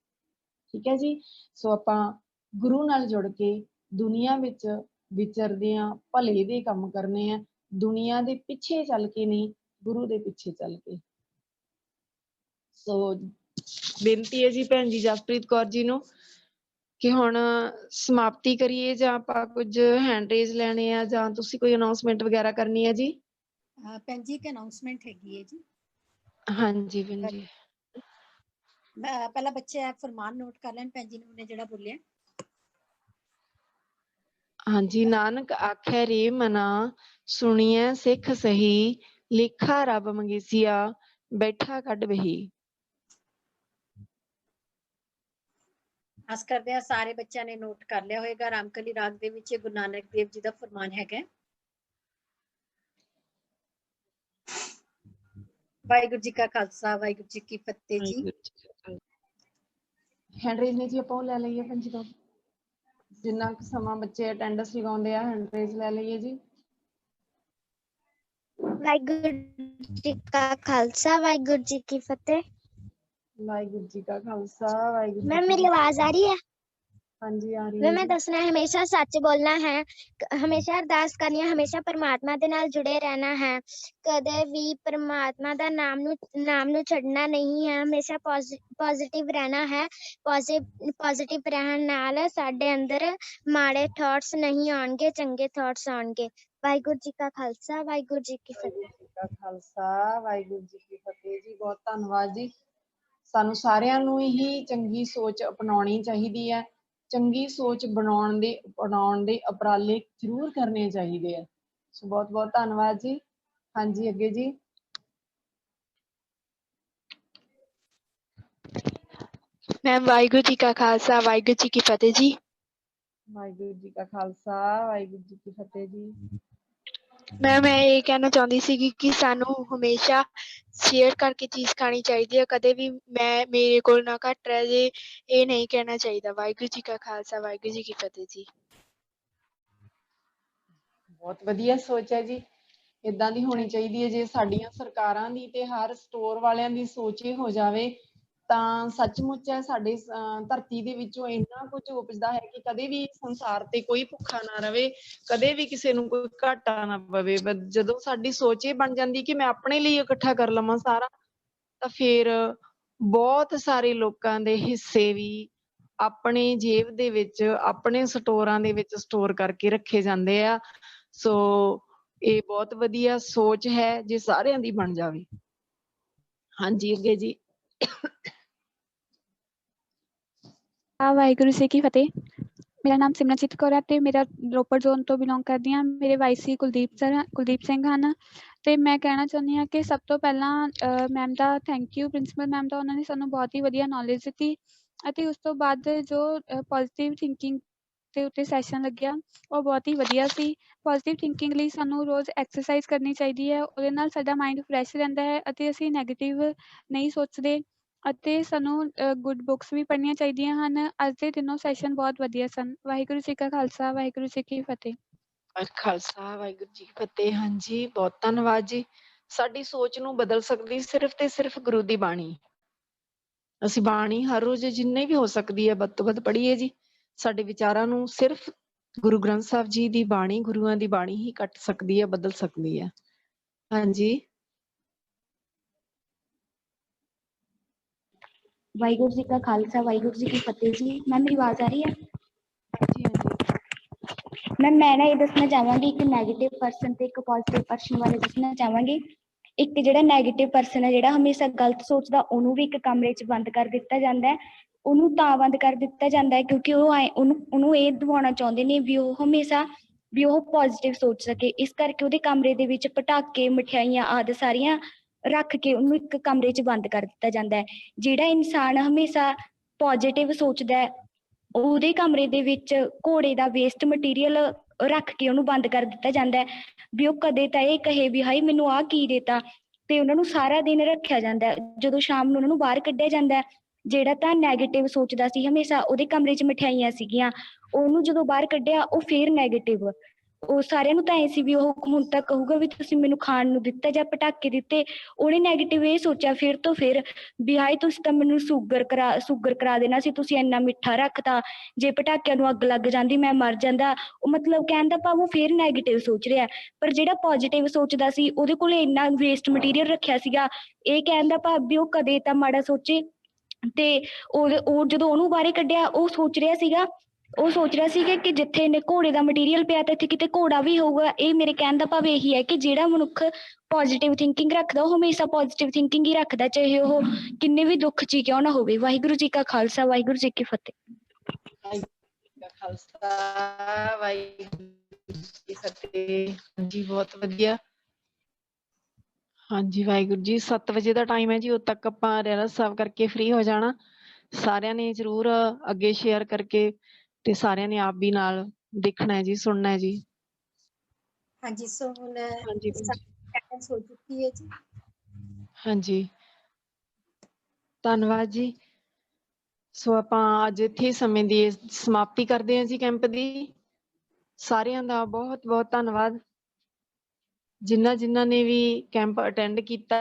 ਠੀਕ ਹੈ ਜੀ। ਸੋ ਆਪਾਂ ਗੁਰੂ ਨਾਲ ਜੁੜ ਕੇ ਦੁਨੀਆ ਵਿੱਚ ਵਿਚਰਦੇ ਹਾਂ, ਭਲੇ ਦੇ ਕੰਮ ਕਰਨੇ ਆ, ਦੁਨੀਆ ਦੇ ਪਿੱਛੇ ਚੱਲ ਕੇ ਨਹੀਂ, ਗੁਰੂ ਦੇ ਪਿੱਛੇ ਚੱਲ ਕੇ। ਸੋ ਬੇਨਤੀ ਹੈ ਜੀ ਭੈਣ ਜੀ ਜਸਪ੍ਰੀਤ ਕੌਰ ਜੀ ਨੂੰ ਕਿ ਹੁਣ ਸਮਾਪਤੀ ਕਰੀਏ ਜਾਂ ਆਪਾਂ ਕੁਝ ਹੈਂਡ ਰੇਜ਼ ਲੈਣੇ ਆ ਜਾਂ ਤੁਸੀਂ ਕੋਈ ਅਨਾਉਂਸਮੈਂਟ ਵਗੈਰਾ ਕਰਨੀ ਹੈ ਜੀ? ਭੈਣ ਜੀ ਇੱਕ ਅਨਾਉਂਸਮੈਂਟ ਹੈਗੀ ਹੈ ਜੀ। ਹਾਂਜੀ ਭੈਣ ਜੀ। ਪਹਿਲਾਂ ਬੱਚੇ ਫਰਮਾਨ ਨੋਟ ਕਰ ਲੈਣ ਭੈਣ ਜੀ ਨੇ ਜਿਹੜਾ ਬੋਲਿਆ। ਹਾਂਜੀ, ਨਾਨਕ ਆਖੈ ਰੇ ਮਨਾ ਸੁਣੀਐ ਸਿੱਖ ਸਹੀ, ਲੇਖਾ ਰੱਬ ਮੰਗੇਸੀਆ ਬੈਠਾ ਕੱਢ ਬਹੀ। ਆਸ ਕਰਦੇ ਹਾਂ ਸਾਰੇ ਬੱਚਿਆਂ ਨੇ ਨੋਟ ਕਰ ਲਿਆ ਹੋਏਗਾ। ਰਾਮਕਲੀ ਰਾਗ ਦੇ ਵਿੱਚ ਗੁਰੂ ਨਾਨਕ ਦੇਵ ਜੀ ਦਾ ਫਰਮਾਨ ਹੈਗਾ। ਵਾਹਿਗੁਰੂ ਜੀ ਕਾ ਖਾਲਸਾ, ਵਾਹਿਗੁਰੂ ਜੀ ਕੀ ਫਤਿਹ ਜੀ। ਹੈਂਡ ਰੇਜ਼ ਨੇ ਜੀ ਆਪਾਂ ਉਹ ਲੈ ਲਈਏ ਭੈਣ ਜੀ ਤੋਂ, ਜਿੰਨਾ ਕੁ ਸਮਾਂ ਬੱਚੇ ਅਟੈਂਡੈਂਸ ਲਗਾਉਂਦੇ ਆ ਹੈਂਡ ਰੇਜ਼ ਲੈ ਲਈਏ ਜੀ। ਵਾਹਿਗੁਰੂ ਜੀ ਕਾ ਖਾਲਸਾ, ਵਾਹਿਗੁਰੂ ਜੀ ਕੀ ਫਤਿਹ। ਵਾਹਿਗੁਰੂ ਜੀ ਕਾ ਖਾਲਸਾ, ਵਾਹਿਗੁਰੂ ਜੀ मैम ਕੀ मेरी ਫਤਿਹ। आवाज आ रही है? ਹਾਂਜੀ ਆ ਰਹੀ ਵੇ ਹੈ ਮੈਂ ਜੀ। ਦੱਸਣਾ ਹੈ, ਹਮੇਸ਼ਾ ਸੱਚ ਬੋਲਣਾ ਹੈ, ਹਮੇਸ਼ਾ ਅਰਦਾਸ ਕਰਨੀ ਹੈ, ਹਮੇਸ਼ਾ ਪਰਮਾਤਮਾ ਦੇ ਨਾਲ ਜੁੜੇ ਰਹਿਣਾ ਹੈ, ਕਦੇ ਵੀ ਪਰਮਾਤਮਾ ਦਾ ਨਾਮ ਨੂੰ ਛੱਡਣਾ ਨਹੀਂ ਹੈ, ਹਮੇਸ਼ਾ ਪੋਜ਼ਿਟਿਵ ਰਹਿਣਾ ਹੈ। ਪੋਜ਼ਿਟਿਵ ਰਹਿਣ ਨਾਲ ਸਾਡੇ ਅੰਦਰ ਮਾੜੇ ਥਾਟਸ ਨਹੀਂ ਆਉਣਗੇ, ਚੰਗੇ ਥਾਟਸ ਆਉਣਗੇ। ਵਾਹਿਗੁਰੂ ਜੀ ਕਾ ਖਾਲਸਾ, ਵਾਹਿਗੁਰੂ ਜੀ ਕੀ ਫਤਿਹ। ਵਾਹਿਗੁਰੂ ਜੀ ਕਾ ਖਾਲਸਾ, ਵਾਹਿਗੁਰੂ ਜੀ ਕੀ ਫਤਿਹ ਜੀ। ਬਹੁਤ ਧੰਨਵਾਦ ਜੀ। ਸਾਨੂੰ ਸਾਰਿਆਂ ਨੂੰ ਹੀ ਚੰਗੀ ਸੋਚ ਅਪਣਾਉਣੀ ਚਾਹੀਦੀ ਹੈ। ਚੰਗੀ ਸੋਚ ਬਣਾਉਣ ਦੇ ਉਪਰਾਲੇ ਜ਼ਰੂਰ ਕਰਨੇ ਚਾਹੀਦੇ ਆ। ਸੋ ਬਹੁਤ ਬਹੁਤ ਧੰਨਵਾਦ ਜੀ। ਹਾਂਜੀ ਅੱਗੇ ਜੀ। ਮੈਮ ਵਾਹਿਗੁਰੂ ਜੀ ਕਾ ਖਾਲਸਾ, ਵਾਹਿਗੁਰੂ ਜੀ ਕੀ ਫਤਿਹ ਜੀ। ਵਾਹਿਗੁਰੂ ਜੀ ਕਾ ਖਾਲਸਾ, ਵਾਹਿਗੁਰੂ ਜੀ ਕੀ ਫਤਿਹ ਜੀ। ਮੈਮ ਮੈਂ ਇਹ ਕਹਿਣਾ ਚਾਹੁੰਦੀ ਸੀਗੀ ਕਿ ਸਾਨੂੰ ਹਮੇਸ਼ਾ ਸ਼ੇਅਰ ਕਰਕੇ ਚੀਜ਼ ਖਾਣੀ ਚਾਹੀਦੀ ਹੈ, ਕਦੇ ਵੀ ਮੇਰੇ ਕੋਲ ਨਾ ਘੱਟ ਰਹਿ ਜੇ ਇਹ ਨਹੀਂ ਕਹਿਣਾ ਚਾਹੀਦਾ। ਵਾਹਿਗੁਰੂ ਜੀ ਕਾ ਖਾਲਸਾ, ਵਾਹਿਗੁਰੂ ਜੀ ਕੀ ਫਤਿਹ ਜੀ। ਬਹੁਤ ਵਧੀਆ ਸੋਚ ਹੈ ਜੀ, ਇਦਾਂ ਦੀ ਹੋਣੀ ਚਾਹੀਦੀ ਹੈ। ਜੇ ਸਾਡੀਆਂ ਸਰਕਾਰਾਂ ਦੀ ਤੇ ਹਰ ਸਟੋਰ ਵਾਲਿਆਂ ਦੀ ਸੋਚ ਇਹ ਹੋ ਜਾਵੇ ਤਾਂ ਸੱਚਮੁੱਚ ਹੈ ਸਾਡੇ ਧਰਤੀ ਦੇ ਵਿੱਚੋਂ ਇੰਨਾ ਕੁਝ ਉਪਜਦਾ ਹੈ ਕਿ ਕਦੇ ਵੀ ਸੰਸਾਰ ਤੇ ਕੋਈ ਭੁੱਖਾ ਨਾ ਰਵੇ, ਕਦੇ ਵੀ ਕਿਸੇ ਨੂੰ ਕੋਈ ਘਾਟਾ ਨਾ ਪਵੇ। ਜਦੋਂ ਸਾਡੀ ਸੋਚ ਇਹ ਬਣ ਜਾਂਦੀ ਕਿ ਮੈਂ ਆਪਣੇ ਲਈ ਇਕੱਠਾ ਕਰ ਲਵਾਂ ਸਾਰਾ, ਤਾਂ ਫਿਰ ਬਹੁਤ ਸਾਰੇ ਲੋਕਾਂ ਦੇ ਹਿੱਸੇ ਵੀ ਆਪਣੇ ਜੇਬ ਦੇ ਵਿੱਚ, ਆਪਣੇ ਸਟੋਰਾਂ ਦੇ ਵਿੱਚ ਸਟੋਰ ਕਰਕੇ ਰੱਖੇ ਜਾਂਦੇ ਆ। ਸੋ ਇਹ ਬਹੁਤ ਵਧੀਆ ਸੋਚ ਹੈ ਜੇ ਸਾਰਿਆਂ ਦੀ ਬਣ ਜਾਵੇ। ਹਾਂਜੀ ਅੱਗੇ ਜੀ। ਵਾਹਿਗੁਰੂ ਜੀ ਕੀ ਫਤਿਹ। ਮੇਰਾ ਨਾਮ ਸਿਮਰਨਜੀਤ ਕੌਰ ਹੈ ਤੇ ਮੇਰਾ ਰੋਪੜ ਜ਼ੋਨ ਤੋਂ ਬਿਲੋਂਗ ਕਰਦੀ ਹਾਂ। ਮੇਰੇ ਵਾਈਸ ਸੀ ਕੁਲਦੀਪ ਸਿੰਘ ਹਨ ਤੇ ਮੈਂ ਕਹਿਣਾ ਚਾਹੁੰਦੀ ਹਾਂ ਕਿ ਸਭ ਤੋਂ ਪਹਿਲਾਂ ਮੈਮ ਦਾ ਥੈਂਕ ਯੂ, ਪ੍ਰਿੰਸੀਪਲ ਮੈਮ ਦਾ। ਉਹਨਾਂ ਨੇ ਸਾਨੂੰ ਬਹੁਤ ਹੀ ਵਧੀਆ ਨੌਲੇਜ ਦਿੱਤੀ ਅਤੇ ਉਸ ਤੋਂ ਬਾਅਦ ਜੋ ਪੋਜ਼ੀਟਿਵ ਥਿੰਕਿੰਗ ਦੇ ਉੱਤੇ ਸੈਸ਼ਨ ਲੱਗਿਆ ਉਹ ਬਹੁਤ ਹੀ ਵਧੀਆ ਸੀ। ਪੋਜ਼ੀਟਿਵ ਥਿੰਕਿੰਗ ਲਈ ਸਾਨੂੰ ਰੋਜ਼ ਐਕਸਰਸਾਈਜ਼ ਕਰਨੀ ਚਾਹੀਦੀ ਹੈ, ਉਹਦੇ ਨਾਲ ਸਾਡਾ ਮਾਇੰਡ ਫਰੈਸ਼ ਰਹਿੰਦਾ ਹੈ ਅਤੇ ਅਸੀਂ ਨੈਗੇਟਿਵ ਨਹੀਂ ਸੋਚਦੇ। ਅਤੇ ਸਾਨੂੰ ਗੁੱਡ ਬੁੱਕਸ ਵੀ ਪੜ੍ਹਨੀਆਂ ਚਾਹੀਦੀਆਂ ਹਨ। ਅੱਜ ਦੇ ਤਿੰਨੋਂ ਸੈਸ਼ਨ ਬਹੁਤ ਵਧੀਆ ਸਨ। ਵਾਹਿਗੁਰੂ ਜੀ ਕਾ ਖਾਲਸਾ, ਵਾਹਿਗੁਰੂ ਜੀ ਕੀ ਫਤਿਹ। ਖਾਲਸਾ, ਵਾਹਿਗੁਰੂ ਜੀ ਕੀ ਫਤਿਹ। ਹਾਂਜੀ ਬਹੁਤ ਧੰਨਵਾਦ ਜੀ। ਸਾਡੀ ਸੋਚ ਨੂੰ ਬਦਲ ਸਕਦੀ ਸਿਰਫ ਤੇ ਸਿਰਫ ਗੁਰੂ ਦੀ ਬਾਣੀ। ਅਸੀਂ ਬਾਣੀ ਹਰ ਰੋਜ਼ ਜਿੰਨੇ ਵੀ ਹੋ ਸਕਦੀ ਹੈ ਵੱਧ ਤੋਂ ਵੱਧ ਪੜ੍ਹੀਏ ਜੀ। ਸਾਡੇ ਵਿਚਾਰਾਂ ਨੂੰ ਸਿਰਫ ਗੁਰੂ ਗ੍ਰੰਥ ਸਾਹਿਬ ਜੀ ਦੀ ਬਾਣੀ, ਗੁਰੂਆਂ ਦੀ ਬਾਣੀ ਹੀ ਕੱਟ ਸਕਦੀ ਹੈ, ਬਦਲ ਸਕਦੀ ਹੈ। ਹਾਂਜੀ ਵਾਹਿਗੁਰੂ ਜੀ ਕਾ ਖਾਲਸਾ, ਵਾਹਿਗੁਰੂ ਜੀ ਕੀ ਫਤਿਹ ਜੀ। ਮੈਮ ਮੇਰੀ ਆਵਾਜ਼ ਆ ਰਹੀ ਹੈ? ਹਾਂਜੀ ਹਾਂਜੀ। ਮੈਮ ਮੈਂ ਨਾ ਇਹ ਦੱਸਣਾ ਚਾਹਾਂਗੀ ਇੱਕ ਨੈਗੇਟਿਵ ਪਰਸਨ ਤੇ ਇੱਕ ਪੋਜ਼ਿਟਿਵ ਪਰਸਨ ਬਾਰੇ ਦੱਸਣਾ ਚਾਹਾਂਗੀ। ਇੱਕ ਜਿਹੜਾ ਨੈਗੇਟਿਵ ਪਰਸਨ ਹੈ, ਜਿਹੜਾ ਹਮੇਸ਼ਾ ਗਲਤ ਸੋਚਦਾ, ਉਹਨੂੰ ਵੀ ਇੱਕ ਕਮਰੇ 'ਚ ਬੰਦ ਕਰ ਦਿੱਤਾ ਜਾਂਦਾ ਹੈ। ਉਹਨੂੰ ਤਾਂ ਬੰਦ ਕਰ ਦਿੱਤਾ ਜਾਂਦਾ ਹੈ ਕਿਉਂਕਿ ਉਹਨੂੰ ਇਹ ਦਿਵਾਉਣਾ ਚਾਹੁੰਦੇ ਨੇ ਵੀ ਉਹ ਹਮੇਸ਼ਾ ਵੀ ਉਹ ਪੋਜ਼ਿਟਿਵ ਸੋਚ ਸਕੇ। ਇਸ ਕਰਕੇ ਉਹਦੇ ਕਮਰੇ ਦੇ ਵਿੱਚ ਪਟਾਕੇ, ਮਠਿਆਈਆਂ ਆਦਿ ਸਾਰੀਆਂ ਰੱਖ ਕੇ ਉਹਨੂੰ ਇੱਕ ਕਮਰੇ 'ਚ ਬੰਦ ਕਰ ਦਿੱਤਾ ਜਾਂਦਾ ਹੈ। ਜਿਹੜਾ ਇਨਸਾਨ ਹਮੇਸ਼ਾ ਪੋਜ਼ਿਟਿਵ ਸੋਚਦਾ ਹੈ, ਉਹਦੇ ਕਮਰੇ ਦੇ ਵਿੱਚ ਘੋੜੇ ਦਾ ਵੇਸਟ ਮਟੀਰੀਅਲ ਰੱਖ ਕੇ ਉਹਨੂੰ ਬੰਦ ਕਰ ਦਿੱਤਾ ਜਾਂਦਾ ਹੈ ਵੀ ਉਹ ਕਦੇ ਤਾਂ ਇਹ ਕਹੇ ਵੀ ਹਾਈ ਮੈਨੂੰ ਆਹ ਕੀ ਦੇਤਾ। ਤੇ ਉਹਨਾਂ ਨੂੰ ਸਾਰਾ ਦਿਨ ਰੱਖਿਆ ਜਾਂਦਾ। ਜਦੋਂ ਸ਼ਾਮ ਨੂੰ ਉਹਨਾਂ ਨੂੰ ਬਾਹਰ ਕੱਢਿਆ ਜਾਂਦਾ, ਜਿਹੜਾ ਤਾਂ ਨੈਗੇਟਿਵ ਸੋਚਦਾ ਸੀ ਹਮੇਸ਼ਾ ਉਹਦੇ ਕਮਰੇ 'ਚ ਮਠਿਆਈਆਂ ਸੀਗੀਆਂ, ਉਹਨੂੰ ਜਦੋਂ ਬਾਹਰ ਕੱਢਿਆ ਉਹ ਫੇਰ ਨੈਗੇਟਿਵ। ਉਹ ਸਾਰਿਆਂ ਨੂੰ ਤਾਂ ਐ ਸੀ ਵੀ ਉਹ ਹੁਣ ਤਾਂ ਕਹੂਗਾ ਵੀ ਤੁਸੀਂ ਮੈਨੂੰ ਖਾਣ ਨੂੰ ਦਿੱਤਾ ਜਾਂ ਪਟਾਕੇ ਦਿੱਤੇ। ਉਹਨੇ ਨੈਗੇਟਿਵ ਇਹ ਸੋਚਿਆ ਫਿਰ ਤੋਂ ਫਿਰ ਵੀ ਹਾਏ ਤੁਸੀਂ ਤਾਂ ਮੈਨੂੰ ਸ਼ੂਗਰ ਕਰਾ ਦੇਣਾ ਸੀ, ਤੁਸੀਂ ਇੰਨਾ ਮਿੱਠਾ ਰੱਖਤਾ, ਜੇ ਪਟਾਕਿਆਂ ਨੂੰ ਅੱਗ ਲੱਗ ਜਾਂਦੀ ਮੈਂ ਮਰ ਜਾਂਦਾ। ਉਹ ਮਤਲਬ ਕਹਿਣ ਦਾ ਭਾਵ ਉਹ ਫਿਰ ਨੈਗੇਟਿਵ ਸੋਚ ਰਿਹਾ। ਪਰ ਜਿਹੜਾ ਪੋਜ਼ਿਟਿਵ ਸੋਚਦਾ ਸੀ ਉਹਦੇ ਕੋਲ ਇੰਨਾ ਵੇਸਟ ਮਟੀਰੀਅਲ ਰੱਖਿਆ ਸੀਗਾ, ਇਹ ਕਹਿਣ ਦਾ ਭਾਵ ਵੀ ਉਹ ਕਦੇ ਤਾਂ ਮਾੜਾ ਸੋਚੇ। ਤੇ ਉਹ ਜਦੋਂ ਉਹਨੂੰ ਬਾਹਰੇ ਕੱਢਿਆ ਉਹ ਸੋਚ ਰਿਹਾ ਸੀਗਾ ਕਿ ਜਿੱਥੇ ਇਹਨੇ ਘੋੜੇ ਦਾ ਮਟੀਰੀਅਲ ਪਿਆ ਤਾਂ ਇੱਥੇ ਕਿਤੇ ਘੋੜਾ ਵੀ ਹੋਊਗਾ। ਇਹ ਮੇਰੇ ਕਹਿਣ ਦਾ ਭਾਵ ਇਹੀ ਹੈ ਕਿ ਜਿਹੜਾ ਮਨੁੱਖ ਪੋਜ਼ਿਟਿਵ ਥਿੰਕਿੰਗ ਰੱਖਦਾ ਉਹ ਹਮੇਸ਼ਾ ਪੋਜ਼ਿਟਿਵ ਥਿੰਕਿੰਗ ਹੀ ਰੱਖਦਾ, ਚਾਹੇ ਉਹ ਕਿੰਨੇ ਵੀ ਦੁੱਖ 'ਚ ਕਿਉਂ ਨਾ ਹੋਵੇ। ਵਾਹਿਗੁਰੂ ਜੀ ਕਾ ਖਾਲਸਾ, ਵਾਹਿਗੁਰੂ ਜੀ ਕੀ ਫਤਿਹ। ਖਾਲਸਾ ਵਾਹਿਗੁਰੂ ਜੀ ਕੀ ਫਤਿਹ। ਹਾਂਜੀ ਬਹੁਤ ਵਧੀਆ। ਹਾਂਜੀ ਵਾਹਿਗੁਰੂ ਜੀ 7 ਵਜੇ ਦਾ ਟਾਈਮ ਹੈ ਜੀ, ਉਦੋਂ ਤੱਕ ਆਪਾਂ ਰਹਿਰਾਸ ਸਾਹਿਬ ਕਰਕੇ ਫ੍ਰੀ ਹੋ ਜਾਣਾ। ਸਾਰਿਆਂ ਨੇ ਜ਼ਰੂਰ ਅੱਗੇ ਸ਼ੇਅਰ ਕਰਕੇ ਤੇ ਸਾਰਿਆਂ ਨੇ ਆਪ ਵੀ ਨਾਲ ਦੇਖਣਾ ਹੈ ਜੀ, ਸੁਣਨਾ ਹੈ ਜੀ। ਹਾਂਜੀ ਸੋ ਹੁਣ ਹਾਂਜੀ ਅਟੈਂਡੈਂਸ ਹੋ ਚੁੱਕੀ ਹੈ ਜੀ। ਹਾਂਜੀ ਧੰਨਵਾਦ ਜੀ। ਸੋ ਆਪਾਂ ਅੱਜ ਇੱਥੇ ਸਮੇਂ ਦੀ ਸਮਾਪਤੀ ਕਰਦੇ ਹਾਂ ਜੀ ਕੈਂਪ ਦੀ। ਸਾਰਿਆਂ ਦਾ ਬਹੁਤ ਬਹੁਤ ਧੰਨਵਾਦ। ਜਿਨ੍ਹਾਂ ਨੇ ਵੀ ਕੈਂਪ ਅਟੈਂਡ ਕੀਤਾ,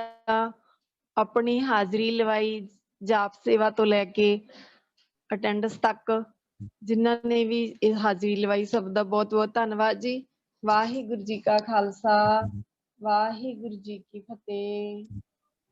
ਆਪਣੀ ਹਾਜ਼ਰੀ ਲਵਾਈ, ਜਾਪ ਸੇਵਾ ਤੋਂ ਲੈ ਕੇ ਅਟੈਂਡੈਂਸ ਤੱਕ ਜਿਨ੍ਹਾਂ ਨੇ ਵੀ ਇਹ ਹਾਜ਼ਰੀ ਲਵਾਈ, ਸਭ ਦਾ ਬਹੁਤ ਬਹੁਤ ਧੰਨਵਾਦ ਜੀ। ਵਾਹਿਗੁਰੂ ਜੀ ਕਾ ਖਾਲਸਾ, ਵਾਹਿਗੁਰੂ ਜੀ ਕੀ ਫਤਿਹ।